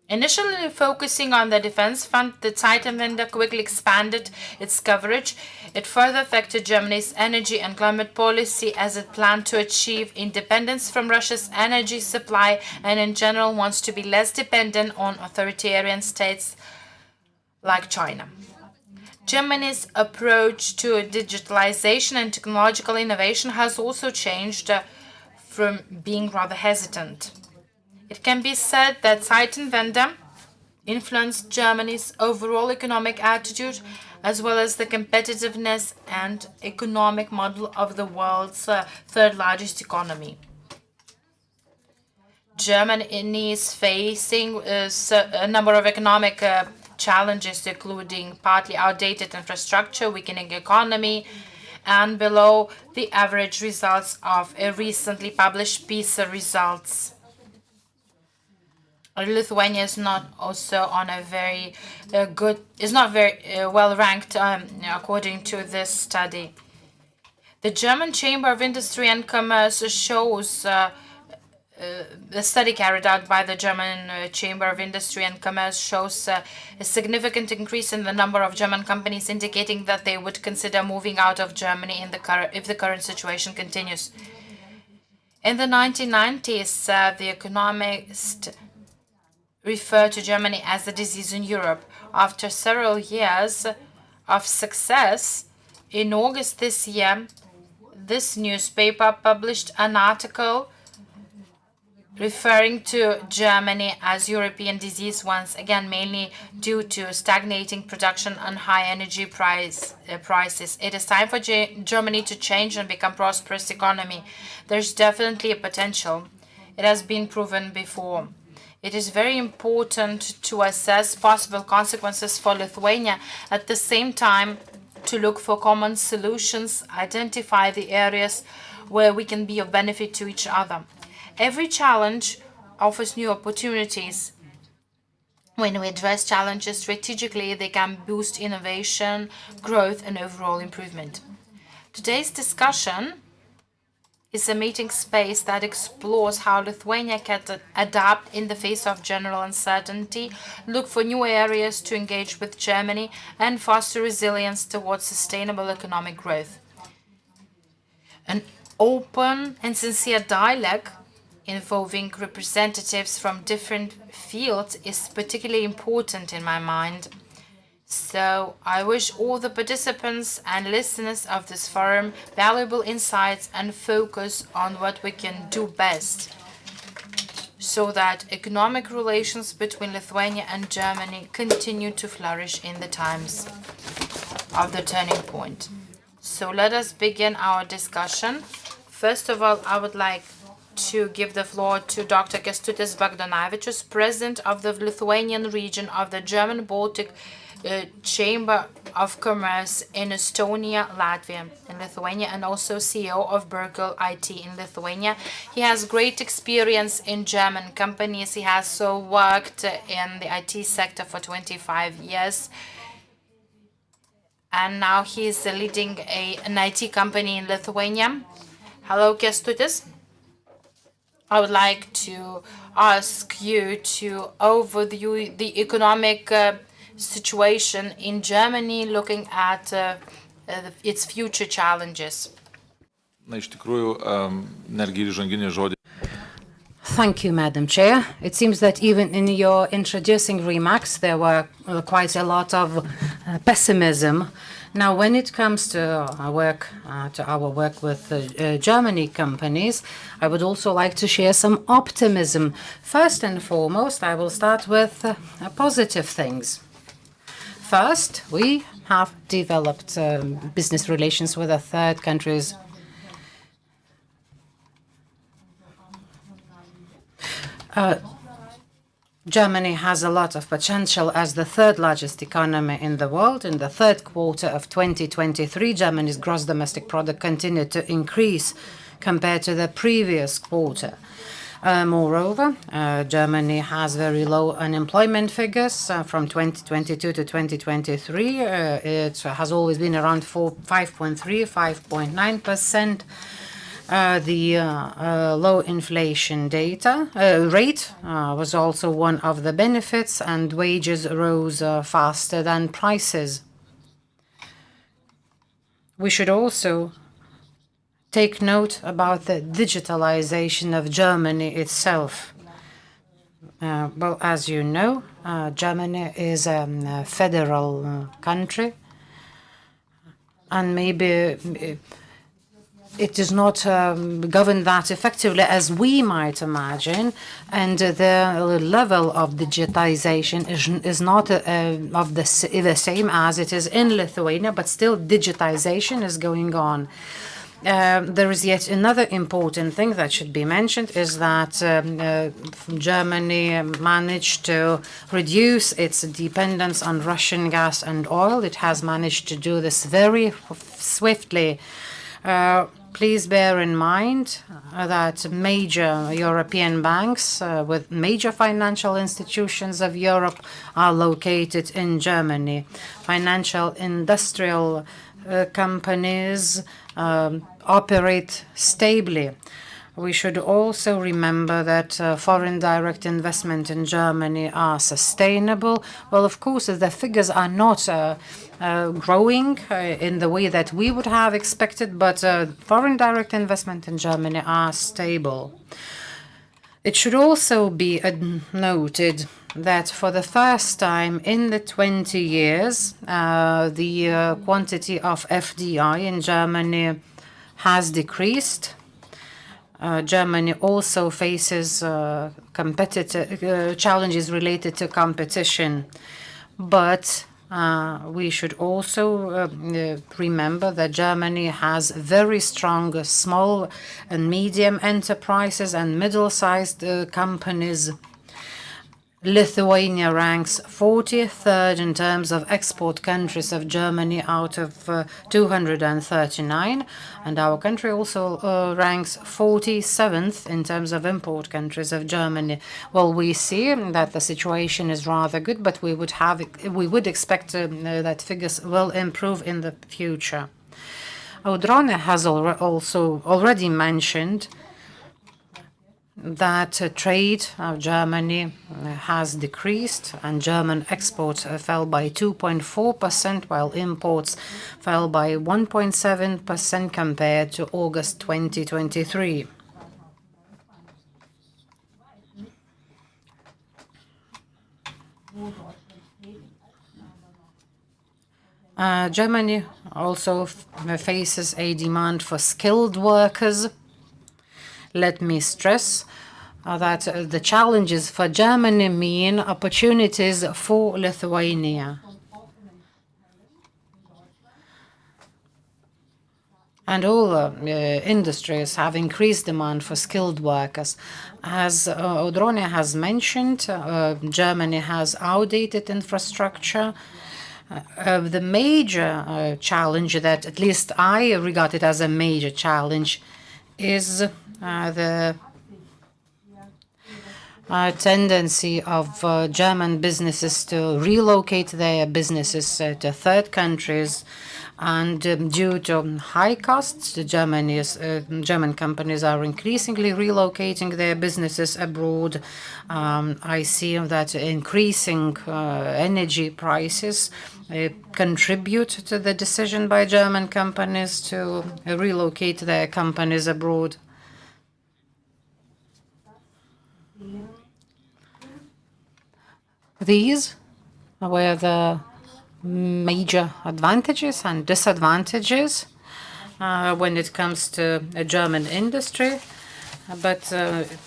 Initially focusing on the defense fund, the Zeitenwende quickly expanded its coverage. It further affected Germany's energy and climate policy as it planned to achieve independence from Russia's energy supply and in general wants to be less dependent on authoritarian states like China. Germany's approach to digitalization and technological innovation has also changed from being rather hesitant. It can be said that Zeitenwende influenced Germany's overall economic attitude as well as the competitiveness and economic model of the world's third largest economy. Germany is facing a number of economic challenges, including partly outdated infrastructure, weakening economy, and below the average results of a recently published PISA results. Lithuania is not also on a very well ranked according to this study. The German Chamber of Industry and Commerce shows the study carried out by the German Chamber of Industry and Commerce shows a significant increase in the number of German companies, indicating that they would consider moving out of Germany if the current situation continues. In the 1990s, the economists referred to Germany as a disease in Europe. After several years of success, in August this year, this newspaper published an article referring to Germany as European disease, once again mainly due to stagnating production and high energy prices. It is time for Germany to change and become a prosperous economy. There's definitely a potential. It has been proven before. It is very important to assess possible consequences for Lithuania, at the same time to look for common solutions, identify the areas where we can be of benefit to each other. Every challenge offers new opportunities. When we address challenges strategically, they can boost innovation, growth, and overall improvement. Today's discussion is a meeting space that explores how Lithuania can adapt in the face of general uncertainty, look for new areas to engage with Germany, and foster resilience towards sustainable economic growth. An open and sincere dialogue involving representatives from different fields is particularly important in my mind. So I wish all the participants and listeners of this forum valuable insights and focus on what we can do best so that economic relations between Lithuania and Germany continue to flourish in the times of the turning point. So let us begin our discussion. First of all, I would like to give the floor to Dr. Kęstutis Bagdonavičius, President of the Lithuanian region of the German-Baltic Chamber of Commerce in Estonia, Latvia, and Lithuania, and also CEO of Berkel IT in Lithuania. He has great experience in German companies. He has so worked in the IT sector for 25 years. And now he is leading an IT company in Lithuania. Hello, Kęstutis. I would like to ask you to overview the economic situation in Germany, looking at its future challenges.
Thank you, Madam Chair. It seems that even in your introducing remarks, there were quite a lot of pessimism. Now, when it comes to our work with Germany companies, I would also like to share some optimism. First and foremost, I will start with positive things. First, we have developed business relations with the third countries. Germany has a lot of potential as the third largest economy in the world. In the third quarter of 2023, Germany's gross domestic product continued to increase compared to the previous quarter. Moreover, Germany has very low unemployment figures from 2022 to 2023. It has always been around 5.3, 5.9%. The low inflation rate was also one of the benefits, and wages rose faster than prices. We should also take note about the digitalization of Germany itself. Well, as you know, Germany is a federal country, and maybe it is not governed that effectively as we might imagine, and the level of digitization is not of the same as it is in Lithuania, but still digitization is going on. There is yet another important thing that should be mentioned, is that Germany managed to reduce its dependence on Russian gas and oil. It has managed to do this very swiftly. Please bear in mind that major European banks with major financial institutions of Europe are located in Germany. Financial industrial companies operate stably. We should also remember that foreign direct investment in Germany are sustainable. Well, of course, the figures are not growing in the way that we would have expected, but foreign direct investment in Germany are stable. It should also be noted that for the first time in the 20 years, the quantity of FDI in Germany has decreased. Germany also faces challenges related to competition, but we should also remember that Germany has very strong small and medium enterprises and middle-sized companies. Lithuania ranks 43rd in terms of export countries of Germany out of 239, and our country also ranks 47th in terms of import countries of Germany. Well, we see that the situation is rather good, but we would expect that figures will improve in the future. Audrone has also already mentioned that trade of Germany has decreased and German exports fell by 2.4%, while imports fell by 1.7% compared to August 2023. Germany also faces a demand for skilled workers. Let me stress that the challenges for Germany mean opportunities for Lithuania. And all industries have increased demand for skilled workers. As Audrone has mentioned, Germany has outdated infrastructure. The major challenge that at least I regard it as a major challenge is the tendency of German businesses to relocate their businesses to third countries. And due to high costs, German companies are increasingly relocating their businesses abroad. I see that increasing energy prices contribute to the decision by German companies to relocate their companies abroad. These were the major advantages and disadvantages when it comes to a German industry. But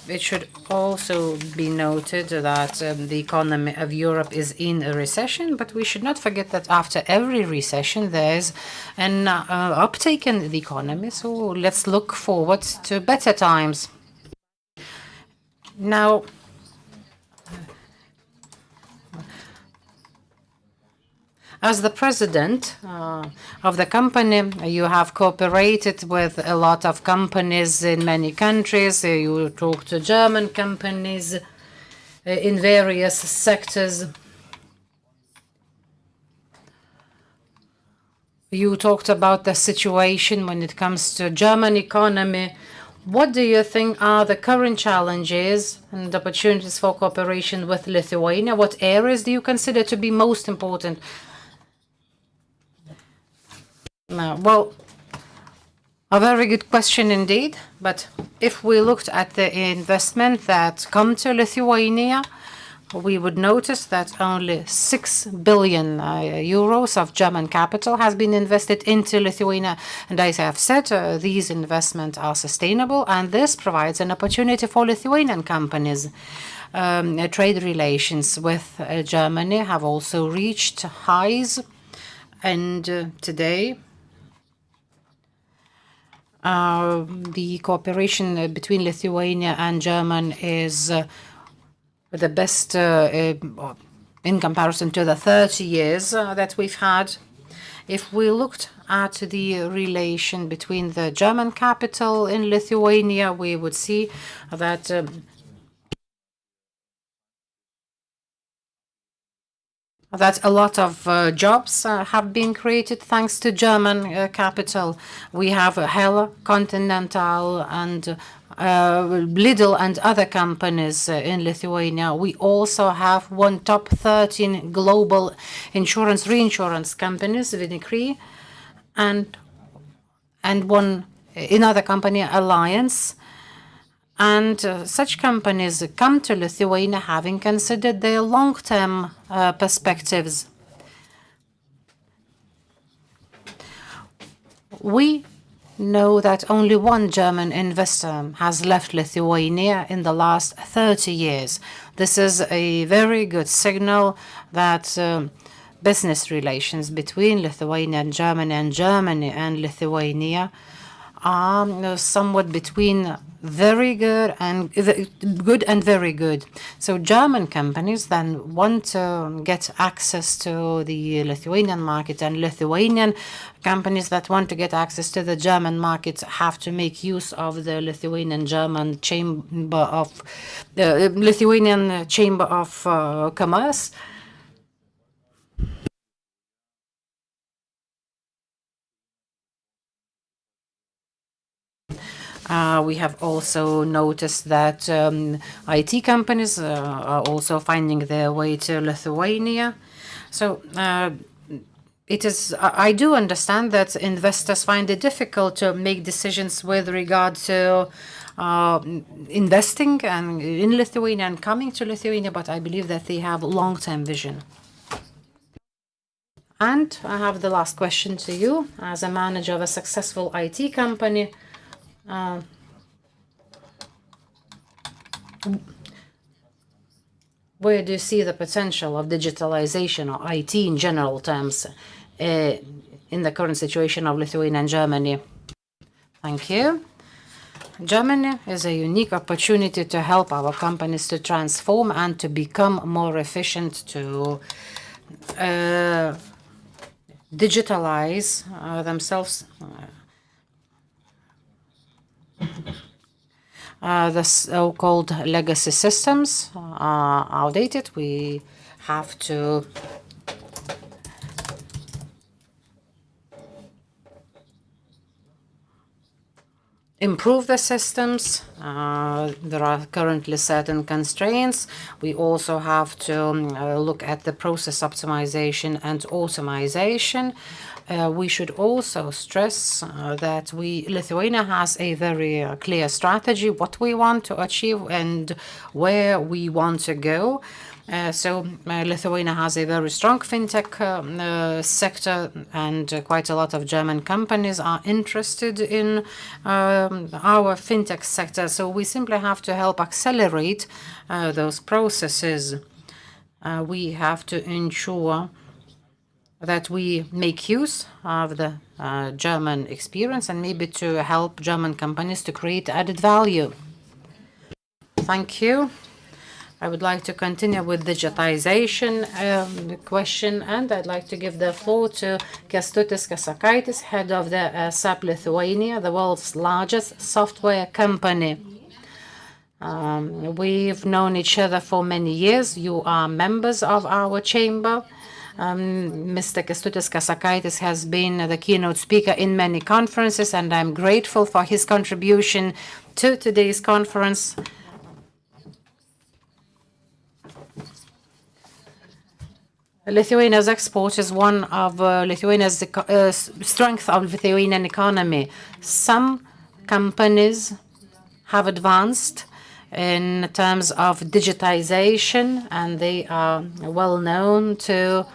it should also be noted that the economy of Europe is in a recession, but we should not forget that after every recession there's an uptake in the economy, so let's look forward to better times. Now, as the president of the company, you have cooperated with a lot of companies in many countries. You talk to German companies in various sectors. You talked about the situation when it comes to German economy. What do you think are the current challenges and opportunities for cooperation with Lithuania? What areas do you consider to be most important? Well, a very good question indeed, but if we looked at the investment that come to Lithuania, we would notice that only 6 billion euros of German capital has been invested into Lithuania. And as I have said, these investments are sustainable, and this provides an opportunity for Lithuanian companies. Trade relations with Germany have also reached highs, and today the cooperation between Lithuania and Germany is the best in comparison to the 30 years that we've had. If we looked at the relation between the German capital in Lithuania, we would see that a lot of jobs have been created thanks to German capital. We have Hella, Continental, and Lidl and other companies in Lithuania. We also have one top 13 global reinsurance companies, Vinicry, and one another company, Alliance. And such companies come to Lithuania having considered their long-term perspectives. We know that only one German investor has left Lithuania in the last 30 years. This is a very good signal that business relations between Lithuania and Germany and Lithuania are somewhat between very good and very good. So German companies then want to get access to the Lithuanian market, and Lithuanian companies that want to get access to the German market have to make use of the Lithuanian Chamber of Commerce. We have also noticed that IT companies are also finding their way to Lithuania. So I do understand that investors find it difficult to make decisions with regard to investing in Lithuania and coming to Lithuania, but I believe that they have long-term vision. And I have the last question to you. As a manager of a successful IT company, where do you see the potential of digitalization or IT in general terms in the current situation of Lithuania and Germany? Thank you. Germany is a unique opportunity to help our companies to transform and to become more efficient, to digitalize themselves. The so-called legacy systems are outdated. We have to improve the systems. There are currently certain constraints. We also have to look at the process optimization and automation. We should also stress that Lithuania has a very clear strategy, what we want to achieve and where we want to go. So Lithuania has a very strong fintech sector, and quite a lot of German companies are interested in our fintech sector. So we simply have to help accelerate those processes. We have to ensure that we make use of the German experience and maybe to help German companies to create added value. Thank you. I would like to continue with digitization question, and I'd like to give the floor to Kęstutis Kasakaitis, head of the SAP Lithuania, the world's largest software company. We've known each other for many years. You are members of our chamber. Mr. Kęstutis Kasakaitis has been the keynote speaker in many conferences, and I'm grateful for his contribution to today's conference. Lithuania's export is one of Lithuania's strength of Lithuanian economy. Some companies have advanced in terms of digitization, and they are well known to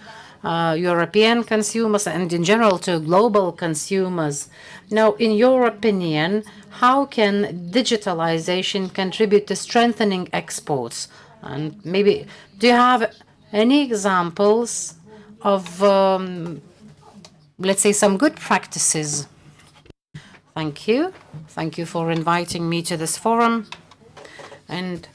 European consumers and in general to global consumers. Now, in your opinion, how can digitalization contribute to strengthening exports? And maybe, do you have any examples of, let's say, some good practices? Thank you. Thank you for inviting me to this forum. And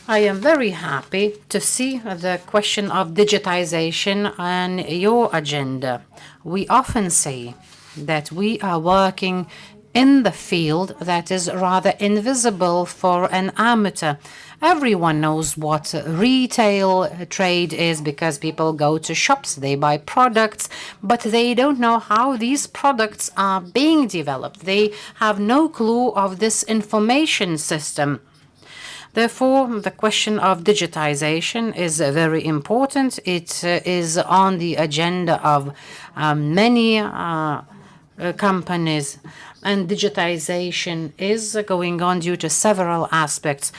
I am very happy to see the question of digitization on your agenda. We often say that we are working in the field that is rather invisible for an amateur. Everyone knows what retail trade is because people go to shops, they buy products, but they don't know how these products are being developed. They have no clue of this information system. Therefore, the question of digitization is very important. It is on the agenda of many companies, and digitization is going on due to several aspects.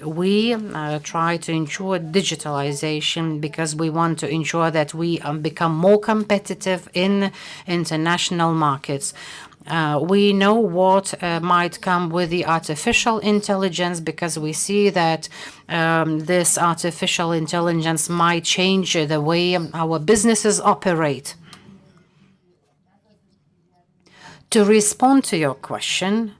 We try to ensure digitalization because we want to ensure that we become more competitive in international markets. We know what might come with the artificial intelligence because we see that this artificial intelligence might change the way our businesses operate. To respond to your question,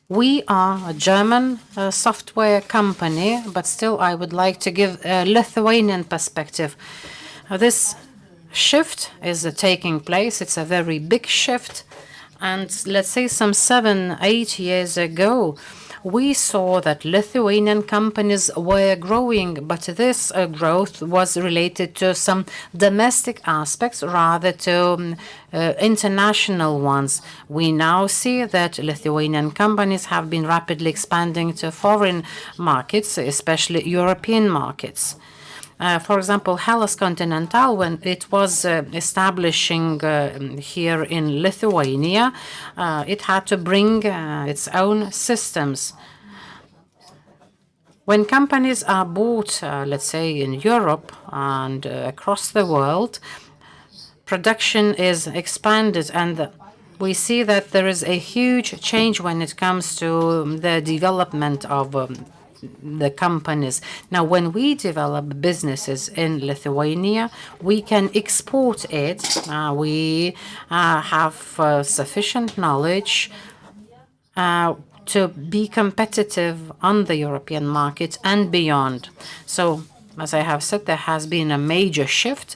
we are a German software company, but still I would like to give a Lithuanian perspective. This shift is taking place. It's a very big shift. And let's say some 7-8 years ago, we saw that Lithuanian companies were growing, but this growth was related to some domestic aspects rather to international ones. We now see that Lithuanian companies have been rapidly expanding to foreign markets, especially European markets. For example, Hellas Continental, when it was establishing here in Lithuania, it had to bring its own systems. When companies are bought, let's say, in Europe and across the world, production is expanded, and we see that there is a huge change when it comes to the development of the companies. Now, when we develop businesses in Lithuania, we can export it. We have sufficient knowledge to be competitive on the European market and beyond. So, as I have said, there has been a major shift,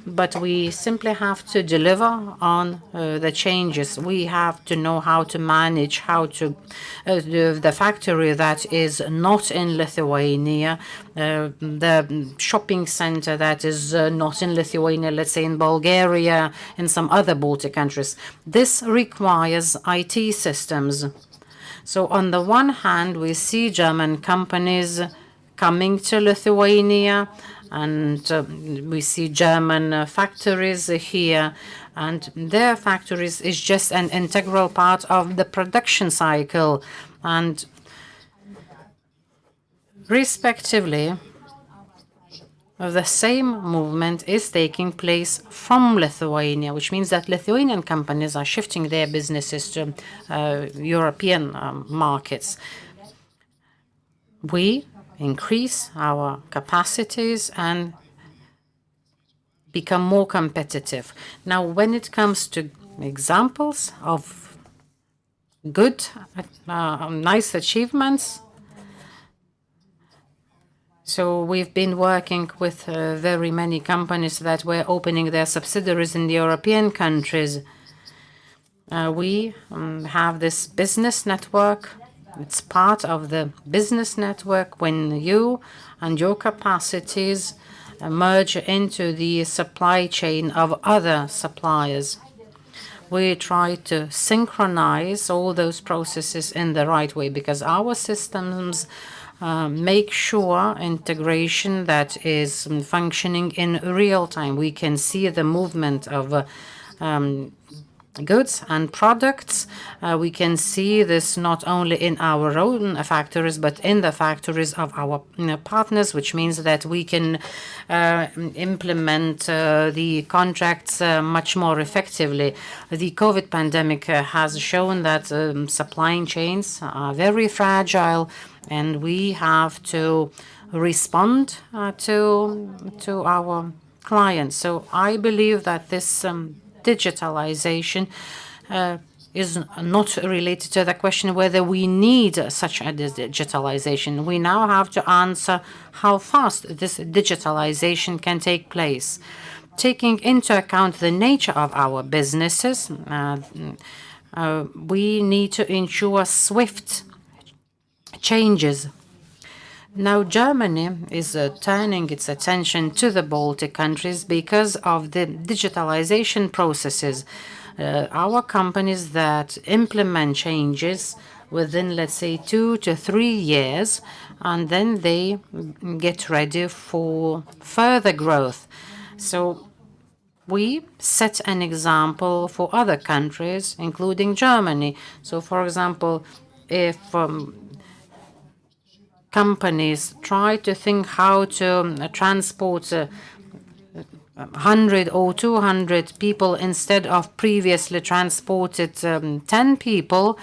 but we simply have to deliver on the changes. We have to know how to manage, how to the factory that is not in Lithuania, the shopping center that is not in Lithuania, let's say in Bulgaria, in some other Baltic countries. This requires IT systems. So on the one hand, we see German companies coming to Lithuania, and we see German factories here, and their factories is just an integral part of the production cycle. And respectively, the same movement is taking place from Lithuania, which means that Lithuanian companies are shifting their businesses to European markets. We increase our capacities and become more competitive. Now, when it comes to examples of good, nice achievements, so we've been working with very many companies that were opening their subsidiaries in the European countries. We have this business network. It's part of the business network when you and your capacities merge into the supply chain of other suppliers. We try to synchronize all those processes in the right way because our systems make sure integration that is functioning in real time. We can see the movement of goods and products. We can see this not only in our own factories, but in the factories of our partners, which means that we can implement the contracts much more effectively. The COVID pandemic has shown that supply chains are very fragile, and we have to respond to our clients. So I believe that this digitalization is not related to the question whether we need such a digitalization. We now have to answer how fast this digitalization can take place. Taking into account the nature of our businesses, we need to ensure swift changes. Now, Germany is turning its attention to the Baltic countries because of the digitalization processes. Our companies that implement changes within, let's say, 2 to 3 years, and then they get ready for further growth. So we set an example for other countries, including Germany. So, for example, if companies try to think how to transport 100 or 200 people instead of previously transported 10 people,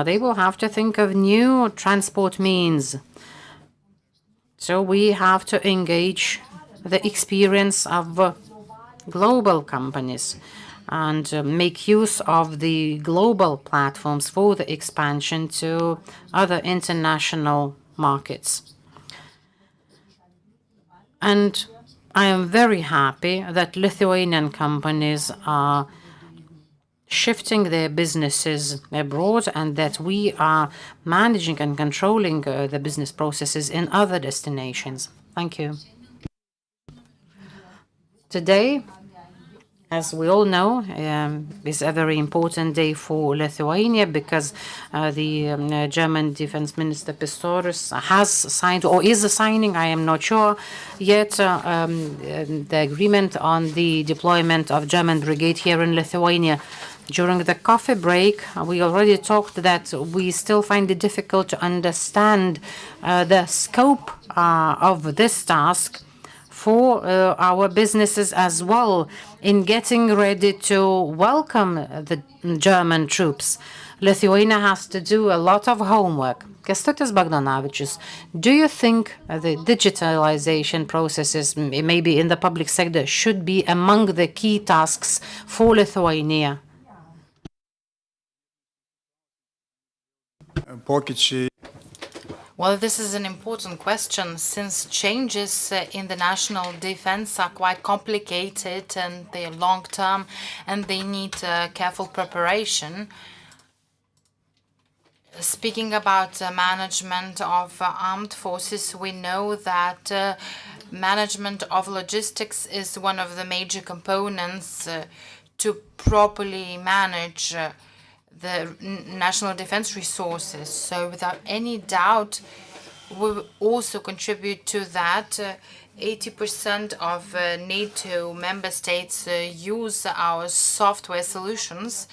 they will have to think of new transport means. So we have to engage the experience of global companies and make use of the global platforms for the expansion to other international markets. And I am very happy that Lithuanian companies are shifting their businesses abroad, and that we are managing and controlling the business processes in other destinations. Thank you. Today, as we all know, is a very important day for Lithuania because the German Defense Minister Pistorius has signed, or is signing, I am not sure yet, the agreement on the deployment of German brigade here in Lithuania. During the coffee break, we already talked that we still find it difficult to understand the scope of this task for our businesses as well in getting ready to welcome the German troops. Lithuania has to do a lot of homework. Kęstutis Bagdonavičius, do you think the digitalization processes, maybe in the public sector, should be among the key tasks for Lithuania?
Well, this is an important question since changes in the national defense are quite complicated and they're long-term and they need careful preparation. Speaking about management of armed forces, we know that management of logistics is one of the major components to properly manage the national defense resources. So without any doubt, we will also contribute to that. 80% of NATO member states use our software solutions.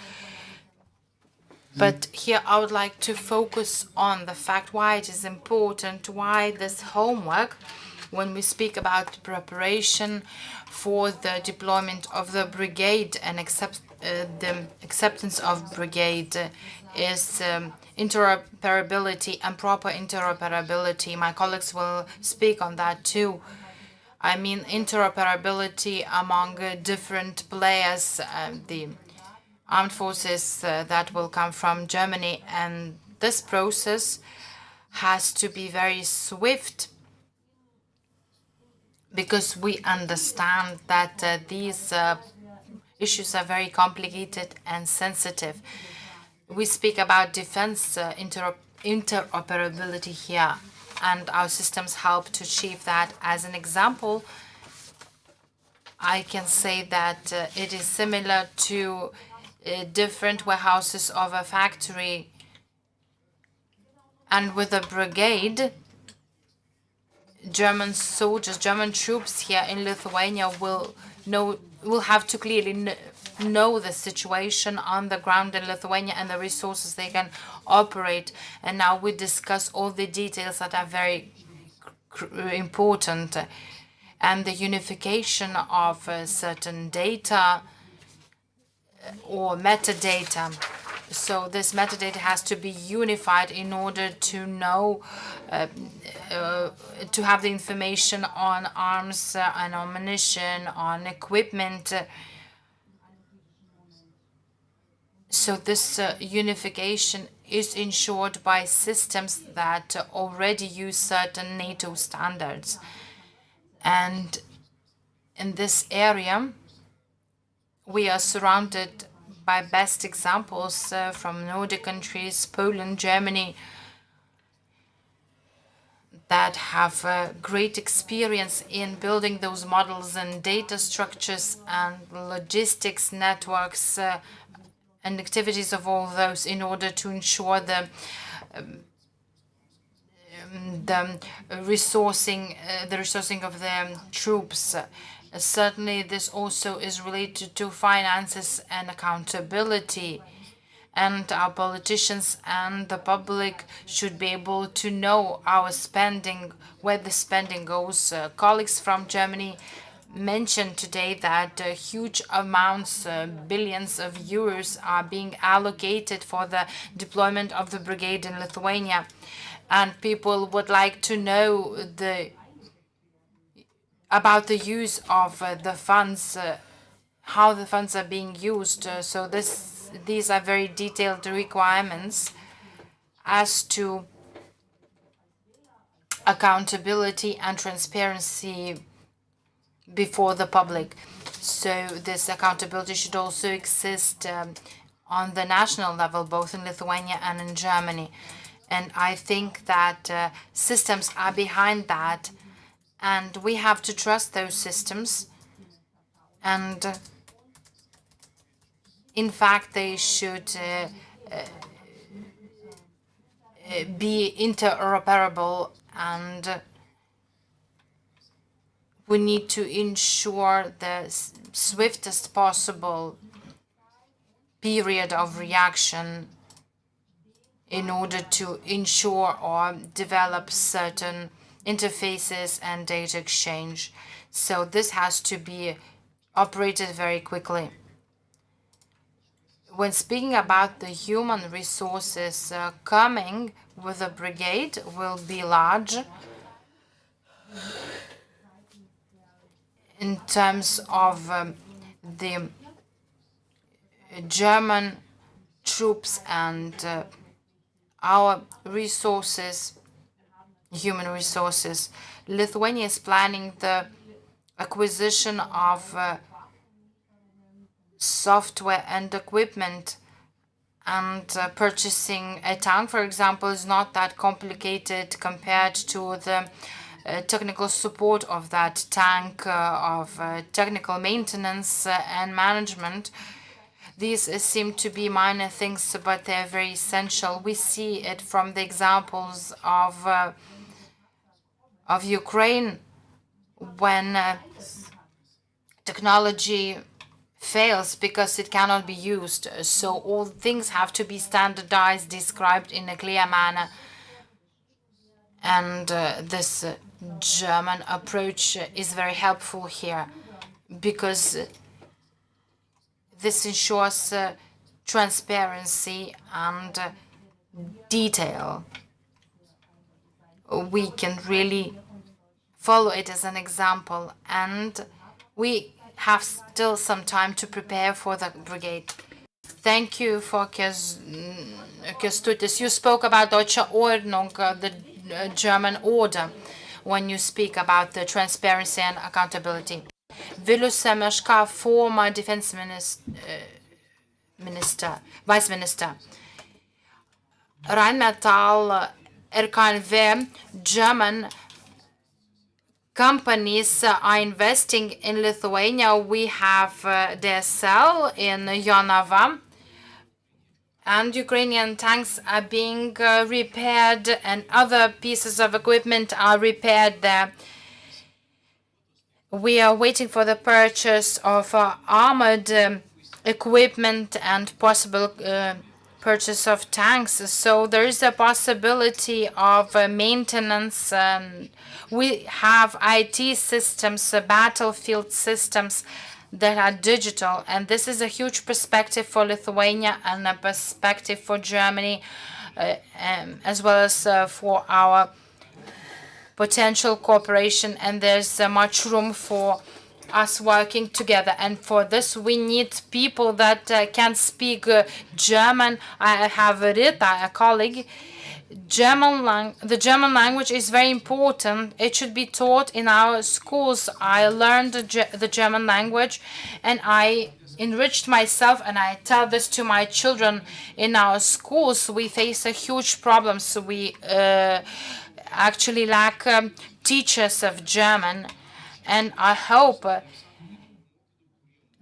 But here I would like to focus on the fact why it is important, why this homework, when we speak about preparation for the deployment of the brigade and the acceptance of brigade is interoperability and proper interoperability. My colleagues will speak on that too. I mean interoperability among different players, the armed forces that will come from Germany, and this process has to be very swift because we understand that these issues are very complicated and sensitive. We speak about defense interoperability here, and our systems help to achieve that. As an example, I can say that it is similar to different warehouses of a factory, and with a brigade, German soldiers, German troops here in Lithuania will have to clearly know the situation on the ground in Lithuania and the resources they can operate. And now we discuss all the details that are very important, and the unification of certain data or metadata. So this metadata has to be unified in order to know, to have the information on arms and ammunition, on equipment. So this unification is ensured by systems that already use certain NATO standards. And in this area, we are surrounded by best examples from Nordic countries, Poland, Germany, that have great experience in building those models and data structures and logistics networks and activities of all those in order to ensure the resourcing of the troops. Certainly, this also is related to finances and accountability. And our politicians and the public should be able to know our spending, where the spending goes. Colleagues from Germany mentioned today that huge amounts, billions of euros, are being allocated for the deployment of the brigade in Lithuania. And people would like to know about the use of the funds, how the funds are being used. So these are very detailed requirements as to accountability and transparency before the public. So this accountability should also exist on the national level, both in Lithuania and in Germany. And I think that systems are behind that, and we have to trust those systems. And in fact, they should be interoperable, and we need to ensure the swiftest possible period of reaction in order to ensure or develop certain interfaces and data exchange. So this has to be operated very quickly. When speaking about the human resources, coming with a brigade will be large in terms of the German troops and our resources, human resources. Lithuania is planning the acquisition of software and equipment, and purchasing a tank, for example, is not that complicated compared to the technical support of that tank, of technical maintenance and management. These seem to be minor things, but they're very essential. We see it from the examples of Ukraine, when technology fails because it cannot be used. So all things have to be standardized, described in a clear manner. And this German approach is very helpful here, because this ensures transparency and detail. We can really follow it as an example, and we have still some time to prepare for the brigade. Thank you for Kęstutis. You spoke about Deutsche Ordnung, the German order, when you speak about the transparency and accountability. Vilius Semeška, former defense vice minister. Rheinmetall, RKNV, German companies are investing in Lithuania. We have DSL in Jonava, and Ukrainian tanks are being repaired, and other pieces of equipment are repaired there. We are waiting for the purchase of armored equipment and possible purchase of tanks. So there is a possibility of maintenance. We have IT systems, battlefield systems that are digital, and this is a huge perspective for Lithuania and a perspective for Germany, as well as for our potential cooperation, and there's much room for us working together. And for this, we need people that can speak German. I have Rita, a colleague. The German language is very important. It should be taught in our schools. I learned the German language, and I enriched myself, and I tell this to my children. In our schools, we face a huge problem. So we actually lack teachers of German, and I hope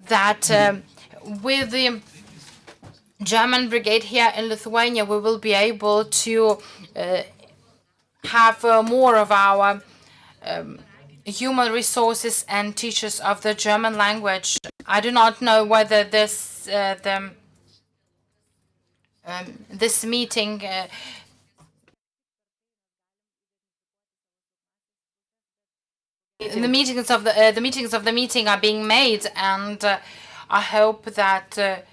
that with the German brigade here in Lithuania, we will be able to have more of our human resources and teachers of the German language. I do not know whether this this meeting the meetings of the meeting are being made, and I hope that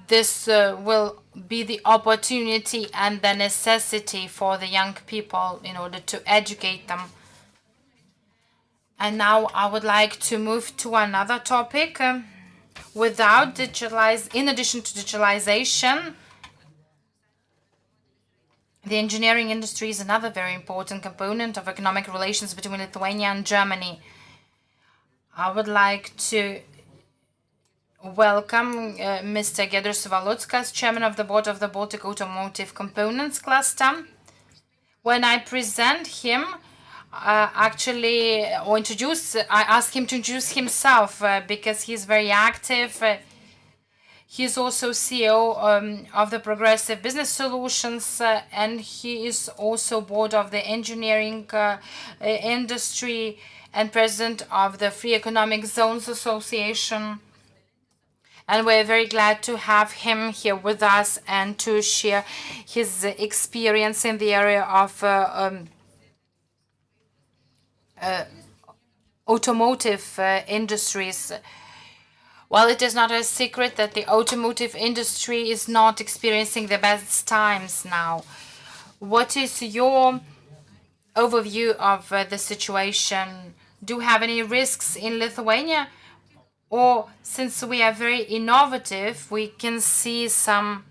this will be the opportunity and the necessity for the young people in order to educate them. And now I would like to move to another topic. In addition to digitalization, the engineering industry is another very important component of economic relations between Lithuania and Germany. I would like to welcome Mr. Giedrius Valutskas, Chairman of the Board of the Baltic Automotive Components Cluster. When I present him, I ask him to introduce himself because he's very active. He's also CEO of the Progressive Business Solutions, and he is also board of the engineering industry and president of the Free Economic Zones Association. And we're very glad to have him here with us and to share his experience in the area of automotive industries. Well, it is not a secret that the automotive industry is not experiencing the best times now. What is your overview of the situation? Do you have any risks in Lithuania? Or since we are very innovative, we can see some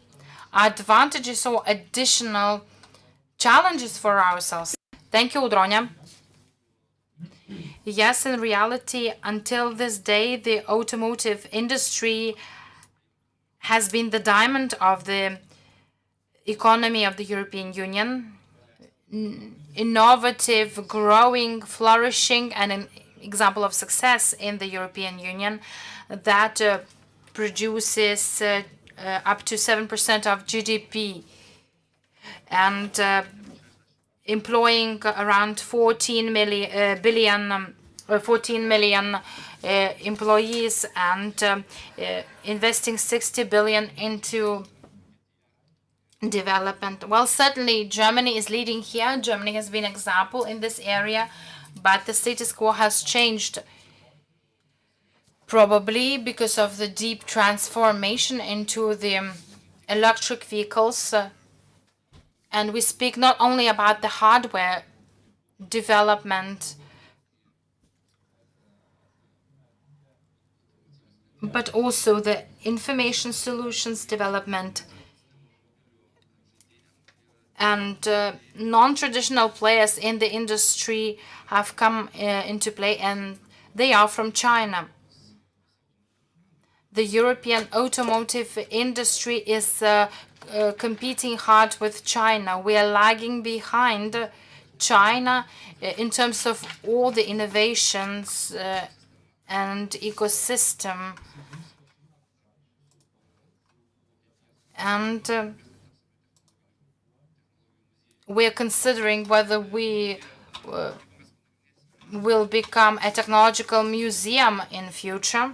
advantages or additional challenges for ourselves? Thank you, Audronė. Yes, in reality, until this day, the automotive industry has been the diamond of the economy of the European Union. Innovative, growing, flourishing, and an example of success in the European Union that produces up to 7% of GDP and employing around 14 million employees and investing 60 billion into development. Well, certainly Germany is leading here. Germany has been an example in this area, but the status quo has changed, probably because of the deep transformation into the electric vehicles. And we speak not only about the hardware development, but also the information solutions development. And non-traditional players in the industry have come into play, and they are from China. The European automotive industry is competing hard with China. We are lagging behind China in terms of all the innovations and ecosystem. And we are considering whether we will become a technological museum in future.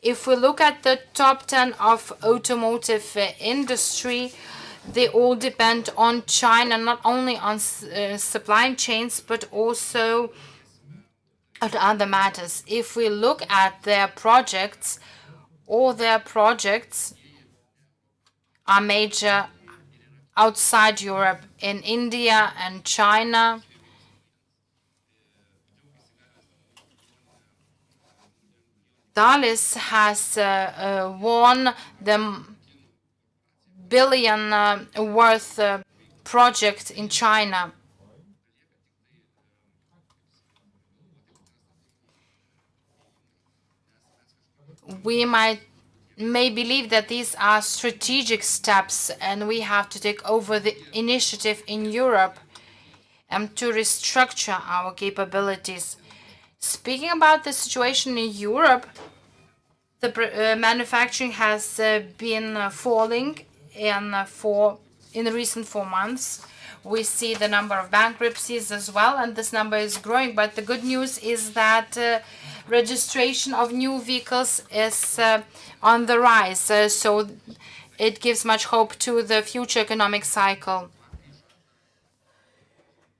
If we look at the top 10 of automotive industry, they all depend on China, not only on supply chains, but also on other matters. If we look at their projects, all their projects are major outside Europe, in India and China. Thales has won the billion worth project in China. We may believe that these are strategic steps and we have to take over the initiative in Europe and to restructure our capabilities. Speaking about the situation in Europe, the manufacturing has been falling in the recent 4 months. We see the number of bankruptcies as well, and this number is growing. But the good news is that registration of new vehicles is on the rise. So it gives much hope to the future economic cycle.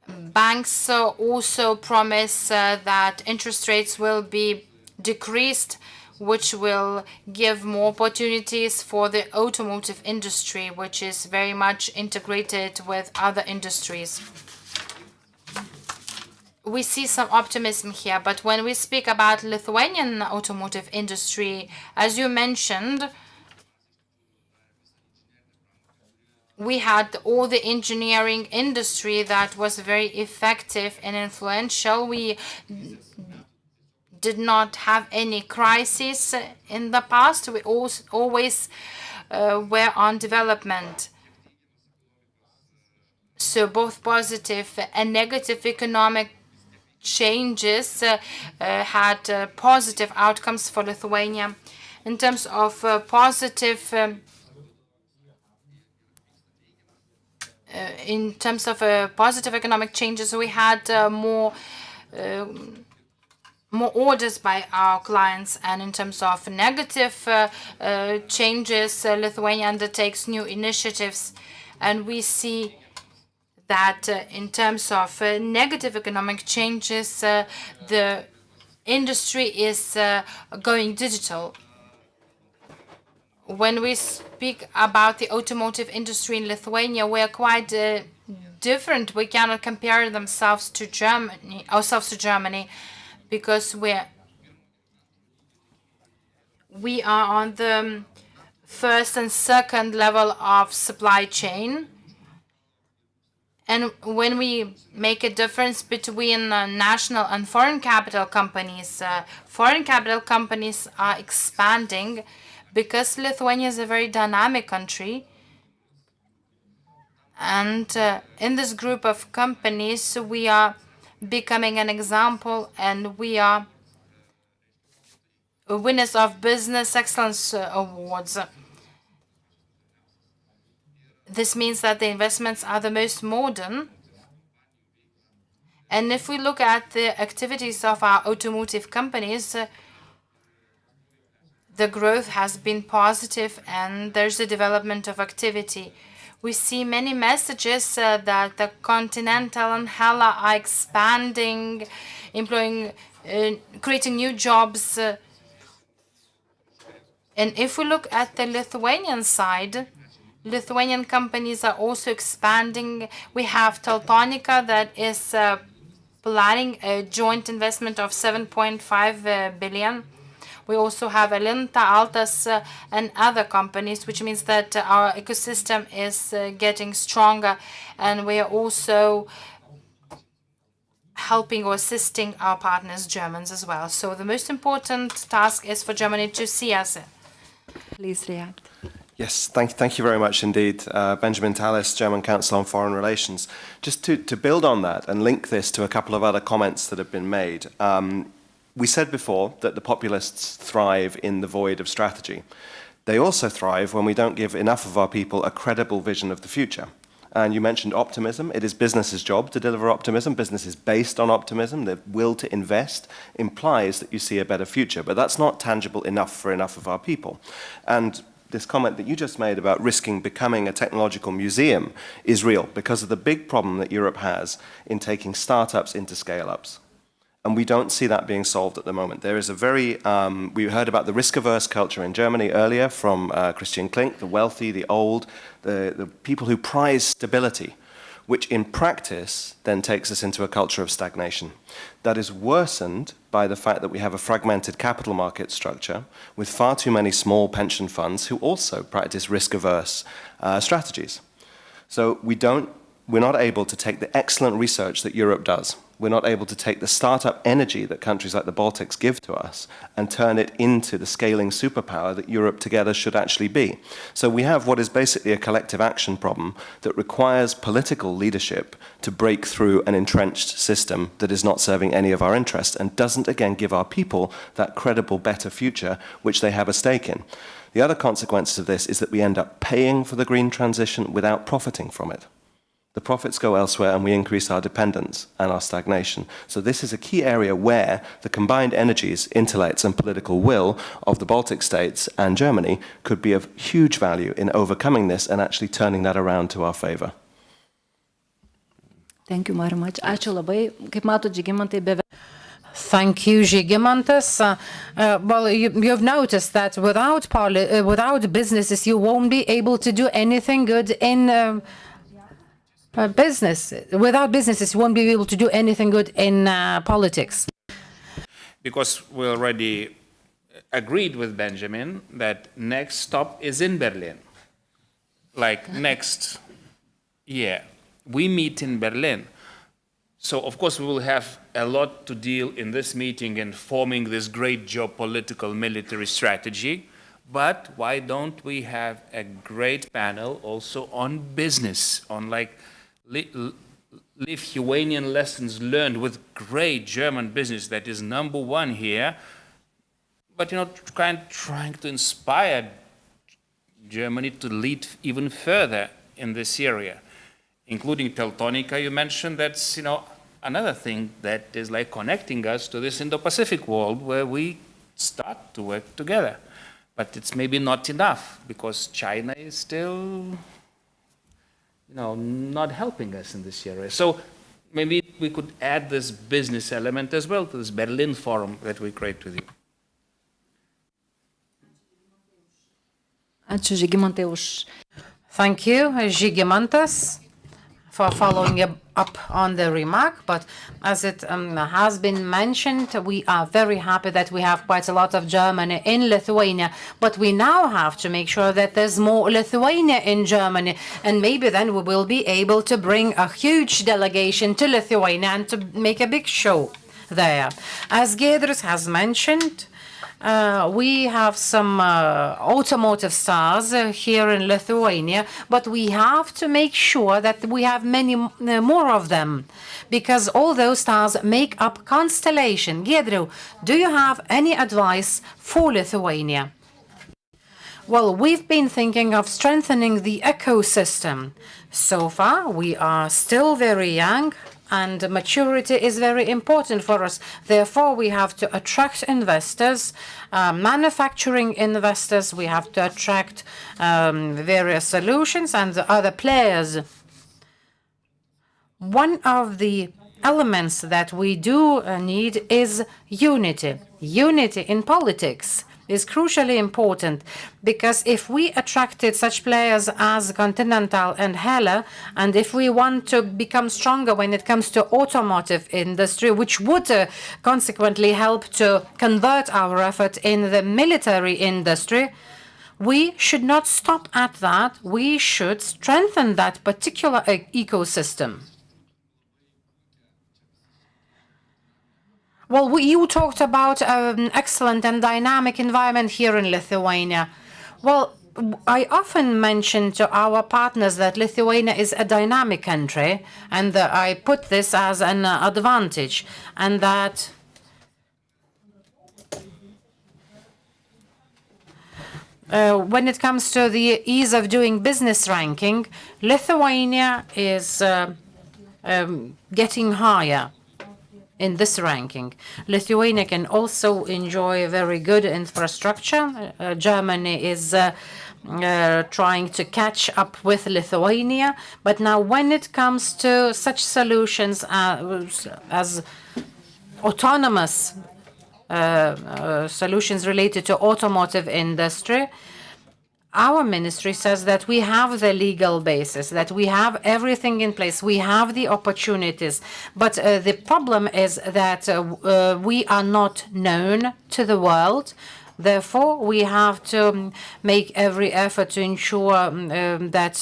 Banks also promise that interest rates will be decreased, which will give more opportunities for the automotive industry, which is very much integrated with other industries. We see some optimism here, but when we speak about Lithuanian automotive industry, as you mentioned, we had all the engineering industry that was very effective and influential. We did not have any crises in the past. We always were on development. So both positive and negative economic changes had positive outcomes for Lithuania. In terms of positive economic changes, we had more orders by our clients, and in terms of negative changes, Lithuania undertakes new initiatives, and we see that in terms of negative economic changes, the industry is going digital. When we speak about the automotive industry in Lithuania, we are quite different. We cannot compare ourselves to Germany, because we are on the first and second level of supply chain. And when we make a difference between national and foreign capital companies are expanding because Lithuania is a very dynamic country. And in this group of companies, we are becoming an example, and we are winners of Business Excellence Awards. This means that the investments are the most modern. And if we look at the activities of our automotive companies, the growth has been positive, and there's a development of activity. We see many messages that the Continental and Hella are expanding, employing, creating new jobs. And if we look at the Lithuanian side, Lithuanian companies are also expanding. We have Teltonika that is planning a joint investment of 7.5 billion. We also have Alinta, Altas, and other companies, which means that our ecosystem is getting stronger, and we are also helping or assisting our partners, Germans, as well. So the most important task is for Germany to see us.
Please react.
Yes, thank you very much indeed. Benjamin Tallis, German Council on Foreign Relations. Just to build on that and link this to a couple of other comments that have been made. We said before that the populists thrive in the void of strategy. They also thrive when we don't give enough of our people a credible vision of the future. And you mentioned optimism. It is business's job to deliver optimism. Business is based on optimism. The will to invest implies that you see a better future, but that's not tangible enough for enough of our people. And this comment that you just made about risking becoming a technological museum is real because of the big problem that Europe has in taking startups into scale-ups. And we don't see that being solved at the moment. There is a very, we heard about the risk-averse culture in Germany earlier from Christian Klink, the wealthy, the old, the people who prize stability, which in practice then takes us into a culture of stagnation. That is worsened by the fact that we have a fragmented capital market structure with far too many small pension funds who also practice risk-averse strategies. So we're not able to take the excellent research that Europe does. We're not able to take the startup energy that countries like the Baltics give to us and turn it into the scaling superpower that Europe together should actually be. So we have what is basically a collective action problem that requires political leadership to break through an entrenched system that is not serving any of our interests and doesn't again give our people that credible, better future which they have a stake in. The other consequence of this is that we end up paying for the green transition without profiting from it. The profits go elsewhere and we increase our dependence and our stagnation. So this is a key area where the combined energies, intellects and political will of the Baltic states and Germany could be of huge value in overcoming this and actually turning that around to our favor.
Thank you very much. Ačiū labai. Kaip matot, Žygimantai, beveik.
Thank you, Žygimantas. Well, you've noticed that without businesses, you won't be able to do anything good in business. Without businesses, you won't be able to do anything good in politics.
Because we already agreed with Benjamin that next stop is in Berlin. Like next year, we meet in Berlin. So, of course, we will have a lot to deal in this meeting in forming this great geopolitical military strategy. But why don't we have a great panel also on business, on like Lithuanian lessons learned with great German business that is #1 here, but trying to inspire Germany to lead even further in this area, including Teltonika. You mentioned that's another thing that is like connecting us to this Indo-Pacific world where we start to work together. But it's maybe not enough because China is still, not helping us in this area. So maybe we could add this business element as well to this Berlin forum that we create with you.
Ačiū Žygimantai už.
Thank you, Žygimantas, for following up on the remark. But as it has been mentioned, we are very happy that we have quite a lot of Germany in Lithuania. But we now have to make sure that there's more Lithuania in Germany. And maybe then we will be able to bring a huge delegation to Lithuania and to make a big show there. As Giedrius has mentioned, we have some automotive stars here in Lithuania, but we have to make sure that we have many more of them, because all those stars make up constellation. Giedriu, do you have any advice for Lithuania? Well, we've been thinking of strengthening the ecosystem. So far, we are still very young, and maturity is very important for us. Therefore, we have to attract investors, manufacturing investors. We have to attract various solutions and other players. One of the elements that we do need is unity. Unity in politics is crucially important, because if we attracted such players as Continental and Hella, and if we want to become stronger when it comes to automotive industry, which would consequently help to convert our effort in the military industry, we should not stop at that. We should strengthen that particular ecosystem. Well, you talked about an excellent and dynamic environment here in Lithuania. Well, I often mention to our partners that Lithuania is a dynamic country, and I put this as an advantage, and that when it comes to the ease of doing business ranking, Lithuania is getting higher in this ranking. Lithuania can also enjoy very good infrastructure. Germany is trying to catch up with Lithuania. But now when it comes to such solutions as autonomous solutions related to automotive industry, our ministry says that we have the legal basis, that we have everything in place, we have the opportunities. But the problem is that we are not known to the world. Therefore, we have to make every effort to ensure that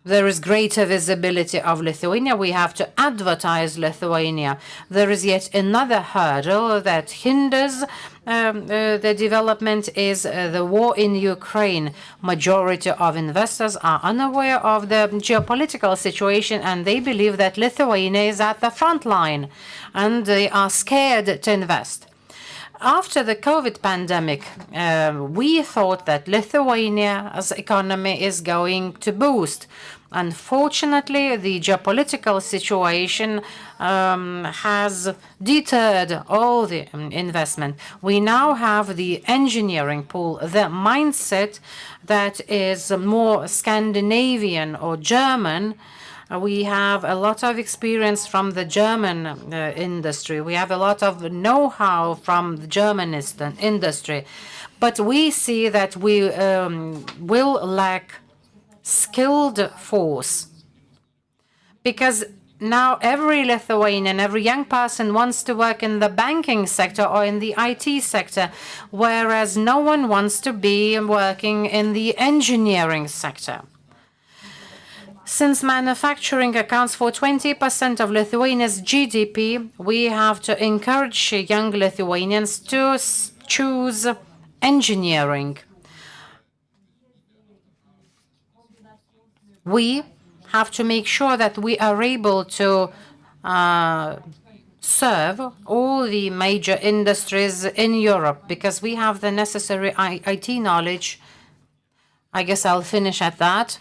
there is greater visibility of Lithuania. We have to advertise Lithuania. There is yet another hurdle that hinders the development is the war in Ukraine. Majority of investors are unaware of the geopolitical situation, and they believe that Lithuania is at the front line, and they are scared to invest. After the COVID pandemic, we thought that Lithuania's economy is going to boost. Unfortunately, the geopolitical situation has deterred all the investment. We now have the engineering pool, the mindset that is more Scandinavian or German. We have a lot of experience from the German industry. We have a lot of know-how from the German industry. But we see that we will lack skilled force, because now every Lithuanian, every young person wants to work in the banking sector or in the IT sector, whereas no one wants to be working in the engineering sector. Since manufacturing accounts for 20% of Lithuania's GDP, we have to encourage young Lithuanians to choose engineering. We have to make sure that we are able to serve all the major industries in Europe because we have the necessary IT knowledge. I guess I'll finish at that.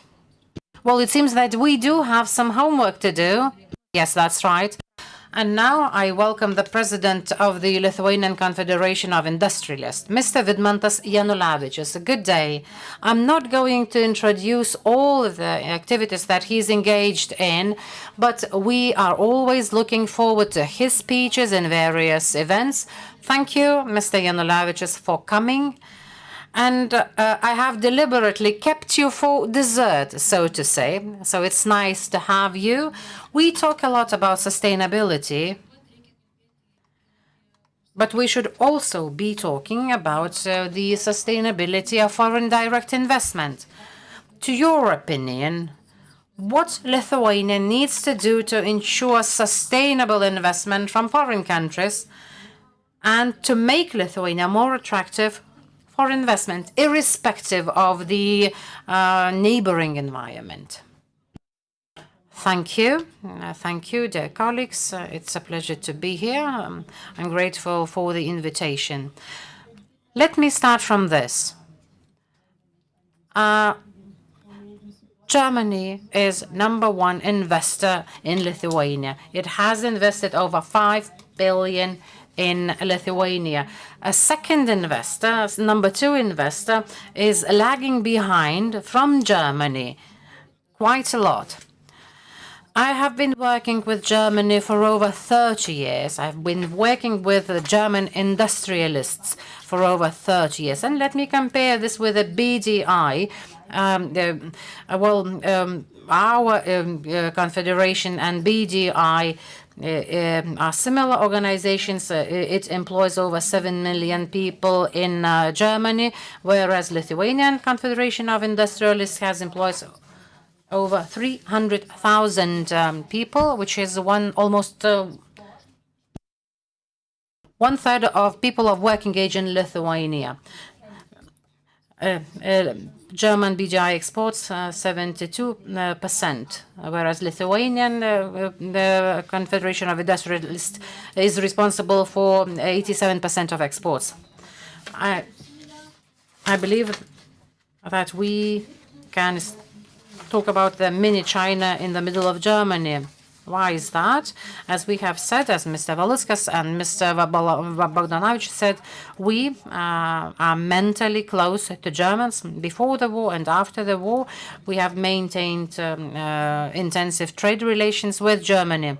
Well, it seems that we do have some homework to do. Yes, that's right. And now I welcome the president of the Lithuanian Confederation of Industrialists, Mr. Vidmantas Janulevičius. Good day. I'm not going to introduce all of the activities that he's engaged in, but we are always looking forward to his speeches in various events. Thank you, Mr. Janulevičius, for coming. And I have deliberately kept you for dessert, so to say. So it's nice to have you. We talk a lot about sustainability, but we should also be talking about the sustainability of foreign direct investment. To your opinion, what Lithuania needs to do to ensure sustainable investment from foreign countries and to make Lithuania more attractive for investment, irrespective of the neighboring environment? Thank you. Thank you, dear colleagues. It's a pleasure to be here. I'm grateful for the invitation. Let me start from this. Germany is #1 investor in Lithuania. It has invested over 5 billion in Lithuania. A second investor, #2 investor, is lagging behind from Germany quite a lot. I have been working with Germany for over 30 years. I've been working with the German industrialists for over 30 years. And let me compare this with the BDI. Our confederation and BDI are similar organizations. It employs over 7 million people in Germany, whereas Lithuanian Confederation of Industrialists has employs over 300,000 people, which is almost one-third of people of working age in Lithuania. German BDI exports 72%, whereas Lithuanian the Confederation of Industrialists is responsible for 87% of exports. I believe that we can talk about the mini China in the middle of Germany. Why is that? As we have said, as Mr. Valutskas and Mr. Bogdanovich said, we are mentally close to Germans. Before the war and after the war, we have maintained intensive trade relations with Germany.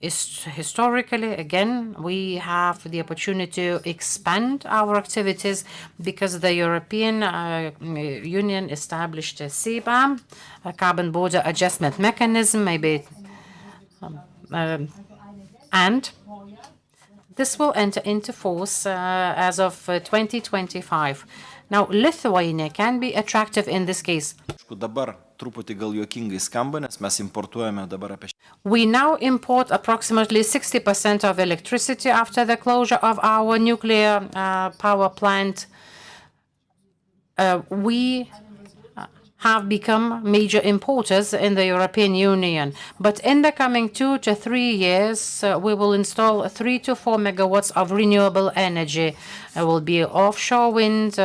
Historically, again, we have the opportunity to expand our activities because the European Union established a CBAM, a carbon border adjustment mechanism, maybe. And this will enter into force as of 2025. Now, Lithuania can be attractive in this case. We now import approximately 60% of electricity after the closure of our nuclear power plant. We have become major importers in the European Union. But in the coming 2 to 3 years, we will install 3 to 4 megawatts of renewable energy. It will be offshore wind,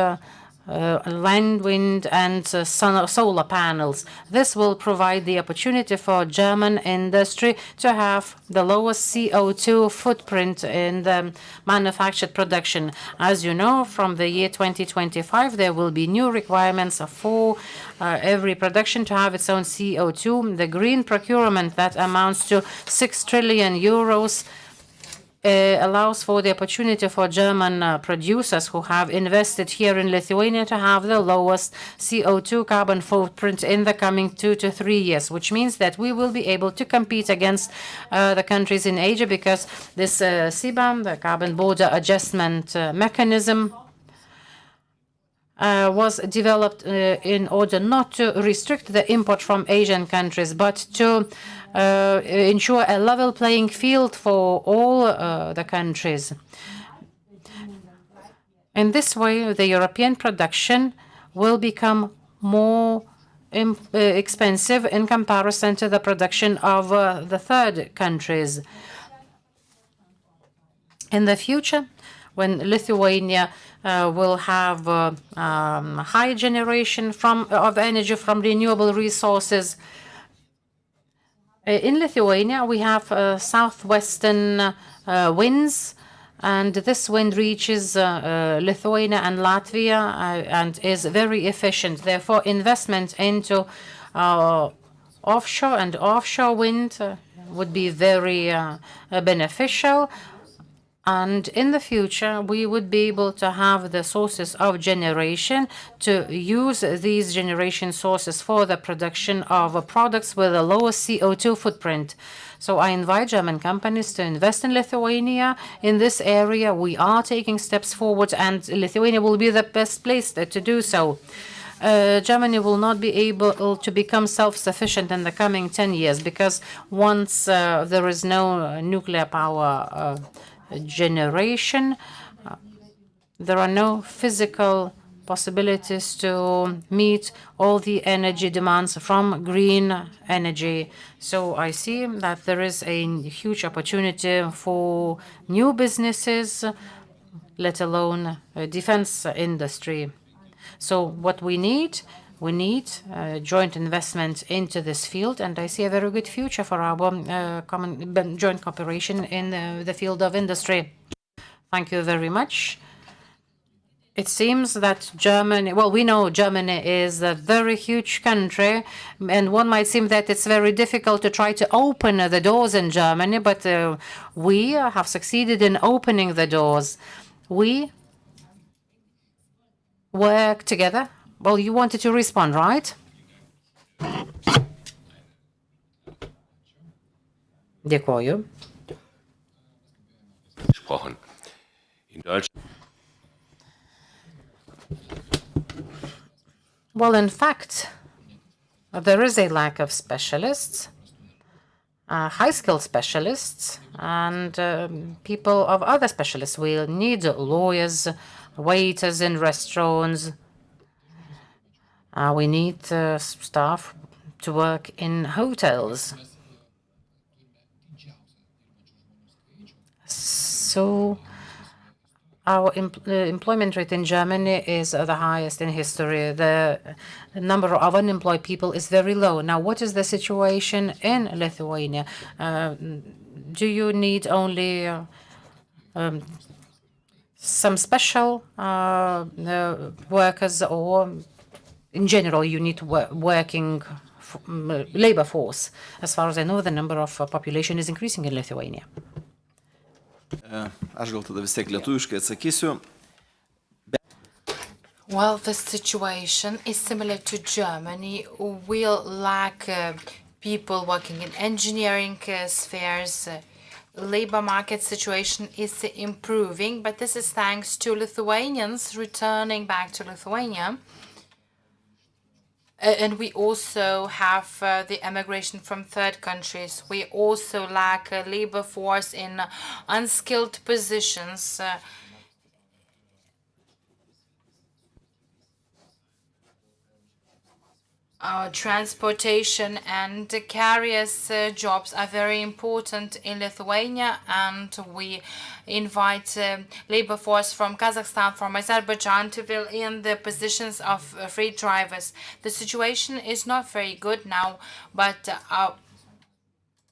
land wind, and solar panels. This will provide the opportunity for German industry to have the lowest CO2 footprint in the manufactured production. As you know, from the year 2025, there will be new requirements for every production to have its own CO2. The green procurement that amounts to 6 trillion euros allows for the opportunity for German producers who have invested here in Lithuania to have the lowest CO2 carbon footprint in the coming 2 to 3 years, which means that we will be able to compete against the countries in Asia because this CBAM, the carbon border adjustment mechanism, was developed in order not to restrict the import from Asian countries, but to ensure a level playing field for all the countries. In this way, the European production will become more expensive in comparison to the production of the third countries. In the future, when Lithuania will have high generation of energy from renewable resources, in Lithuania we have southwestern winds, and this wind reaches Lithuania and Latvia and is very efficient. Therefore, investment into offshore and offshore wind would be very beneficial. And in the future, we would be able to have the sources of generation to use these generation sources for the production of products with a lower CO2 footprint. So I invite German companies to invest in Lithuania. In this area, we are taking steps forward, and Lithuania will be the best place to do so. Germany will not be able to become self-sufficient in the coming 10 years, because once there is no nuclear power generation, there are no physical possibilities to meet all the energy demands from green energy. So I see that there is a huge opportunity for new businesses, let alone defense industry. So what we need joint investment into this field, and I see a very good future for our common joint cooperation in the field of industry. Thank you very much. It seems that Germany, well, we know Germany is a very huge country, and one might seem that it's very difficult to try to open the doors in Germany, but we have succeeded in opening the doors. We work together. Well, you wanted to respond, right? Dėkoju. Well, in fact, there is a lack of specialists, high-skilled specialists, and people of other specialists. We need lawyers, waiters in restaurants. We need staff to work in hotels. So our employment rate in Germany is the highest in history. The number of unemployed people is very low. Now, what is the situation in Lithuania? Do you need only some special workers, or in general you need working labor force? As far as I know, the number of population is increasing in Lithuania.
Aš gal tada vis tiek lietuviškai atsakysiu.
Well, the situation is similar to Germany. We'll lack people working in engineering spheres. Labor market situation is improving, but this is thanks to Lithuanians returning back to Lithuania. And we also have the emigration from third countries. We also lack a labor force in unskilled positions. Transportation and carriers jobs are very important in Lithuania, and we invite labor force from Kazakhstan, from Azerbaijan to fill in the positions of freight drivers. The situation is not very good now, but our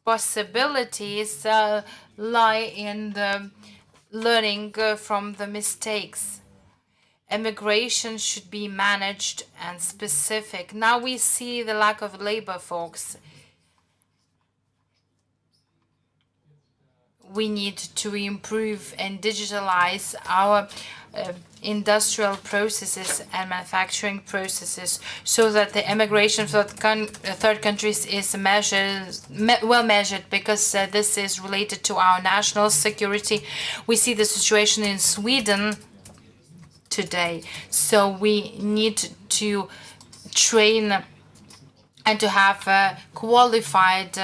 possibilities lie in the learning from the mistakes. Immigration should be managed and specific. Now we see the lack of labor force. We need to improve and digitalize our industrial processes and manufacturing processes so that the immigration from third countries is well measured, because this is related to our national security. We see the situation in Sweden today. So we need to train and to have qualified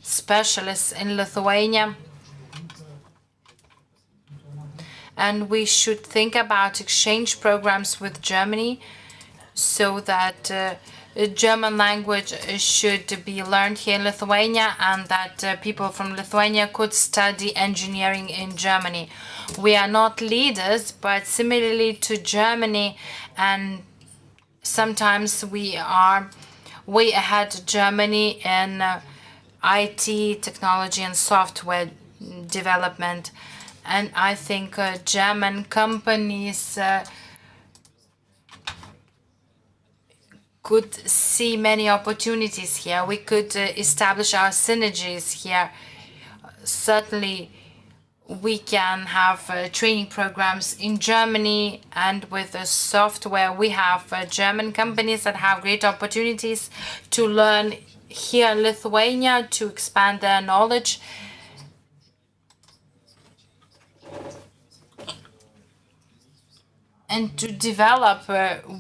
specialists in Lithuania. And we should think about exchange programs with Germany so that German language should be learned here in Lithuania and that people from Lithuania could study engineering in Germany. We are not leaders, but similarly to Germany, and sometimes we are way ahead of Germany in IT, technology and software development. And I think German companies could see many opportunities here. We could establish our synergies here. Certainly, we can have training programs in Germany, and with the software, we have German companies that have great opportunities to learn here in Lithuania, to expand their knowledge. And to develop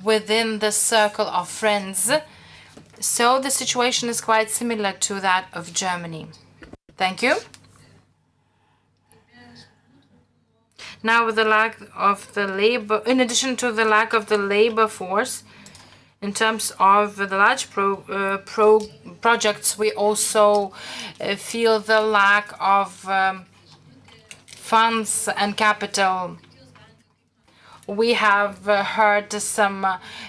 within the circle of friends. So the situation is quite similar to that of Germany. Thank you. Now, with the lack of the labor, in addition to the lack of the labor force, in terms of the large projects, we also feel the lack of funds and capital. We have heard some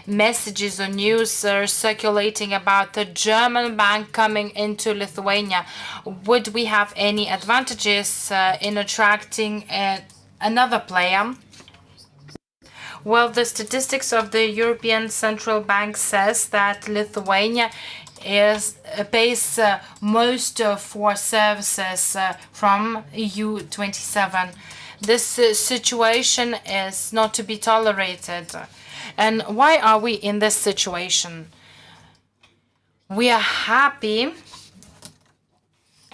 messages or news circulating about the German bank coming into Lithuania. Would we have any advantages in attracting another player? Well, the statistics of the European Central Bank says that Lithuania pays most for services from EU 27. This situation is not to be tolerated. And why are we in this situation? We are happy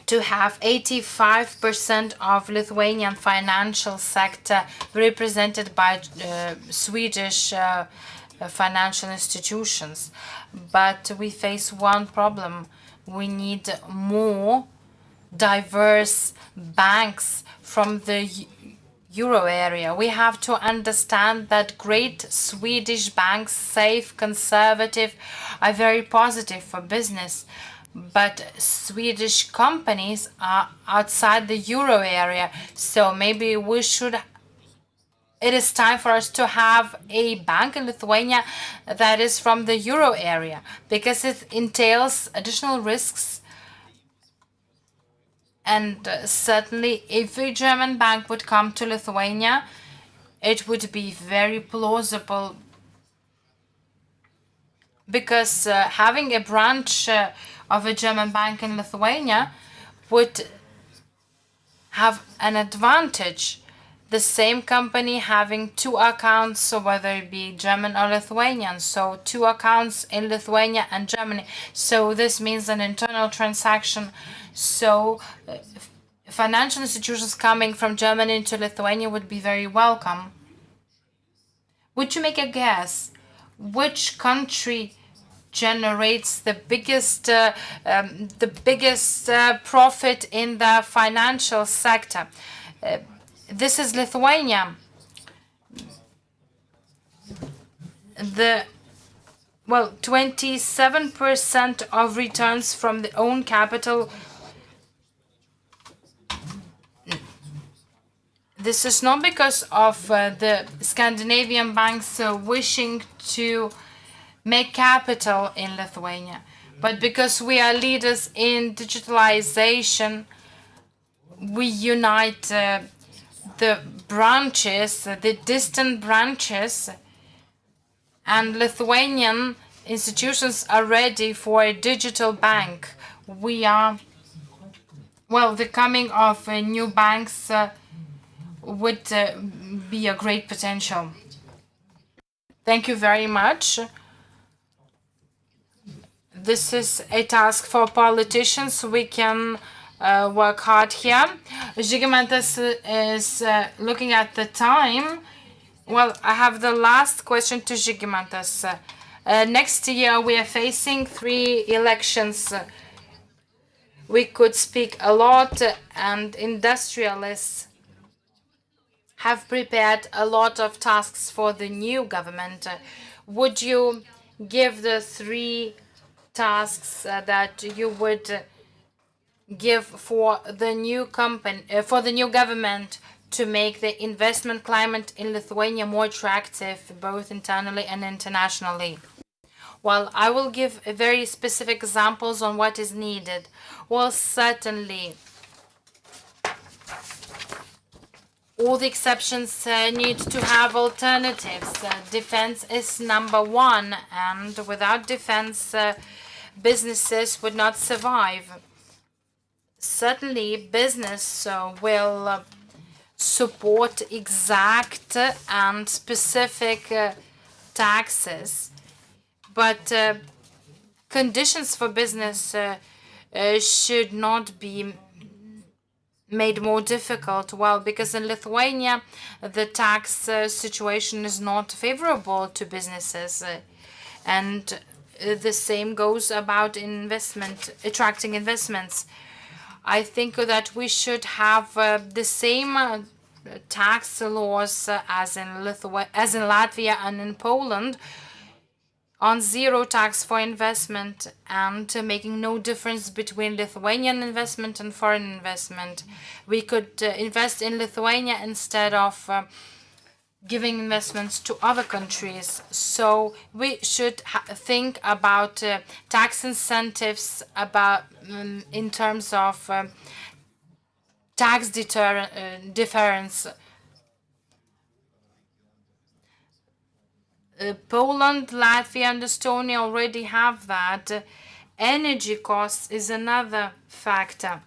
to have 85% of Lithuanian financial sector represented by Swedish financial institutions. But we face one problem. We need more diverse banks from the Euro area. We have to understand that great Swedish banks, safe, conservative, are very positive for business. But Swedish companies are outside the Euro area. So maybe we should, it is time for us to have a bank in Lithuania that is from the Euro area, because it entails additional risks. And certainly, if a German bank would come to Lithuania, it would be very plausible, because having a branch of a German bank in Lithuania would have an advantage. The same company having two accounts, so whether it be German or Lithuanian, so two accounts in Lithuania and Germany. So this means an internal transaction. So financial institutions coming from Germany to Lithuania would be very welcome. Would you make a guess? Which country generates the biggest profit in the financial sector? This is Lithuania. 27% of returns from the own capital. This is not because of the Scandinavian banks wishing to make capital in Lithuania, but because we are leaders in digitalization. We unite the branches, the distant branches, and Lithuanian institutions are ready for a digital bank. We are, the coming of new banks would be a great potential. Thank you very much. This is a task for politicians. We can work hard here. Žygimantas is looking at the time. Well, I have the last question to Žygimantas. Next year we are facing 3 elections. We could speak a lot, and industrialists have prepared a lot of tasks for the new government. Would you give the 3 tasks that you would give for the new government to make the investment climate in Lithuania more attractive, both internally and internationally? Well, I will give very specific examples on what is needed. Well, certainly, all the exceptions need to have alternatives. Defense is number 1, and without defense, businesses would not survive. Certainly, business will support exact and specific taxes, but conditions for business should not be made more difficult. Well, because in Lithuania, the tax situation is not favorable to businesses, and the same goes about attracting investments. I think that we should have the same tax laws as in Latvia and in Poland, on 0 tax for investment, and making no difference between Lithuanian investment and foreign investment. We could invest in Lithuania instead of giving investments to other countries. So we should think about tax incentives in terms of tax difference. Poland, Latvia, and Estonia already have that. Energy costs is another factor.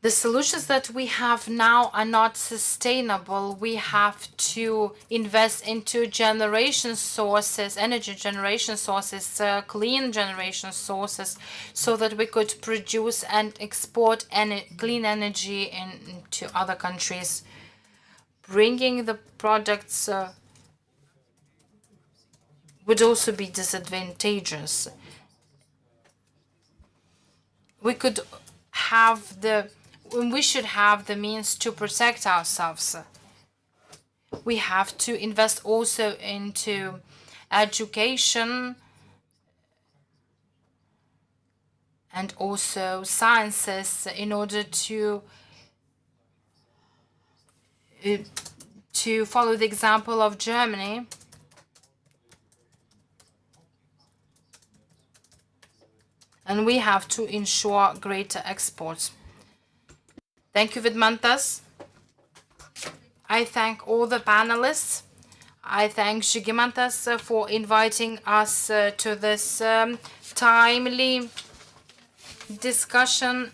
The solutions that we have now are not sustainable. We have to invest into generation sources, energy generation sources, clean generation sources, so that we could produce and export clean energy into other countries. Bringing the products would also be disadvantageous. We should have the means to protect ourselves. We have to invest also into education and also sciences in order to follow the example of Germany. And we have to ensure greater exports. Thank you, Vidmantas. I thank all the panelists. I thank Žygimantas for inviting us to this timely discussion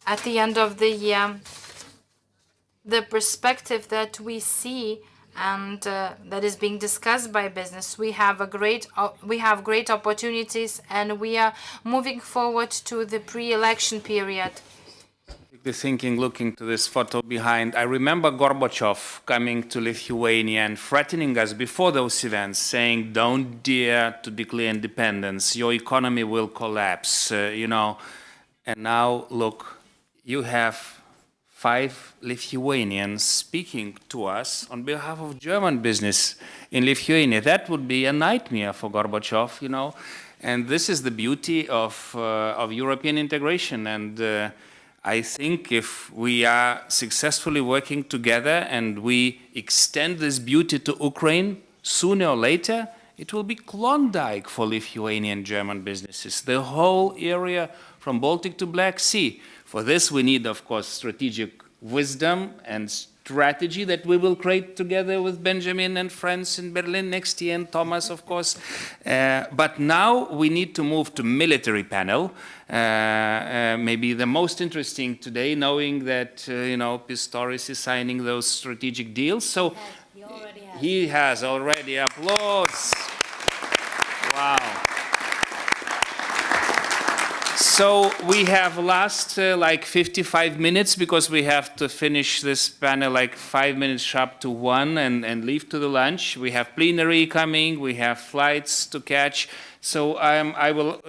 at the end of the year. The perspective that we see and that is being discussed by business, we have great opportunities, and we are moving forward to the pre-election period.
The thinking, looking to this photo behind, I remember Gorbachev coming to Lithuania and threatening us before those events, saying, "Don't dare to declare independence. Your economy will collapse." And now look, you have 5 Lithuanians speaking to us on behalf of German business in Lithuania. That would be a nightmare for Gorbachev, And this is the beauty of European integration. And I think if we are successfully working together and we extend this beauty to Ukraine, sooner or later, it will be Klondike for Lithuanian German businesses, the whole area from Baltic to Black Sea. For this, we need, of course, strategic wisdom and strategy that we will create together with Benjamin and friends in Berlin next year, and Thomas, of course. But now we need to move to military panel. Maybe the most interesting today, knowing that Pistorius is signing those strategic deals. So he has already applause. Wow. So we have last like 55 minutes because we have to finish this panel like 5 minutes sharp to 1 and leave to the lunch. We have plenary coming, we have flights to catch. So I will,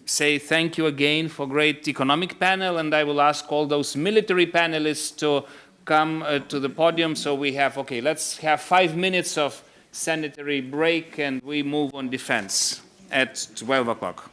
say thank you again for great economic panel, and I will ask all those military panelists to come to the podium. So we have, okay, let's have 5 minutes of sanitary break and we move on defense at 12 o'clock.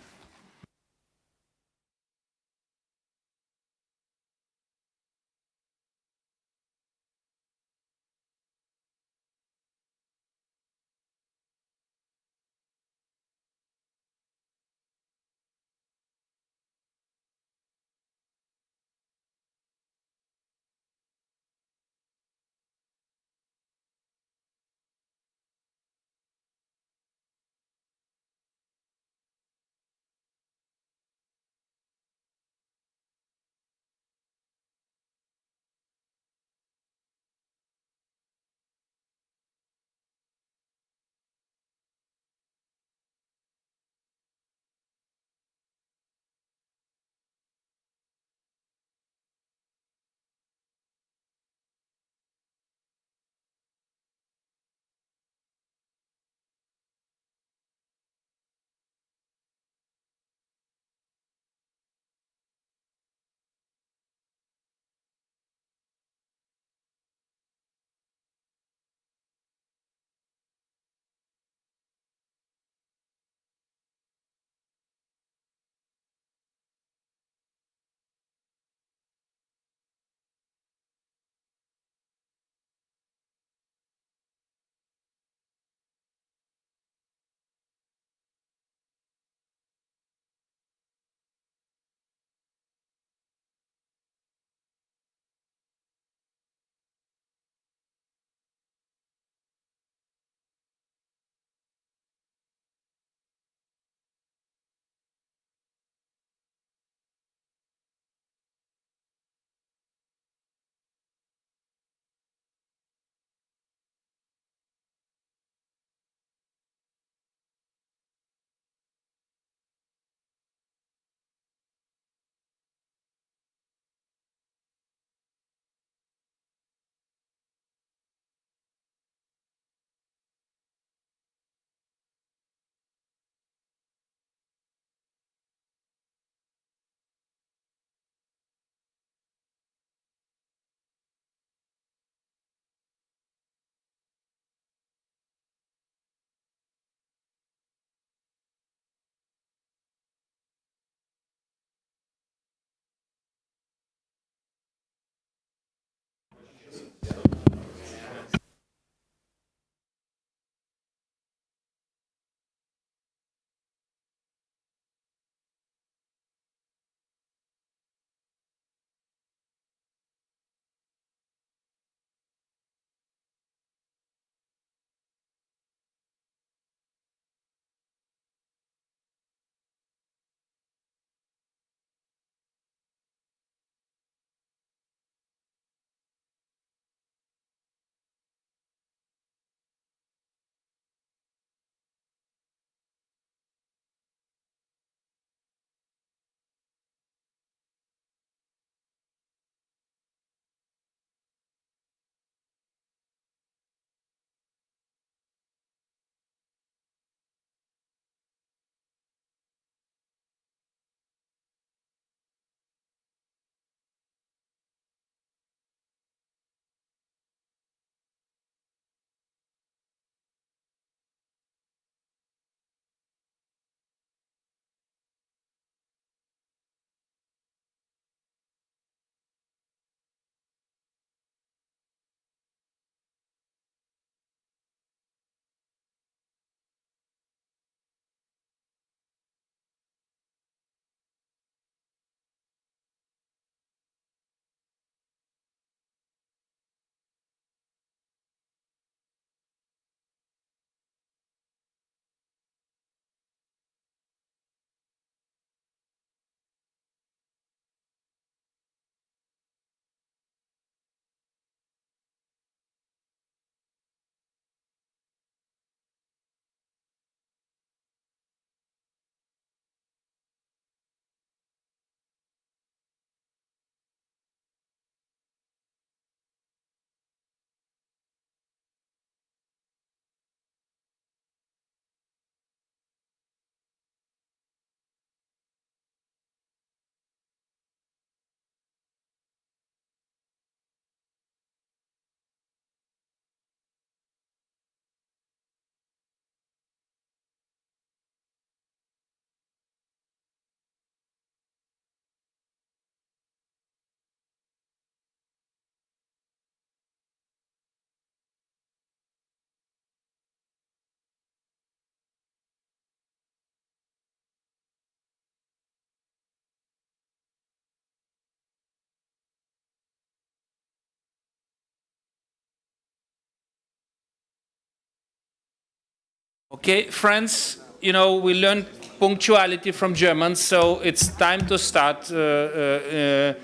Okay, friends, you know, we learned punctuality from Germans, so it's time to start. You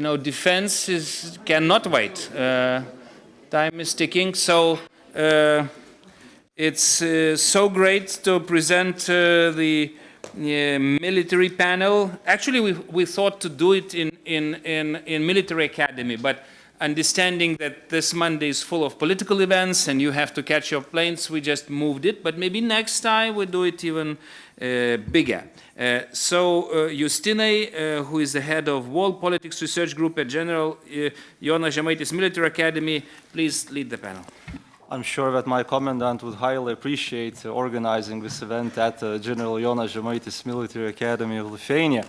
know, defense cannot wait. Time is ticking, so it's so great to present the military panel. Actually, we thought to do it in military academy, but understanding that this Monday is full of political events and you have to catch your planes, we just moved it. But maybe next time we do it even bigger. So Justinai, who is the head of World Politics Research Group at General Jonas Žemaitis Military Academy, please lead the panel.
I'm sure that my commandant would highly appreciate organizing this event at General Jonas Žemaitis Military Academy of Lithuania.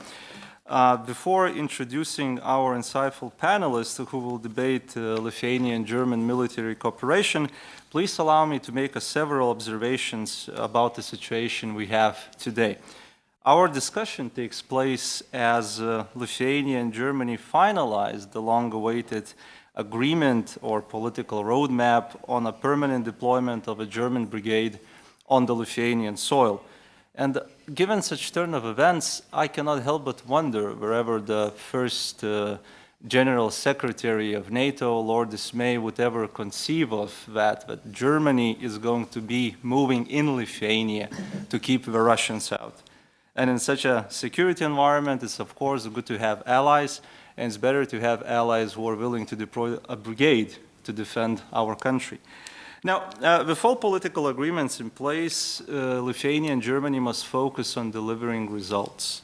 Before introducing our insightful panelists who will debate Lithuanian and German military cooperation, please allow me to make several observations about the situation we have today. Our discussion takes place as Lithuania and Germany finalize the long-awaited agreement or political roadmap on a permanent deployment of a German brigade on the Lithuanian soil. And given such turn of events, I cannot help but wonder wherever the first General Secretary of NATO, Lord Dismay, would ever conceive of that Germany is going to be moving in Lithuania to keep the Russians out. And in such a security environment, it's of course good to have allies, and it's better to have allies who are willing to deploy a brigade to defend our country. Now, with all political agreements in place, Lithuania and Germany must focus on delivering results.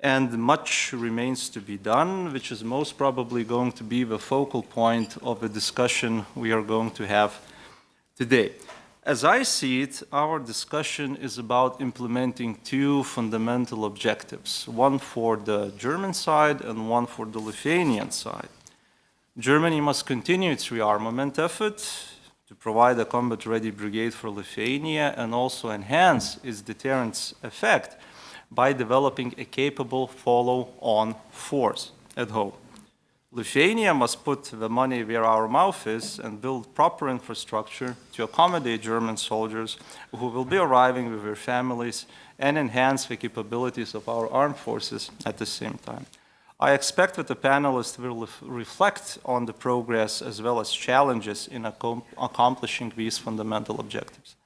And much remains to be done, which is most probably going to be the focal point of the discussion we are going to have today. As I see it, our discussion is about implementing two fundamental objectives, one for the German side and one for the Lithuanian side. Germany must continue its rearmament effort to provide a combat-ready brigade for Lithuania and also enhance its deterrence effect by developing a capable follow-on force at home. Lithuania must put the money where our mouth is and build proper infrastructure to accommodate German soldiers who will be arriving with their families and enhance the capabilities of our armed forces at the same time. I expect that the panelists will reflect on the progress as well as challenges in accomplishing these fundamental objectives.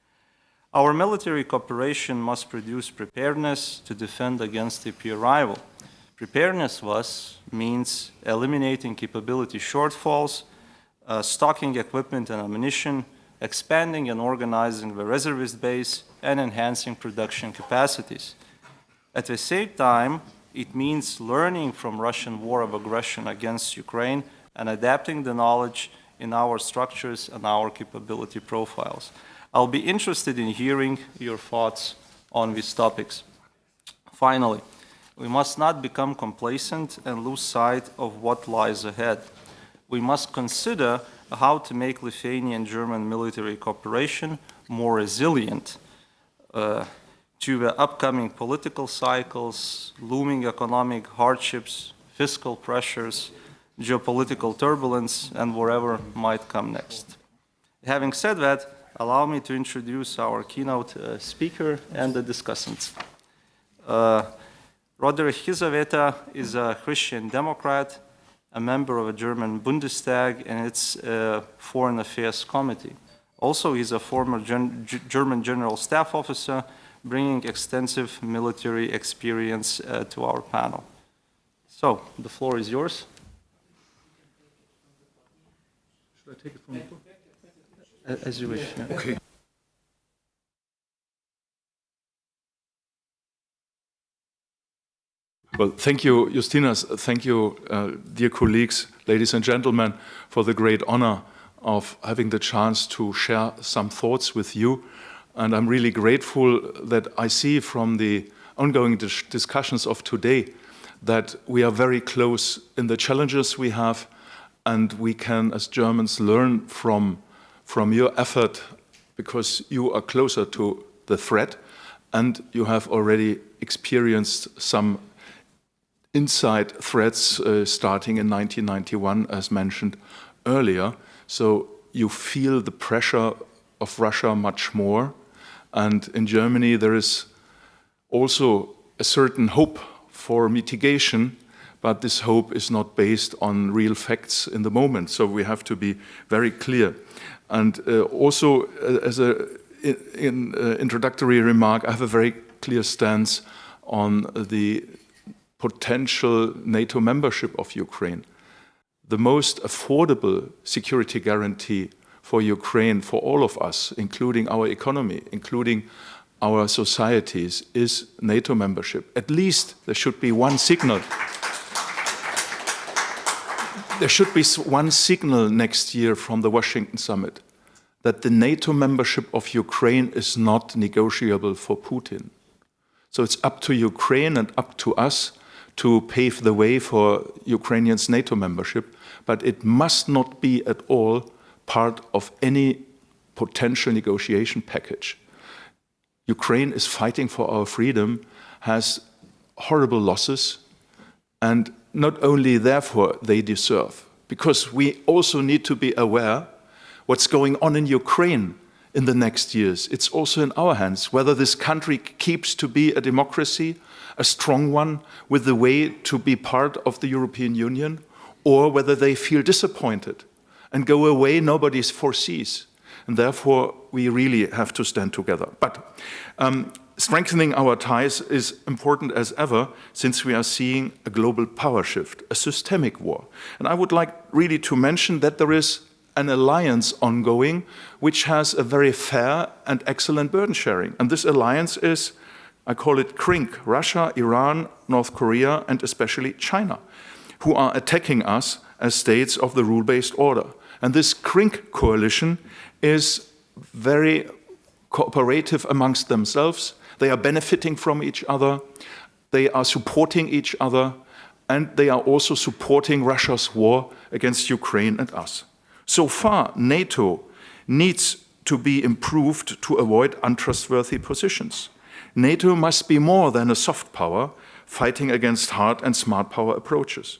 Our military cooperation must produce preparedness to defend against a peer rival. Preparedness thus means eliminating capability shortfalls, stocking equipment and ammunition, expanding and organizing the reservist base, and enhancing production capacities. At the same time, it means learning from Russian war of aggression against Ukraine and adapting the knowledge in our structures and our capability profiles. I'll be interested in hearing your thoughts on these topics. Finally, we must not become complacent and lose sight of what lies ahead. We must consider how to make Lithuanian and German military cooperation more resilient to the upcoming political cycles, looming economic hardships, fiscal pressures, geopolitical turbulence, and whatever might come next. Having said that, allow me to introduce our keynote speaker and the discussants. Roderick Kiesewetter is a Christian Democrat, a member of a German Bundestag and its Foreign Affairs Committee. Also, he's a former German General Staff Officer, bringing extensive military experience to our panel. So, the floor is yours.
Should I take it from the book?
As you wish. Yeah.
Okay. Well, thank you, Justinas. Thank you, dear colleagues, ladies and gentlemen, for the great honor of having the chance to share some thoughts with you. And I'm really grateful that I see from the ongoing discussions of today that we are very close in the challenges we have, and we can, as Germans, learn from your effort because you are closer to the threat and you have already experienced some inside threats starting in 1991, as mentioned earlier. So you feel the pressure of Russia much more. And in Germany, there is also a certain hope for mitigation, but this hope is not based on real facts in the moment. So we have to be very clear. And also, as an introductory remark, I have a very clear stance on the potential NATO membership of Ukraine. The most affordable security guarantee for Ukraine, for all of us, including our economy, including our societies, is NATO membership. At least there should be one signal. There should be one signal next year from the Washington summit that the NATO membership of Ukraine is not negotiable for Putin. So it's up to Ukraine and up to us to pave the way for Ukrainians' NATO membership, but it must not be at all part of any potential negotiation package. Ukraine is fighting for our freedom, has horrible losses, and not only therefore they deserve, because we also need to be aware what's going on in Ukraine in the next years. It's also in our hands, whether this country keeps to be a democracy, a strong one, with the way to be part of the European Union, or whether they feel disappointed and go away nobody foresees. And therefore, we really have to stand together. But strengthening our ties is important as ever, since we are seeing a global power shift, a systemic war. And I would like really to mention that there is an alliance ongoing which has a very fair and excellent burden sharing. And this alliance is, I call it CRINC, Russia, Iran, North Korea, and especially China, who are attacking us as states of the rule-based order. And this CRINC coalition is very cooperative amongst themselves. They are benefiting from each other, they are supporting each other, and they are also supporting Russia's war against Ukraine and us. So far, NATO needs to be improved to avoid untrustworthy positions. NATO must be more than a soft power fighting against hard and smart power approaches.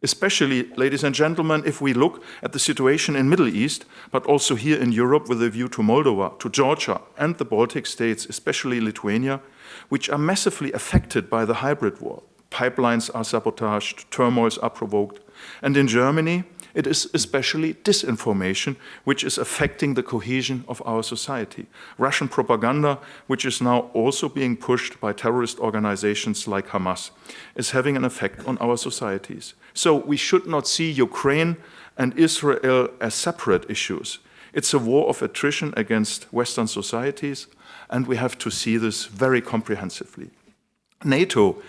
Especially, ladies and gentlemen, if we look at the situation in Middle East, but also here in Europe with a view to Moldova, to Georgia and the Baltic states, especially Lithuania, which are massively affected by the hybrid war. Pipelines are sabotaged, turmoils are provoked. And in Germany, it is especially disinformation which is affecting the cohesion of our society. Russian propaganda, which is now also being pushed by terrorist organizations like Hamas, is having an effect on our societies. So we should not see Ukraine and Israel as separate issues. It's a war of attrition against Western societies, and we have to see this very comprehensively. NATO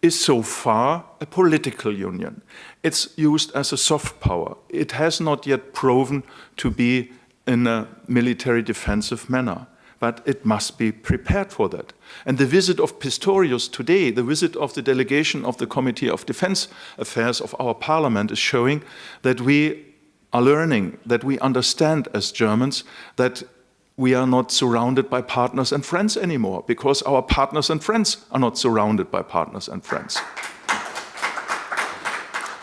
is so far a political union. It's used as a soft power. It has not yet proven to be in a military defensive manner, but it must be prepared for that. And the visit of Pistorius today, the visit of the delegation of the Committee of Defense Affairs of our parliament, is showing that we are learning, that we understand as Germans that we are not surrounded by partners and friends anymore, because our partners and friends are not surrounded by partners and friends.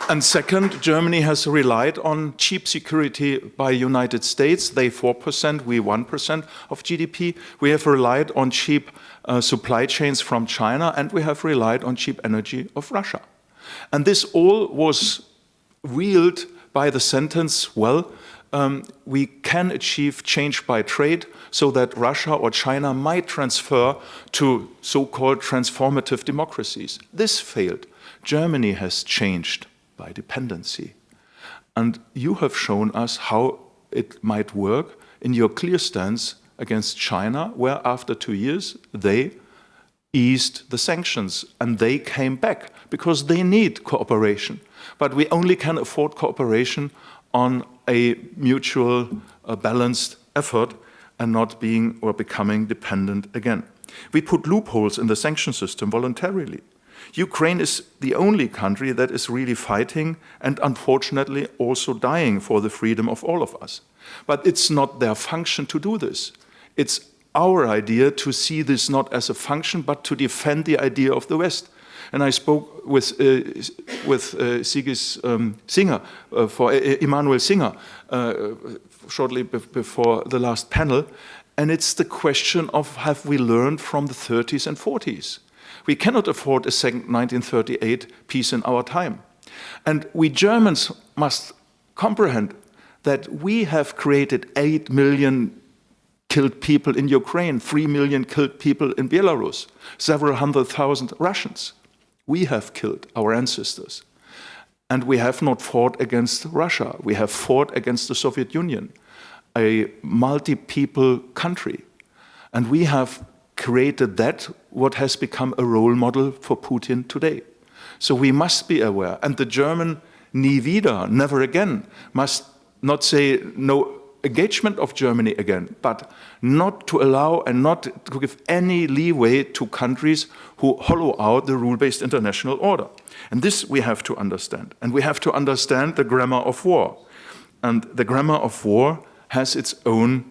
And second, Germany has relied on cheap security by United States. They 4%, we 1% of GDP. We have relied on cheap supply chains from China, and we have relied on cheap energy of Russia. And this all was wielded by the sentence, well, we can achieve change by trade so that Russia or China might transfer to so-called transformative democracies. This failed. Germany has changed by dependency. And you have shown us how it might work in your clear stance against China, where after 2 years they eased the sanctions and they came back because they need cooperation. But we only can afford cooperation on a mutual, balanced effort and not being or becoming dependent again. We put loopholes in the sanction system voluntarily. Ukraine is the only country that is really fighting and unfortunately also dying for the freedom of all of us. But it's not their function to do this. It's our idea to see this not as a function, but to defend the idea of the West. And I spoke with Emanuel Singer shortly before the last panel, And it's the question of, have we learned from the 30s and 40s? We cannot afford a second 1938 peace in our time. And we Germans must comprehend that we have created 8 million killed people in Ukraine, 3 million killed people in Belarus, several 100,000 Russians. We have killed our ancestors. And we have not fought against Russia. We have fought against the Soviet Union, a multi-people country. And we have created that, what has become a role model for Putin today. So we must be aware. And the German nie wieder, never again, must not say no engagement of Germany again, but not to allow and not to give any leeway to countries who hollow out the rule-based international order. And this we have to understand. And we have to understand the grammar of war. And the grammar of war has its own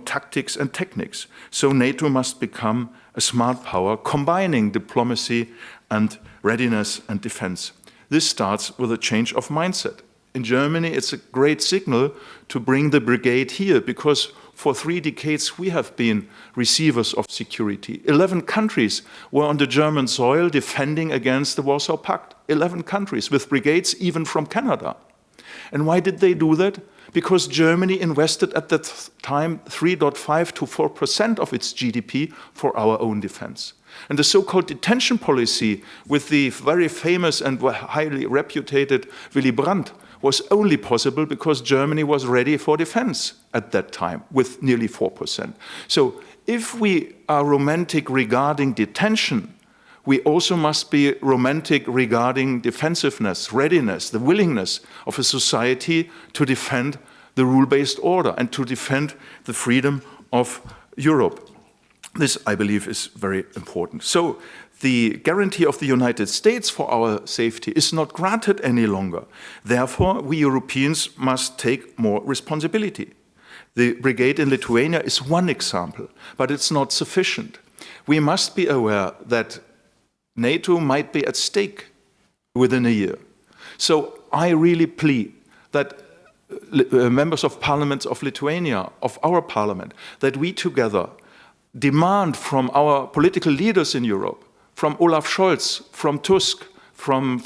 tactics and techniques. So NATO must become a smart power, combining diplomacy and readiness and defense. This starts with a change of mindset. In Germany, it's a great signal to bring the brigade here, because for 3 decades we have been receivers of security. 11 countries were on the German soil defending against the Warsaw Pact. 11 countries with brigades even from Canada. And why did they do that? Because Germany invested at that time 3.5 to 4% of its GDP for our own defense. And the so-called detention policy with the very famous and highly reputed Willy Brandt was only possible because Germany was ready for defense at that time with nearly 4%. So if we are romantic regarding detention, we also must be romantic regarding defensiveness, readiness, the willingness of a society to defend the rule-based order and to defend the freedom of Europe. This, I believe, is very important. So the guarantee of the United States for our safety is not granted any longer. Therefore, we Europeans must take more responsibility. The brigade in Lithuania is one example, but it's not sufficient. We must be aware that NATO might be at stake within a year. So I really plead that members of parliaments of Lithuania, of our parliament, that we together demand from our political leaders in Europe, from Olaf Scholz, from Tusk, from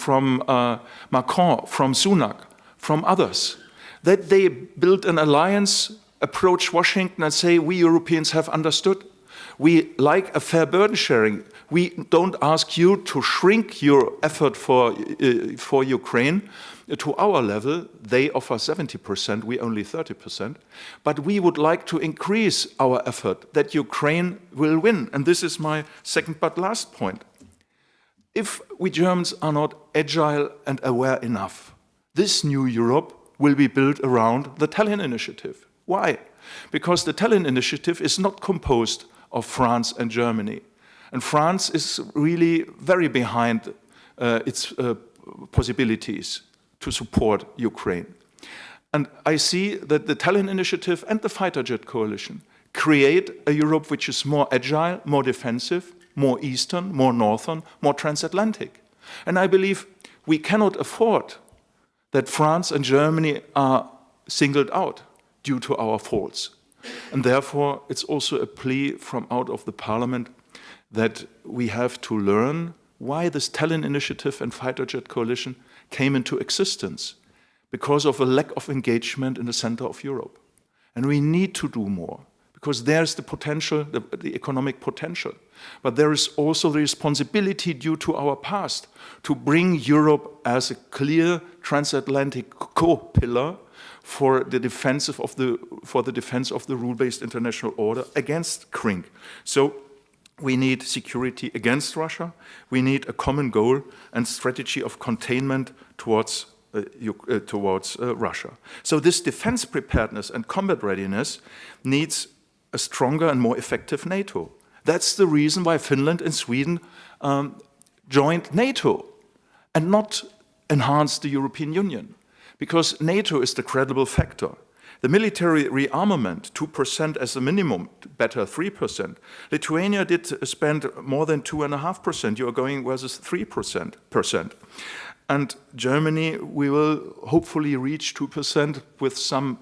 Macron, from Sunak, from others, that they build an alliance, approach Washington and say, we Europeans have understood. We like a fair burden sharing. We don't ask you to shrink your effort for Ukraine to our level. They offer 70%, we only 30%. But we would like to increase our effort that Ukraine will win. And this is my second but last point. If we Germans are not agile and aware enough, this new Europe will be built around the Tallinn Initiative. Why? Because the Tallinn Initiative is not composed of France and Germany. And France is really very behind its possibilities to support Ukraine. And I see that the Tallinn Initiative and the fighter jet coalition create a Europe which is more agile, more defensive, more eastern, more northern, more transatlantic. And I believe we cannot afford that France and Germany are singled out due to our faults. And therefore, it's also a plea from out of the parliament that we have to learn why this Tallinn Initiative and fighter jet coalition came into existence, because of a lack of engagement in the center of Europe. And we need to do more, because there's the potential, the economic potential. But there is also the responsibility due to our past to bring Europe as a clear transatlantic co-pillar for the defense of the rule-based international order against CRINC. So we need security against Russia. We need a common goal and strategy of containment towards Russia. So this defense preparedness and combat readiness needs a stronger and more effective NATO. That's the reason why Finland and Sweden joined NATO and not enhanced the European Union, because NATO is the credible factor. The military rearmament, 2% as a minimum, better 3%. Lithuania did spend more than 2.5%. You are going versus 3%. And Germany, we will hopefully reach 2% with some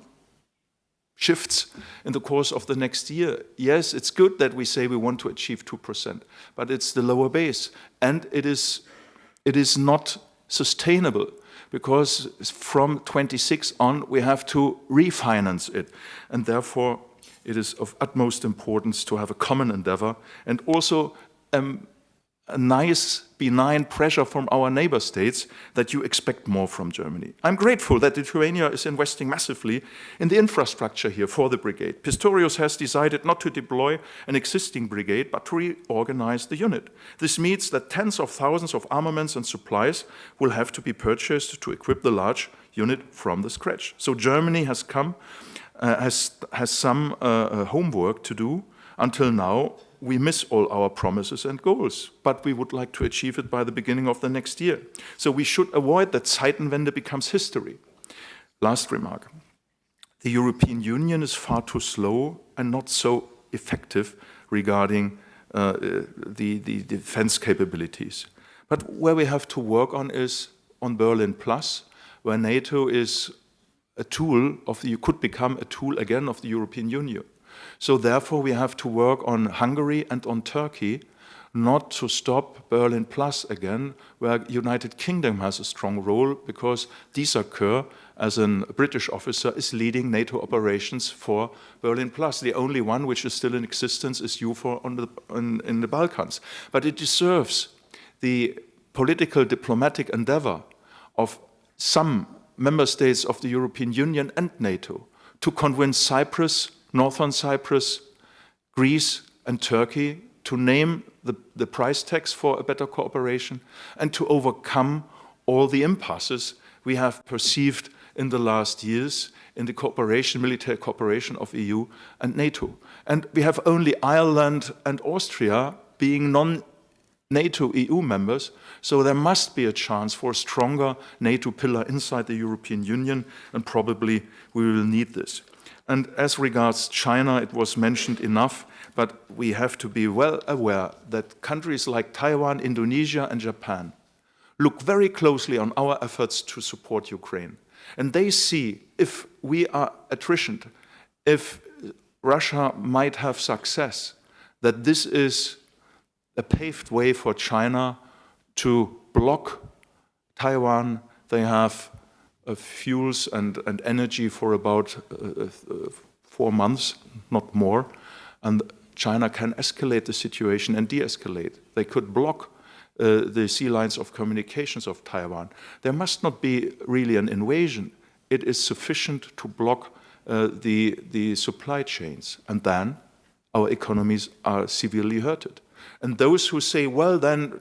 shifts in the course of the next year. Yes, it's good that we say we want to achieve 2%, but it's the lower base. And it is not sustainable, because from 26 on, we have to refinance it. And therefore, it is of utmost importance to have a common endeavor, and also a nice, benign pressure from our neighbor states that you expect more from Germany. I'm grateful that Lithuania is investing massively in the infrastructure here for the brigade. Pistorius has decided not to deploy an existing brigade, but to reorganize the unit. This means that tens of thousands of armaments and supplies will have to be purchased to equip the large unit from the scratch. So Germany has some homework to do. Until now, we miss all our promises and goals, but we would like to achieve it by the beginning of the next year. So we should avoid that Zeitenwende becomes history. Last remark. The European Union is far too slow and not so effective regarding the defense capabilities. But where we have to work on is on Berlin Plus, where NATO is a tool could become a tool again of the European Union. So therefore, we have to work on Hungary and on Turkey, not to stop Berlin Plus again, where United Kingdom has a strong role, because Dieter Kerr, as a British officer, is leading NATO operations for Berlin Plus. The only one which is still in existence is EUFOR in the Balkans. But it deserves the political diplomatic endeavor of some member states of the European Union and NATO to convince Cyprus, Northern Cyprus, Greece and Turkey to name the price tags for a better cooperation and to overcome all the impasses we have perceived in the last years in the cooperation, military cooperation of EU and NATO. And we have only Ireland and Austria being non-NATO EU members, so there must be a chance for a stronger NATO pillar inside the European Union, and probably we will need this. And as regards China, it was mentioned enough, but we have to be well aware that countries like Taiwan, Indonesia, and Japan look very closely on our efforts to support Ukraine. And they see if we are attritioned, if Russia might have success, that this is a paved way for China to block Taiwan. They have fuels and energy for about 4 months, not more, and China can escalate the situation and de-escalate. They could block the sea lines of communications of Taiwan. There must not be really an invasion. It is sufficient to block the supply chains, and then our economies are severely hurted. And those who say, well, then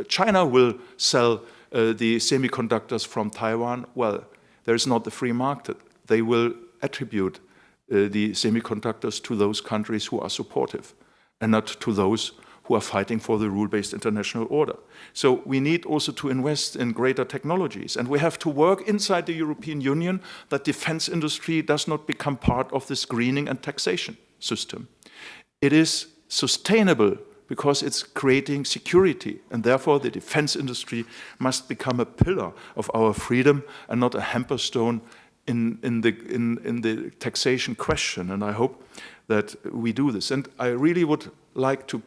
China will sell the semiconductors from Taiwan, well, there is not the free market. They will attribute the semiconductors to those countries who are supportive and not to those who are fighting for the rule-based international order. So we need also to invest in greater technologies, and we have to work inside the European Union that defense industry does not become part of this greening and taxation system. It is sustainable because it's creating security, and therefore the defense industry must become a pillar of our freedom and not a hamperstone in the taxation question. And I hope that we do this. And I really would like to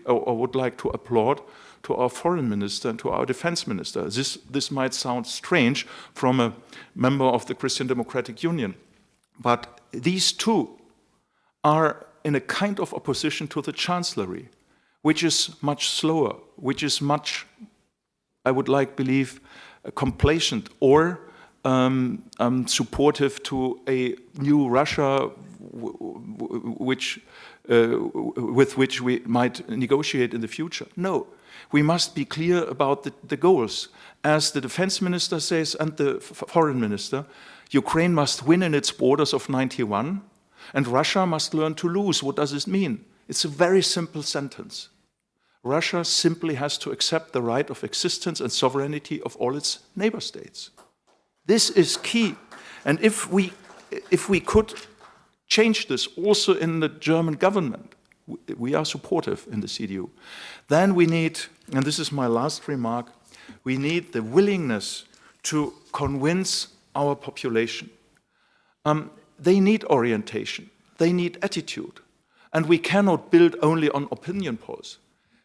would like to applaud to our foreign minister and to our defense minister. This might sound strange from a member of the Christian Democratic Union, but these two are in a kind of opposition to the chancellery, which is much slower, which is much, I would like to believe, complacent or supportive to a new Russia with which we might negotiate in the future. No, we must be clear about the goals. As the defense minister says and the foreign minister, Ukraine must win in its borders of 91 and Russia must learn to lose. What does this mean? It's a very simple sentence. Russia simply has to accept the right of existence and sovereignty of all its neighbor states. This is key. And if we could change this also in the German government, we are supportive in the CDU, then we need, and this is my last remark, we need the willingness to convince our population. they need orientation, they need attitude. And we cannot build only on opinion polls.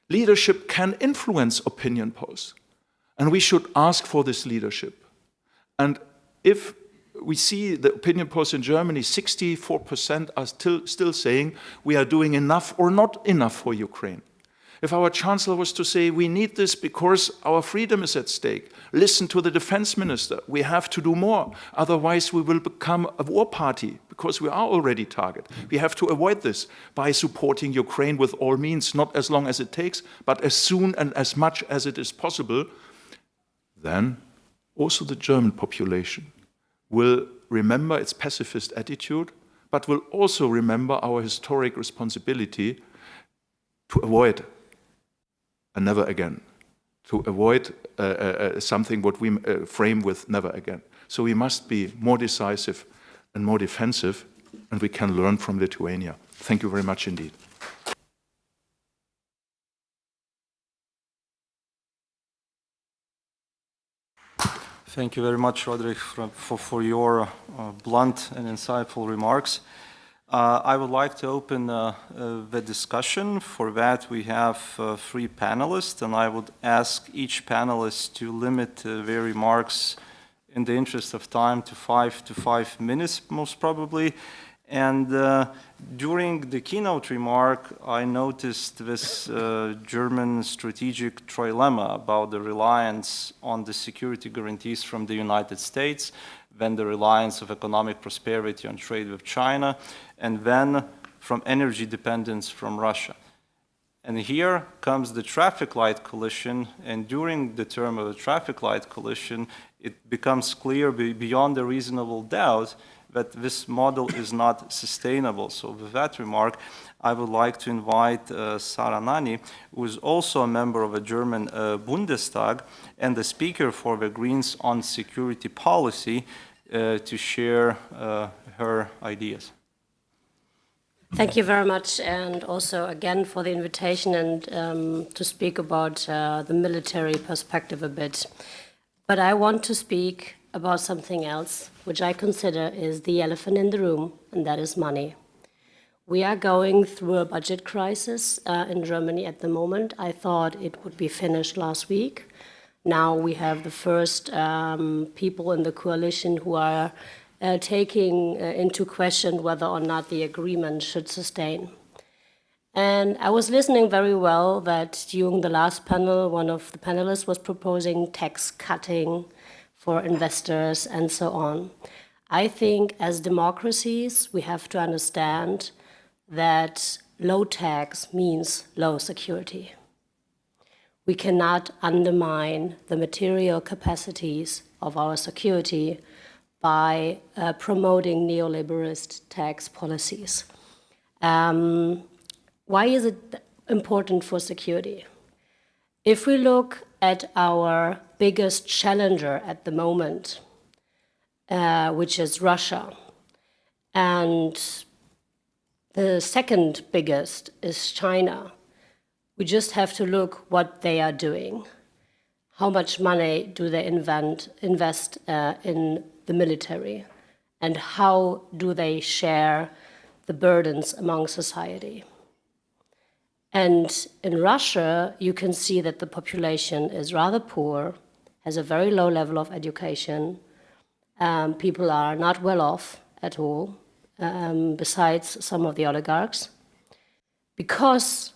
Leadership can influence opinion polls, and we should ask for this leadership. And if we see the opinion polls in Germany, 64% are still saying we are doing enough or not enough for Ukraine. If our chancellor was to say we need this because our freedom is at stake, listen to the defense minister, we have to do more, otherwise we will become a war party because we are already target. We have to avoid this by supporting Ukraine with all means, not as long as it takes, but as soon and as much as it is possible. Then also the German population will remember its pacifist attitude, but will also remember our historic responsibility to avoid a never again, to avoid something what we frame with never again. So we must be more decisive and more defensive, and we can learn from Lithuania. Thank you very much indeed.
Thank you very much, Roderick, for your blunt and insightful remarks. I would like to open the discussion. For that, we have 3 panelists, and I would ask each panelist to limit their remarks in the interest of time to 5 minutes, most probably. And during the keynote remark, I noticed this German strategic trilemma about the reliance on the security guarantees from the United States, then the reliance of economic prosperity on trade with China, and then from energy dependence from Russia. And here comes the traffic light coalition, and during the term of the traffic light coalition, it becomes clear beyond a reasonable doubt that this model is not sustainable. So with that remark, I would like to invite Sara Nani, who is also a member of the German Bundestag and the speaker for the Greens on security policy, to share her ideas.
Thank you very much, and also again for the invitation and to speak about the military perspective a bit. But I want to speak about something else, which I consider is the elephant in the room, and that is money. We are going through a budget crisis in Germany at the moment. I thought it would be finished last week. Now we have the first people in the coalition who are taking into question whether or not the agreement should sustain. And I was listening very well that during the last panel, one of the panelists was proposing tax cutting for investors and so on. I think as democracies, we have to understand that low tax means low security. We cannot undermine the material capacities of our security by promoting neoliberalist tax policies. Why is it important for security? If we look at our biggest challenger at the moment, which is Russia, and the second biggest is China, we just have to look what they are doing. How much money do they invest in the military? And how do they share the burdens among society? And in Russia, you can see that the population is rather poor, has a very low level of education. People are not well off at all, besides some of the oligarchs, because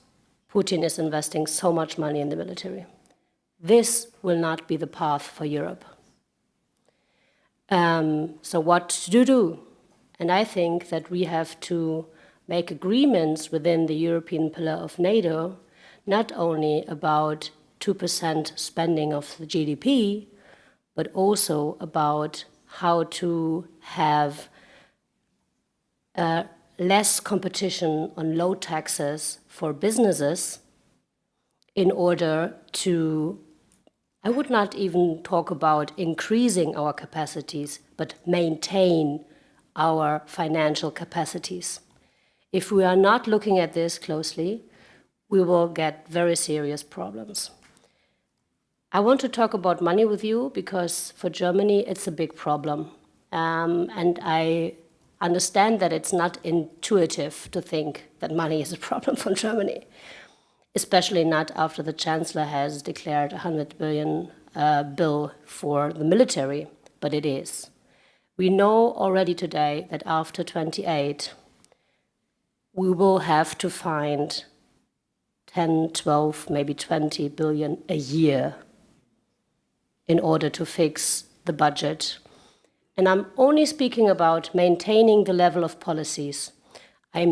Putin is investing so much money in the military. This will not be the path for Europe. So what to do? And I think that we have to make agreements within the European pillar of NATO, not only about 2% spending of the GDP, but also about how to have less competition on low taxes for businesses in order to, I would not even talk about increasing our capacities, but maintain our financial capacities. If we are not looking at this closely, we will get very serious problems. I want to talk about money with you because for Germany it's a big problem. And I understand that it's not intuitive to think that money is a problem for Germany, especially not after the Chancellor has declared a 100 billion bill for the military, but it is. We know already today that after 28, we will have to find 10, 12, maybe 20 billion a year in order to fix the budget. And I'm only speaking about maintaining the level of policies. I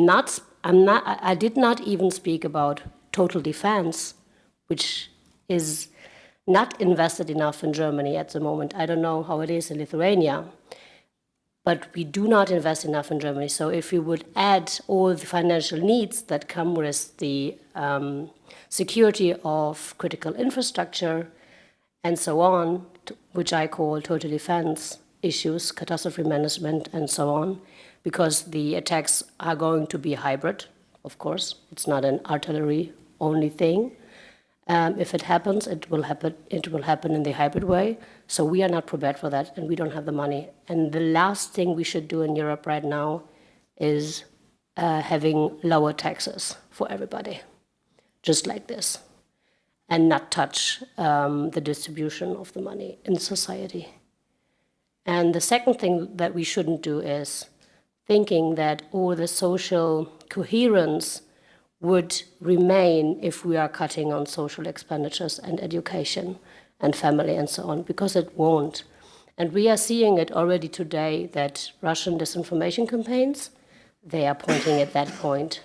did not even speak about total defense, which is not invested enough in Germany at the moment. I don't know how it is in Lithuania, but we do not invest enough in Germany. So if we would add all the financial needs that come with the security of critical infrastructure and so on, which I call total defense issues, catastrophe management and so on, because the attacks are going to be hybrid, of course. It's not an artillery only thing. If it happens, it will happen in the hybrid way. So we are not prepared for that, and we don't have the money. And the last thing we should do in Europe right now is having lower taxes for everybody, just like this, and not touch the distribution of the money in society. And the second thing that we shouldn't do is thinking that all the social coherence would remain if we are cutting on social expenditures and education and family and so on, because it won't. And we are seeing it already today that Russian disinformation campaigns, they are pointing at that point.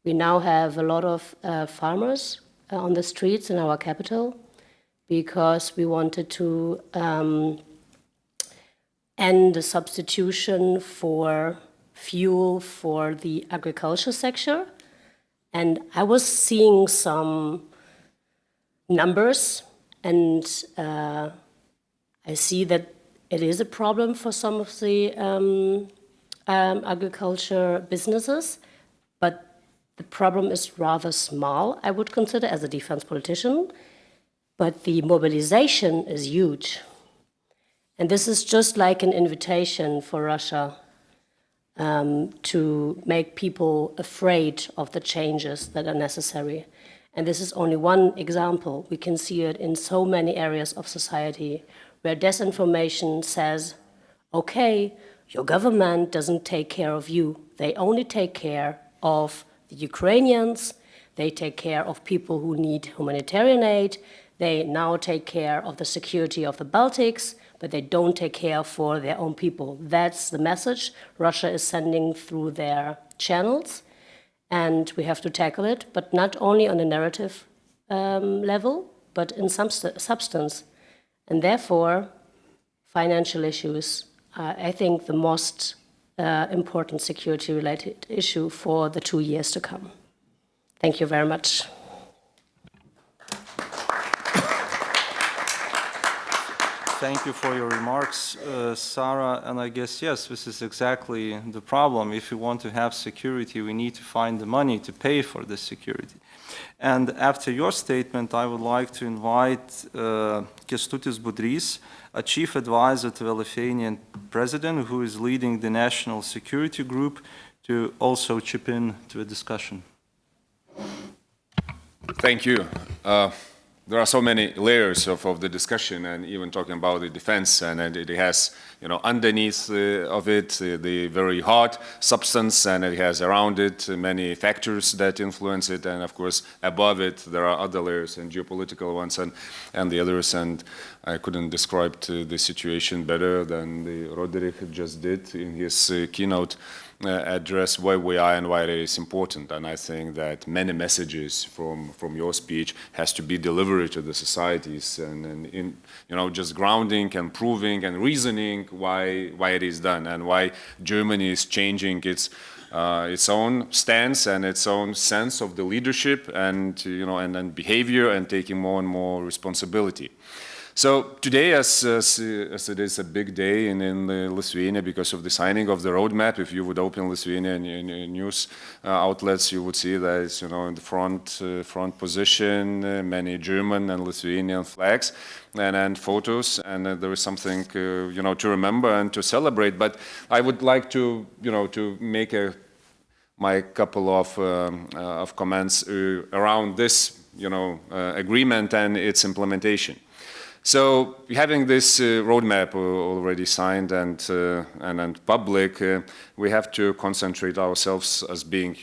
We now have a lot of farmers on the streets in our capital because we wanted to end the substitution for fuel for the agriculture sector. And I was seeing some numbers, and I see that it is a problem for some of the agriculture businesses, but the problem is rather small, I would consider, as a defense politician, but the mobilization is huge. And this is just like an invitation for Russia to make people afraid of the changes that are necessary. And this is only one example. We can see it in so many areas of society where disinformation says, okay, your government doesn't take care of you. They only take care of the Ukrainians. They take care of people who need humanitarian aid. They now take care of the security of the Baltics, but they don't take care for their own people. That's the message Russia is sending through their channels, and we have to tackle it, but not only on a narrative level, but in some substance. And therefore, financial issues are, I think, the most important security-related issue for the 2 years to come. Thank you very much.
Thank you for your remarks, Sarah. And I guess, yes, this is exactly the problem. If we want to have security, we need to find the money to pay for this security. And after your statement, I would like to invite Kęstutis Budrys, a chief advisor to the Lithuanian president, who is leading the National Security Group, to also chip in to the discussion.
Thank you. There are so many layers of the discussion, and even talking about the defense, and it has, underneath of it the very hard substance, and it has around it many factors that influence it, and of course above it there are other layers and geopolitical ones and the others, and I couldn't describe the situation better than Roderick just did in his keynote address where we are and why it is important. And I think that many messages from your speech has to be delivered to the societies, and in just grounding and proving and reasoning why it is done and why Germany is changing its own stance and its own sense of the leadership and and behavior and taking more and more responsibility. So today, as it is a big day in Lithuania because of the signing of the roadmap, if you would open Lithuanian news outlets, you would see that it's, in the front position, many German and Lithuanian flags and photos, and there is something to remember and to celebrate. But I would like to to make my couple of comments around this agreement and its implementation. So, having this roadmap already signed and public, we have to concentrate ourselves as being,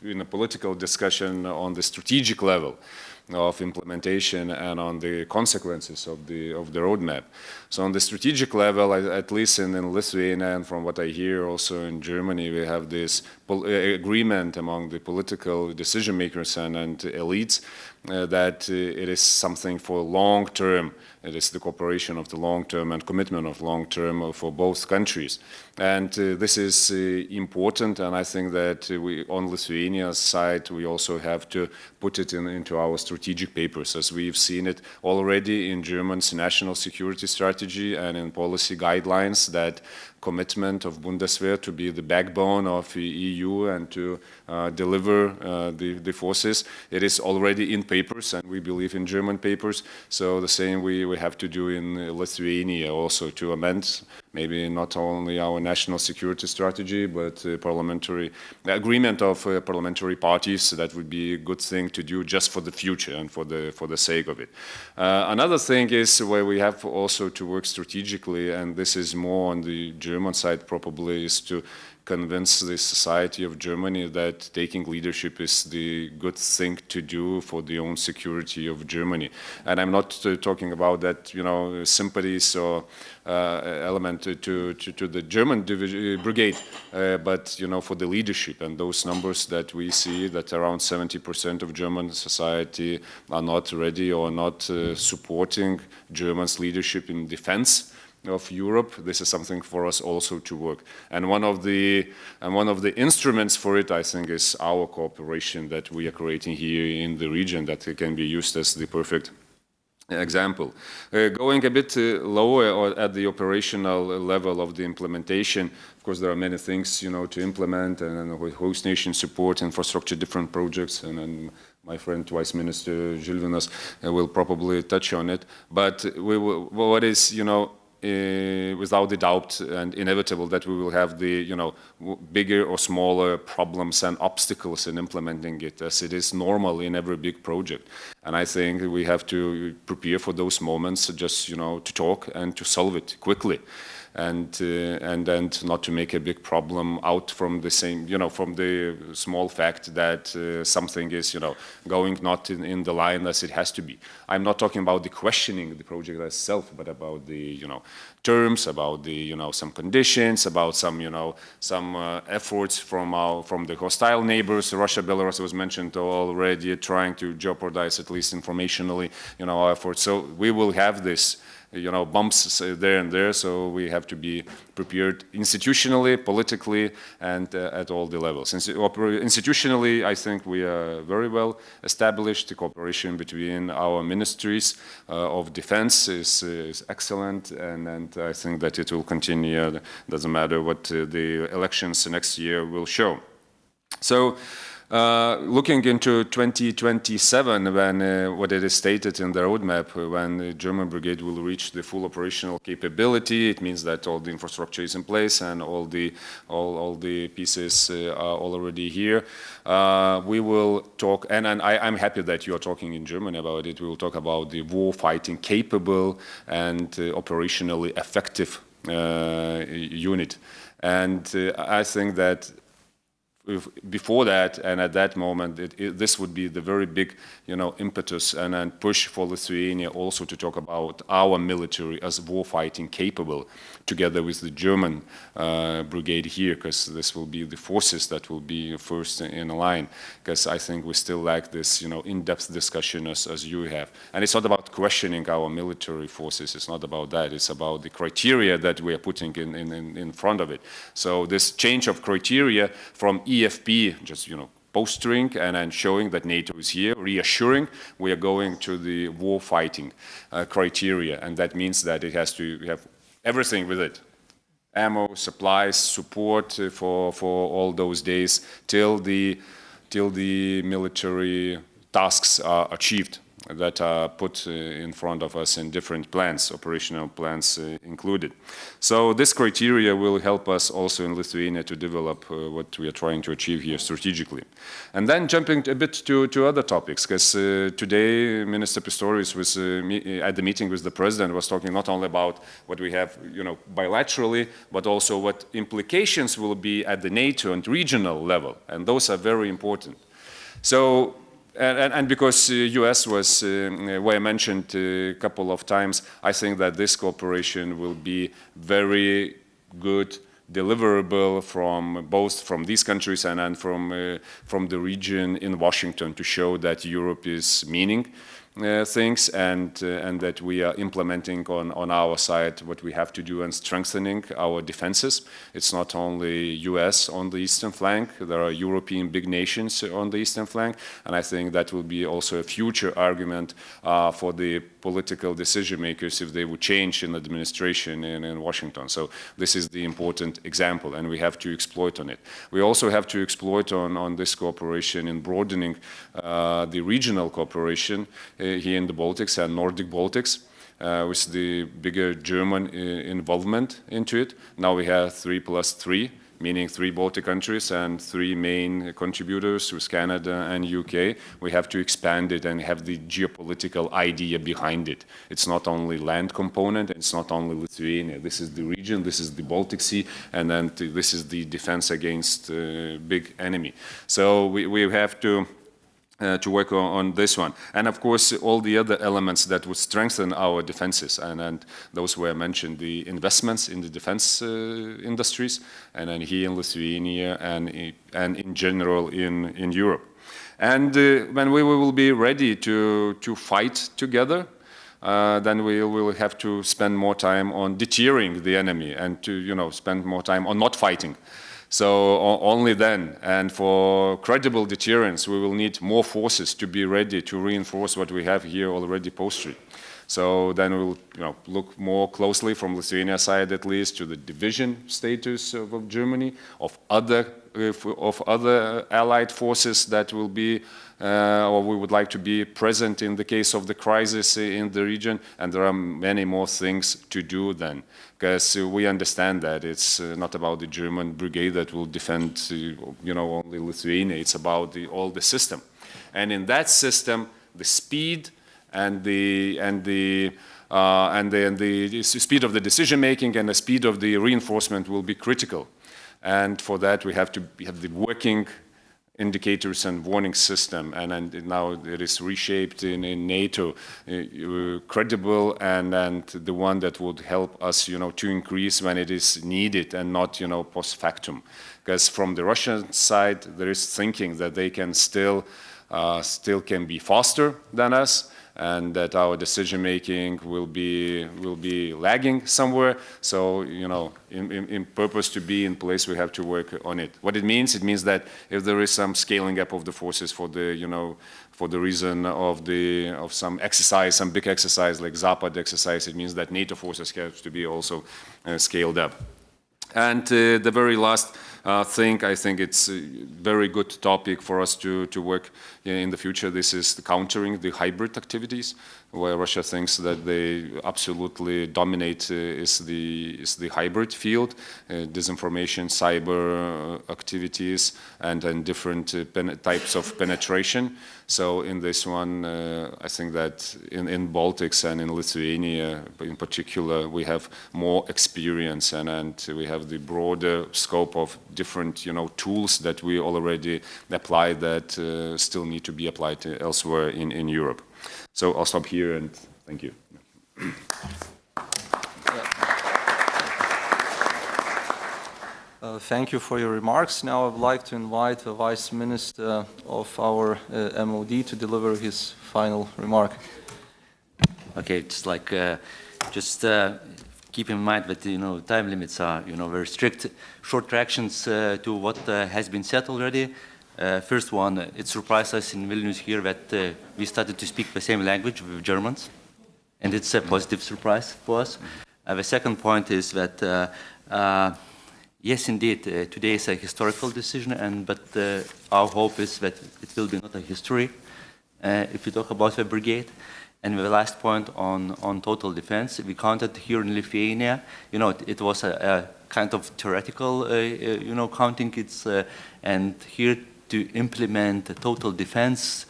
in a political discussion on the strategic level of implementation and on the consequences of the roadmap. So, on the strategic level, at least in Lithuania, and from what I hear also in Germany, we have this agreement among the political decision makers and elites that it is something for long term. It is the cooperation of the long term and commitment of long term for both countries. And this is important, and I think that on Lithuania's side, we also have to put it into our strategic papers, as we've seen it already in Germany's national security strategy and in policy guidelines, that commitment of Bundeswehr to be the backbone of the EU and to deliver the forces. It is already in papers, and we believe in German papers. So the same we have to do in Lithuania also, to amend maybe not only our national security strategy, but parliamentary agreement of parliamentary parties. That would be a good thing to do just for the future and for the sake of it. Another thing is where we have also to work strategically, and this is more on the German side probably, is to convince the society of Germany that taking leadership is the good thing to do for the own security of Germany. And I'm not talking about that, sympathies or element to the German brigade, but, for the leadership. And those numbers that we see, that around 70% of German society are not ready or not supporting Germany's leadership in defense of Europe. This is something for us also to work. And one of the instruments for it, I think, is our cooperation that we are creating here in the region, that can be used as the perfect example. Going a bit lower or at the operational level of the implementation, of course, there are many things, to implement, and host nation support, infrastructure, different projects, and my friend Vice Minister Žilvinas will probably touch on it. But what is, without a doubt and inevitable, that we will have the bigger or smaller problems and obstacles in implementing it, as it is normal in every big project. And I think we have to prepare for those moments, just to talk and to solve it quickly. And then not to make a big problem out from the same, from the small fact that something is, going not in the line as it has to be. I'm not talking about the questioning the project itself, but about the, terms, about the, some conditions, about some, some efforts from the hostile neighbors. Russia, Belarus was mentioned already, trying to jeopardize, at least informationally, our efforts. So we will have this, bumps there and there, so we have to be prepared institutionally, politically, and at all the levels. Institutionally, I think we are very well established. The cooperation between our ministries of defense is excellent, and I think that it will continue. Doesn't matter what the elections next year will show. So, looking into 2027, when what it is stated in the roadmap, when the German brigade will reach the full operational capability, it means that all the infrastructure is in place and all the pieces are already here. We will talk, and I'm happy that you are talking in German about it. We will talk about the war-fighting capable and operationally effective unit, and I think that before that and at that moment, this would be the very big, impetus and push for Lithuania also to talk about our military as war-fighting capable, together with the German brigade here, because this will be the forces that will be first in line. Because I think we still lack this, in-depth discussion as you have. And it's not about questioning our military forces. It's not about that. It's about the criteria that we are putting in front of it. So this change of criteria from EFP, just postering and showing that NATO is here, reassuring we are going to the war fighting criteria, and that means that it has to have everything with it. Ammo, supplies, support for all those days till the military tasks are achieved that are put in front of us in different plans, operational plans included. So this criteria will help us also in Lithuania to develop what we are trying to achieve here strategically. And then jumping a bit to other topics, because today Minister Pistorius was at the meeting with the President was talking not only about what we have, bilaterally, but also what implications will be at the NATO and regional level, and those are very important. So. And because US were mentioned a couple of times, I think that this cooperation will be very good, deliverable both from these countries and from the region in Washington to show that Europe is meaning things and that we are implementing on our side what we have to do and strengthening our defenses. It's not only US on the eastern flank, there are European big nations on the eastern flank, and I think that will be also a future argument for the political decision makers if they would change in administration in Washington. So this is the important example, and we have to exploit on it. We also have to exploit on this cooperation in broadening the regional cooperation here in the Baltics and Nordic Baltics, with the bigger German involvement into it. Now we have 3+3, meaning 3 Baltic countries and 3 main contributors with Canada and UK. We have to expand it and have the geopolitical idea behind it. It's not only land component, it's not only Lithuania. This is the region, this is the Baltic Sea, and then this is the defense against big enemy. So we have to work on this one. And of course, all the other elements that would strengthen our defenses, and those were mentioned, the investments in the defense industries, and then here in Lithuania and in general in Europe. And when we will be ready to fight together, then we will have to spend more time on deterring the enemy and to spend more time on not fighting. So only then, and for credible deterrence, we will need more forces to be ready to reinforce what we have here already posted. So then we'll look more closely from Lithuania side at least to the division status of Germany, of other allied forces that will be or we would like to be present in the case of the crisis in the region, and there are many more things to do then, because we understand that it's not about the German brigade that will defend only Lithuania, it's about all the system. And in that system, the speed and the speed of the decision making and the speed of the reinforcement will be critical. And for that we have to have the working indicators and warning system, and now it is reshaped in NATO, credible and the one that would help us to increase when it is needed and not post factum. Because from the Russian side there is thinking that they can still can be faster than us, and that our decision making will be lagging somewhere. So in purpose to be in place, we have to work on it. What it means that if there is some scaling up of the forces for the for the reason of some exercise, some big exercise like Zapad exercise, it means that NATO forces have to be also scaled up. And the very last thing, I think it's a very good topic for us to work in the future. This is the countering the hybrid activities, where Russia thinks that they absolutely dominate is the hybrid field, disinformation, cyber activities, and different types of penetration. So in this one, I think that in Baltics and in Lithuania in particular, we have more experience and we have the broader scope of different tools that we already apply that still need to be applied elsewhere in Europe. So I'll stop here and thank you.
Thank you for your remarks. Now I would like to invite the Vice Minister of our MOD to deliver his final remark.
Okay, it's like keep in mind that time limits are very strict. Short reactions to what has been said already. First one, it surprised us in Vilnius here that we started to speak the same language with Germans, and it's a positive surprise for us. The second point is that, yes, indeed, today is a historical decision, but our hope is that it will be not a history if we talk about the brigade. And the last point on total defense, we counted here in Lithuania, it was a kind of theoretical, counting. And here to implement total defense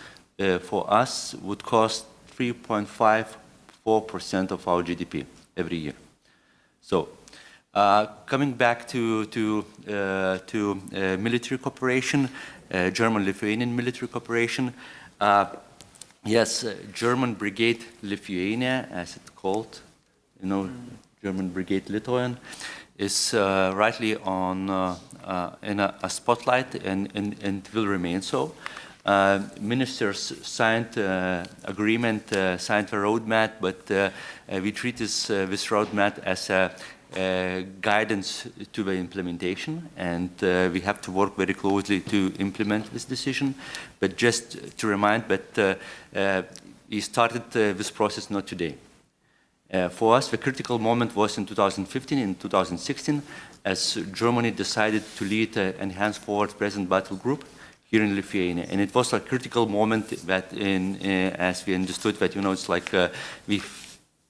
for us would cost 3.54% of our GDP every year. So, coming back to military cooperation, German-Lithuanian military cooperation. Yes, German Brigade Lithuania, as it's called, German Brigade Lithuanian, is rightly in a spotlight and will remain so. Ministers signed agreement, signed a roadmap, but we treat this roadmap as a guidance to the implementation, and we have to work very closely to implement this decision. But just to remind that we started this process not today. For us, the critical moment was in 2015 and 2016, as Germany decided to lead an enhanced forward present battle group here in Lithuania. And it was a critical moment that, as we understood that, it's like we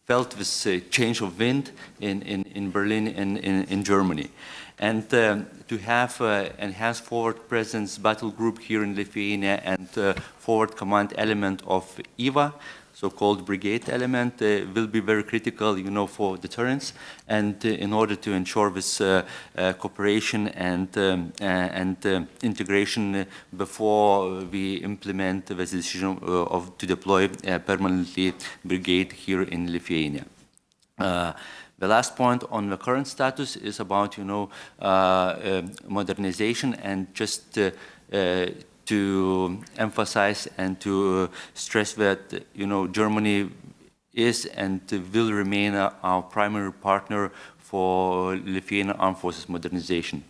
felt this change of wind in Berlin and in Germany. And to have enhanced forward presence battle group here in Lithuania and forward command element of EVA, so-called brigade element, will be very critical, for deterrence, and in order to ensure this cooperation and integration before we implement the decision to deploy a permanently brigade here in Lithuania. The last point on the current status is about, modernization, and just to emphasize and to stress that, Germany is and will remain our primary partner for Lithuanian Armed Forces modernization.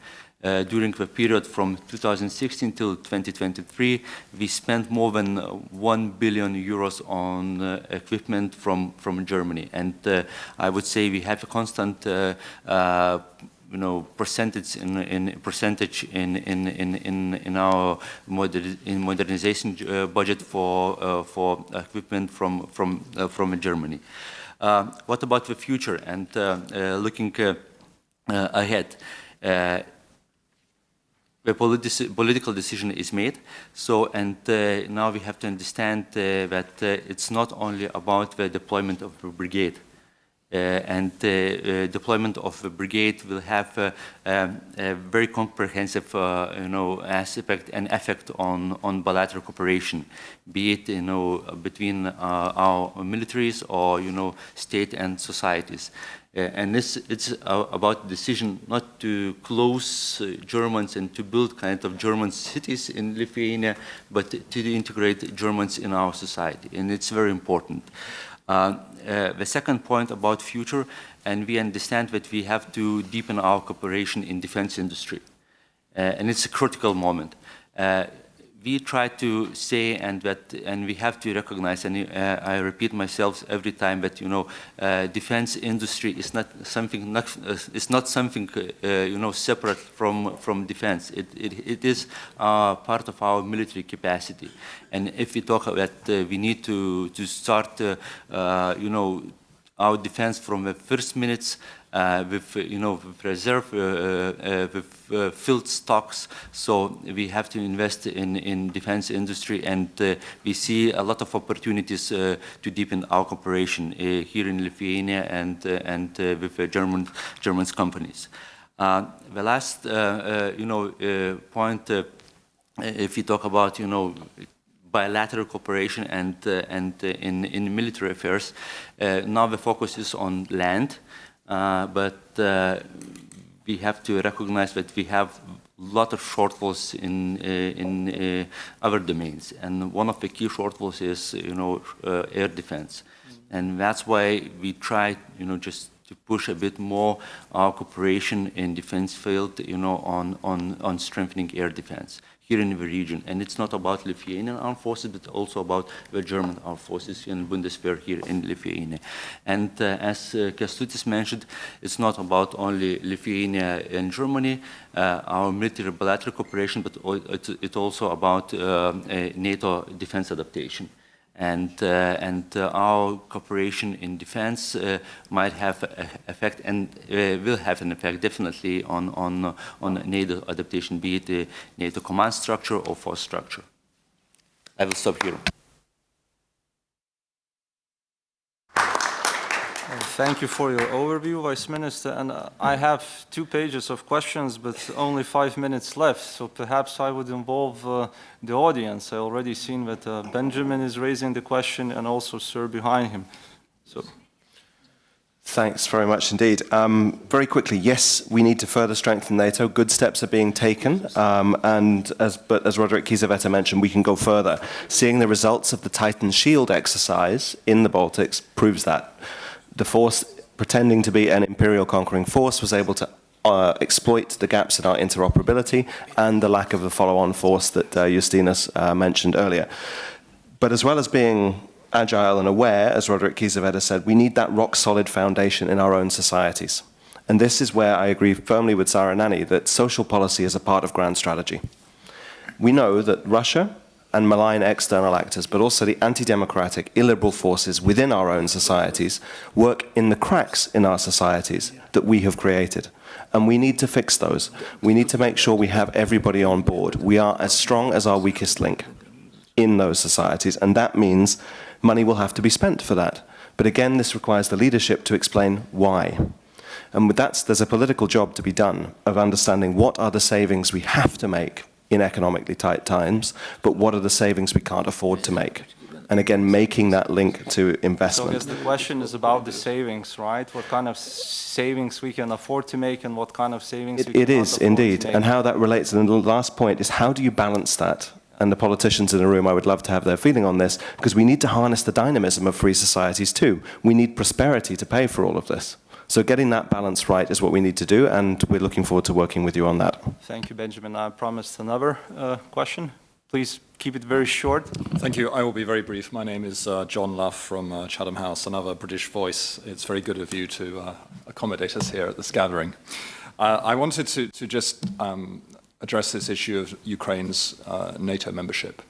During the period from 2016 till 2023, we spent more than 1 billion euros on equipment from Germany. And I would say we have a constant percentage in our modernization budget for equipment from Germany. What about the future and looking ahead? The political decision is made. So, and now we have to understand that it's not only about the deployment of the brigade. Deployment of the brigade will have a very comprehensive, aspect and effect on bilateral cooperation, be it, between our militaries or, state and societies. And it's about the decision not to close Germans and to build kind of German cities in Lithuania, but to integrate Germans in our society, and it's very important. The second point about future, and we understand that we have to deepen our cooperation in defense industry, and it's a critical moment. We try to say and we have to recognize, and I repeat myself every time, that defense industry is not something separate from defense. It is part of our military capacity, and if we talk that we need to start our defense from the first minutes. With reserve, with filled stocks, so we have to invest in defense industry, and we see a lot of opportunities to deepen our cooperation here in Lithuania and with German companies. The last point, if we talk about bilateral cooperation and in military affairs, now the focus is on land. But we have to recognize that we have a lot of shortfalls in other domains, and one of the key shortfalls is air defense, and that's why we try just to push a bit more our cooperation in defense field on strengthening air defense. here in the region. And it's not about Lithuanian armed forces, but also about the German armed forces in Bundeswehr here in Lithuania. And as Kęstutis mentioned, it's not about only Lithuania and Germany, our military bilateral cooperation, but it's also about NATO defense adaptation. And our cooperation in defense might have an effect, and will have an effect definitely on NATO adaptation, be it the NATO command structure or force structure. I will stop here.
Thank you for your overview, Vice Minister. And I have 2 pages of questions, but only 5 minutes left. So perhaps I would involve the audience. I already seen that Benjamin is raising the question, and also Sir behind him. So.
Thanks very much indeed. Very quickly, yes, we need to further strengthen NATO. Good steps are being taken, but as Roderick Kiesewetter mentioned, we can go further. Seeing the results of the Titan Shield exercise in the Baltics proves that. The force, pretending to be an imperial conquering force, was able to exploit the gaps in our interoperability and the lack of the follow-on force that Justinas mentioned earlier. But as well as being agile and aware, as Roderick Kiesewetter said, we need that rock-solid foundation in our own societies. And this is where I agree firmly with Sara Nani that social policy is a part of grand strategy. We know that Russia and malign external actors, but also the anti-democratic, illiberal forces within our own societies work in the cracks in our societies that we have created. And we need to fix those. We need to make sure we have everybody on board. We are as strong as our weakest link in those societies, and that means money will have to be spent for that. But again, this requires the leadership to explain why. And with that, there's a political job to be done of understanding what are the savings we have to make in economically tight times, but what are the savings we can't afford to make? And again, making that link to investment.
So I guess the question is about the savings, right? What kind of savings we can afford to make, and what kind of savings we cannot afford to make.
It is, indeed. And how that relates, and the last point is, how do you balance that? And the politicians in the room, I would love to have their feeling on this, because we need to harness the dynamism of free societies too. We need prosperity to pay for all of this. So getting that balance right is what we need to do, and we're looking forward to working with you on that.
Thank you, Benjamin. I promised another question. Please keep it very short.
Thank you. I will be very brief. My name is John Luff from Chatham House, another British voice. It's very good of you to accommodate us here at this gathering. I wanted to just address this issue of Ukraine's NATO membership.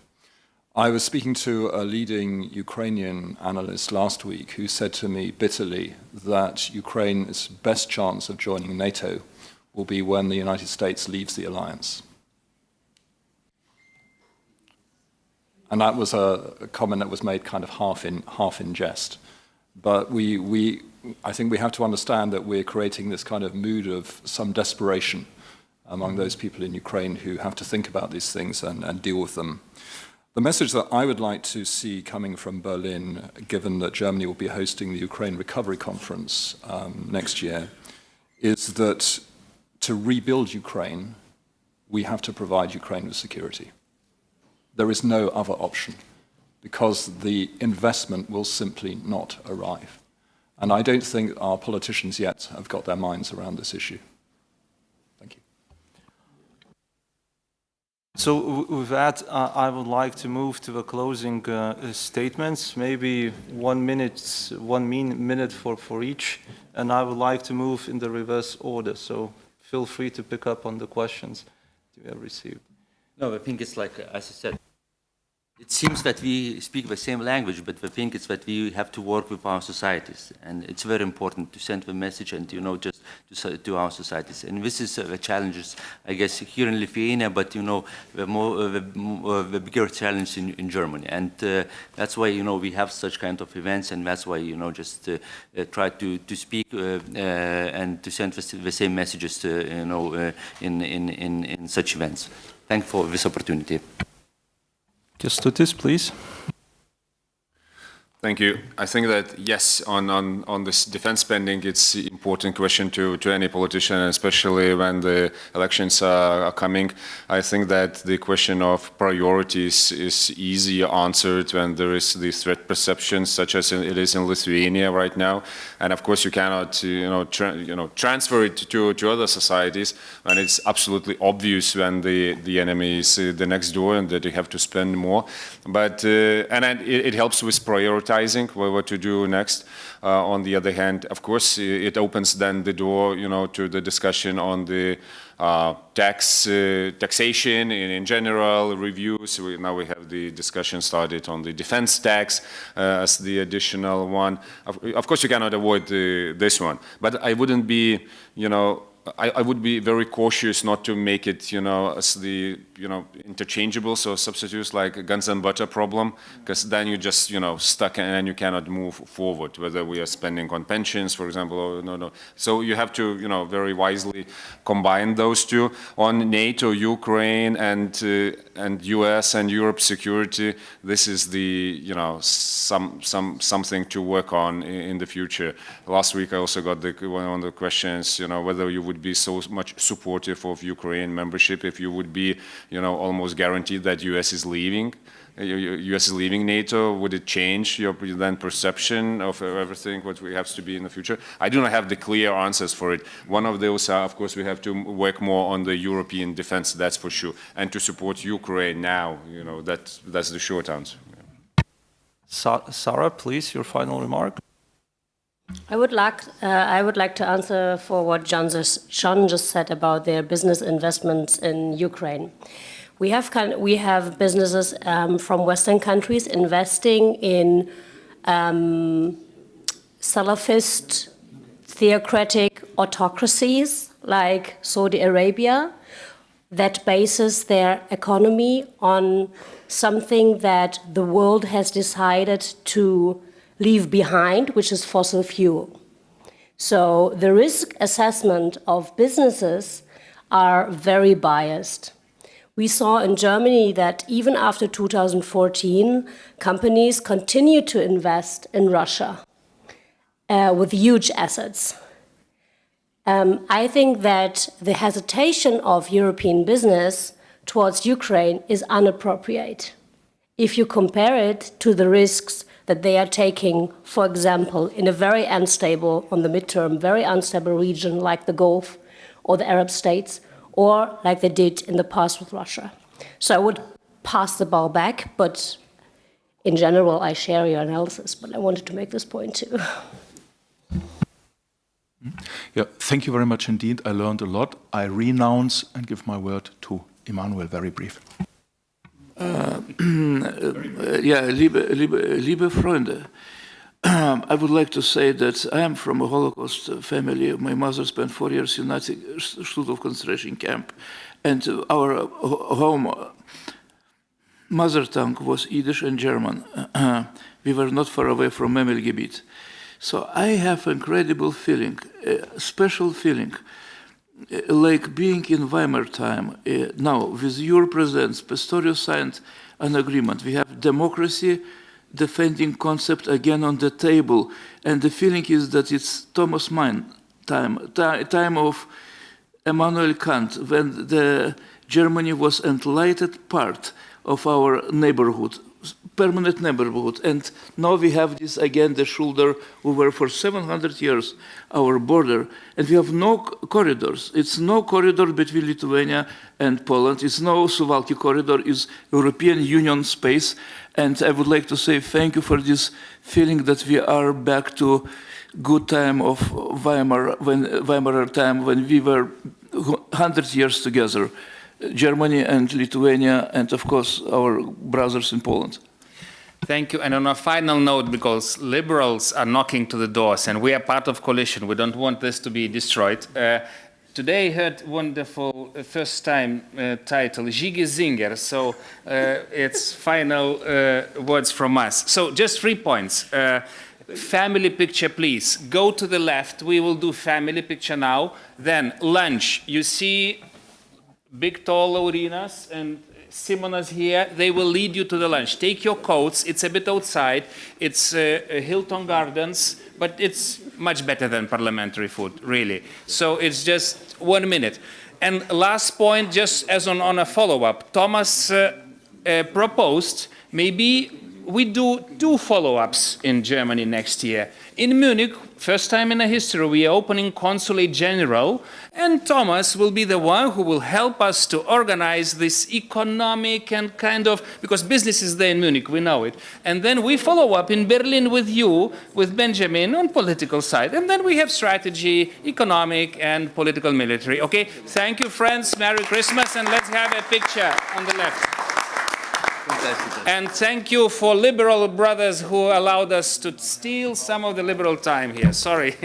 I was speaking to a leading Ukrainian analyst last week who said to me bitterly that Ukraine's best chance of joining NATO will be when the United States leaves the alliance. And that was a comment that was made kind of half in jest. But I think we have to understand that we're creating this kind of mood of some desperation among those people in Ukraine who have to think about these things and deal with them. The message that I would like to see coming from Berlin, given that Germany will be hosting the Ukraine Recovery Conference next year, is that to rebuild Ukraine, we have to provide Ukraine with security. There is no other option, because the investment will simply not arrive. And I don't think our politicians yet have got their minds around this issue.
So with that, I would like to move to the closing statements, maybe 1 minute for each, and I would like to move in the reverse order, so feel free to pick up on the questions you have received.
No, I think it's like, as I said, it seems that we speak the same language, but the thing is that we have to work with our societies, and it's very important to send the message and, just to our societies. And this is the challenges, I guess, here in Lithuania, but, the bigger challenge in Germany. And that's why, we have such kind of events, and that's why, just try to speak and to send the same messages, in such events. Thank you for this opportunity.
Kęstutis, please.
Thank you. I think that, yes, on this defense spending, it's an important question to any politician, especially when the elections are coming. I think that the question of priorities is easier answered when there is the threat perception, such as it is in Lithuania right now. And of course, you cannot transfer it to other societies, and it's absolutely obvious when the enemy is the next door and that you have to spend more. But it helps with prioritizing what to do next. On the other hand, of course, it opens then the door, to the discussion on the taxation in general, reviews. Now we have the discussion started on the defense tax as the additional one. Of course, you cannot avoid this one, but I wouldn't be, I would be very cautious not to make it, as the, interchangeable, so substitutes like a guns and butter problem, because then you just, stuck and then you cannot move forward, whether we are spending on pensions, for example, or no. So you have to, very wisely combine those two. On NATO, Ukraine, and US and Europe security, this is the, something to work on in the future. Last week I also got one of the questions, whether you would be so much supportive of Ukraine membership if you would be, almost guaranteed that US is leaving. US is leaving NATO. Would it change your then perception of everything what we have to be in the future? I do not have the clear answers for it. One of those are, of course, we have to work more on the European defense, that's for sure, and to support Ukraine now. That's the short answer.
Sarah, please, your final remark.
I would like to answer for what John just said about their business investments in Ukraine. We have businesses from Western countries investing in Salafist theocratic autocracies like Saudi Arabia that bases their economy on something that the world has decided to leave behind, which is fossil fuel. So the risk assessment of businesses are very biased. We saw in Germany that even after 2014, companies continued to invest in Russia with huge assets. I think that the hesitation of European business towards Ukraine is inappropriate if you compare it to the risks that they are taking, for example, in a very unstable, on the midterm, very unstable region like the Gulf or the Arab states, or like they did in the past with Russia. So I would pass the ball back, but in general, I share your analysis, but I wanted to make this point too.
Yeah, thank you very much indeed. I learned a lot. I renounce and give my word to Emanuel, very brief.
Liebe Freunde, I would like to say that I am from a Holocaust family. My mother spent 4 years in Nazi Stutthof concentration camp, and our home mother tongue was Yiddish and German. We were not far away from Memel-Gebiet. So I have an incredible feeling, a special feeling, like being in Weimar time. Now, with your presence, Pistorius signed an agreement. We have democracy defending concept again on the table. And the feeling is that it's Thomas Mann time of Immanuel Kant, when the Germany was enlightened part of our neighborhood, permanent neighborhood. And now we have this again, the shoulder over for 700 years, our border. And we have no corridors. It's no corridor between Lithuania and Poland. It's no Suwalki corridor. It's European Union space. And I would like to say thank you for this feeling that we are back to good time of Weimar time, when we were 100 years together. Germany and Lithuania, and of course our brothers in Poland.
Thank you. And on a final note, because liberals are knocking to the doors and we are part of coalition, we don't want this to be destroyed. Today I heard wonderful first time title, Žygis Zinger, so it's final words from us. So just 3 points. Family picture, please. Go to the left. We will do family picture now. Then lunch. You see big tall Laurinas and Simonas here, they will lead you to the lunch. Take your coats, it's a bit outside, it's Hilton Gardens, but it's much better than parliamentary food, really. So it's just 1 minute. And last point, just as on a follow-up, Thomas proposed maybe we do 2 follow-ups in Germany next year. In Munich, first time in the history, we are opening Consulate General, and Thomas will be the one who will help us to organize this economic and kind of, because business is there in Munich, we know it. And then we follow up in Berlin with you, with Benjamin, on political side. And then we have strategy, economic and political military. Okay, thank you, friends. Merry Christmas, and let's have a picture on the left. And thank you for liberal brothers who allowed us to steal some of the liberal time here. Sorry.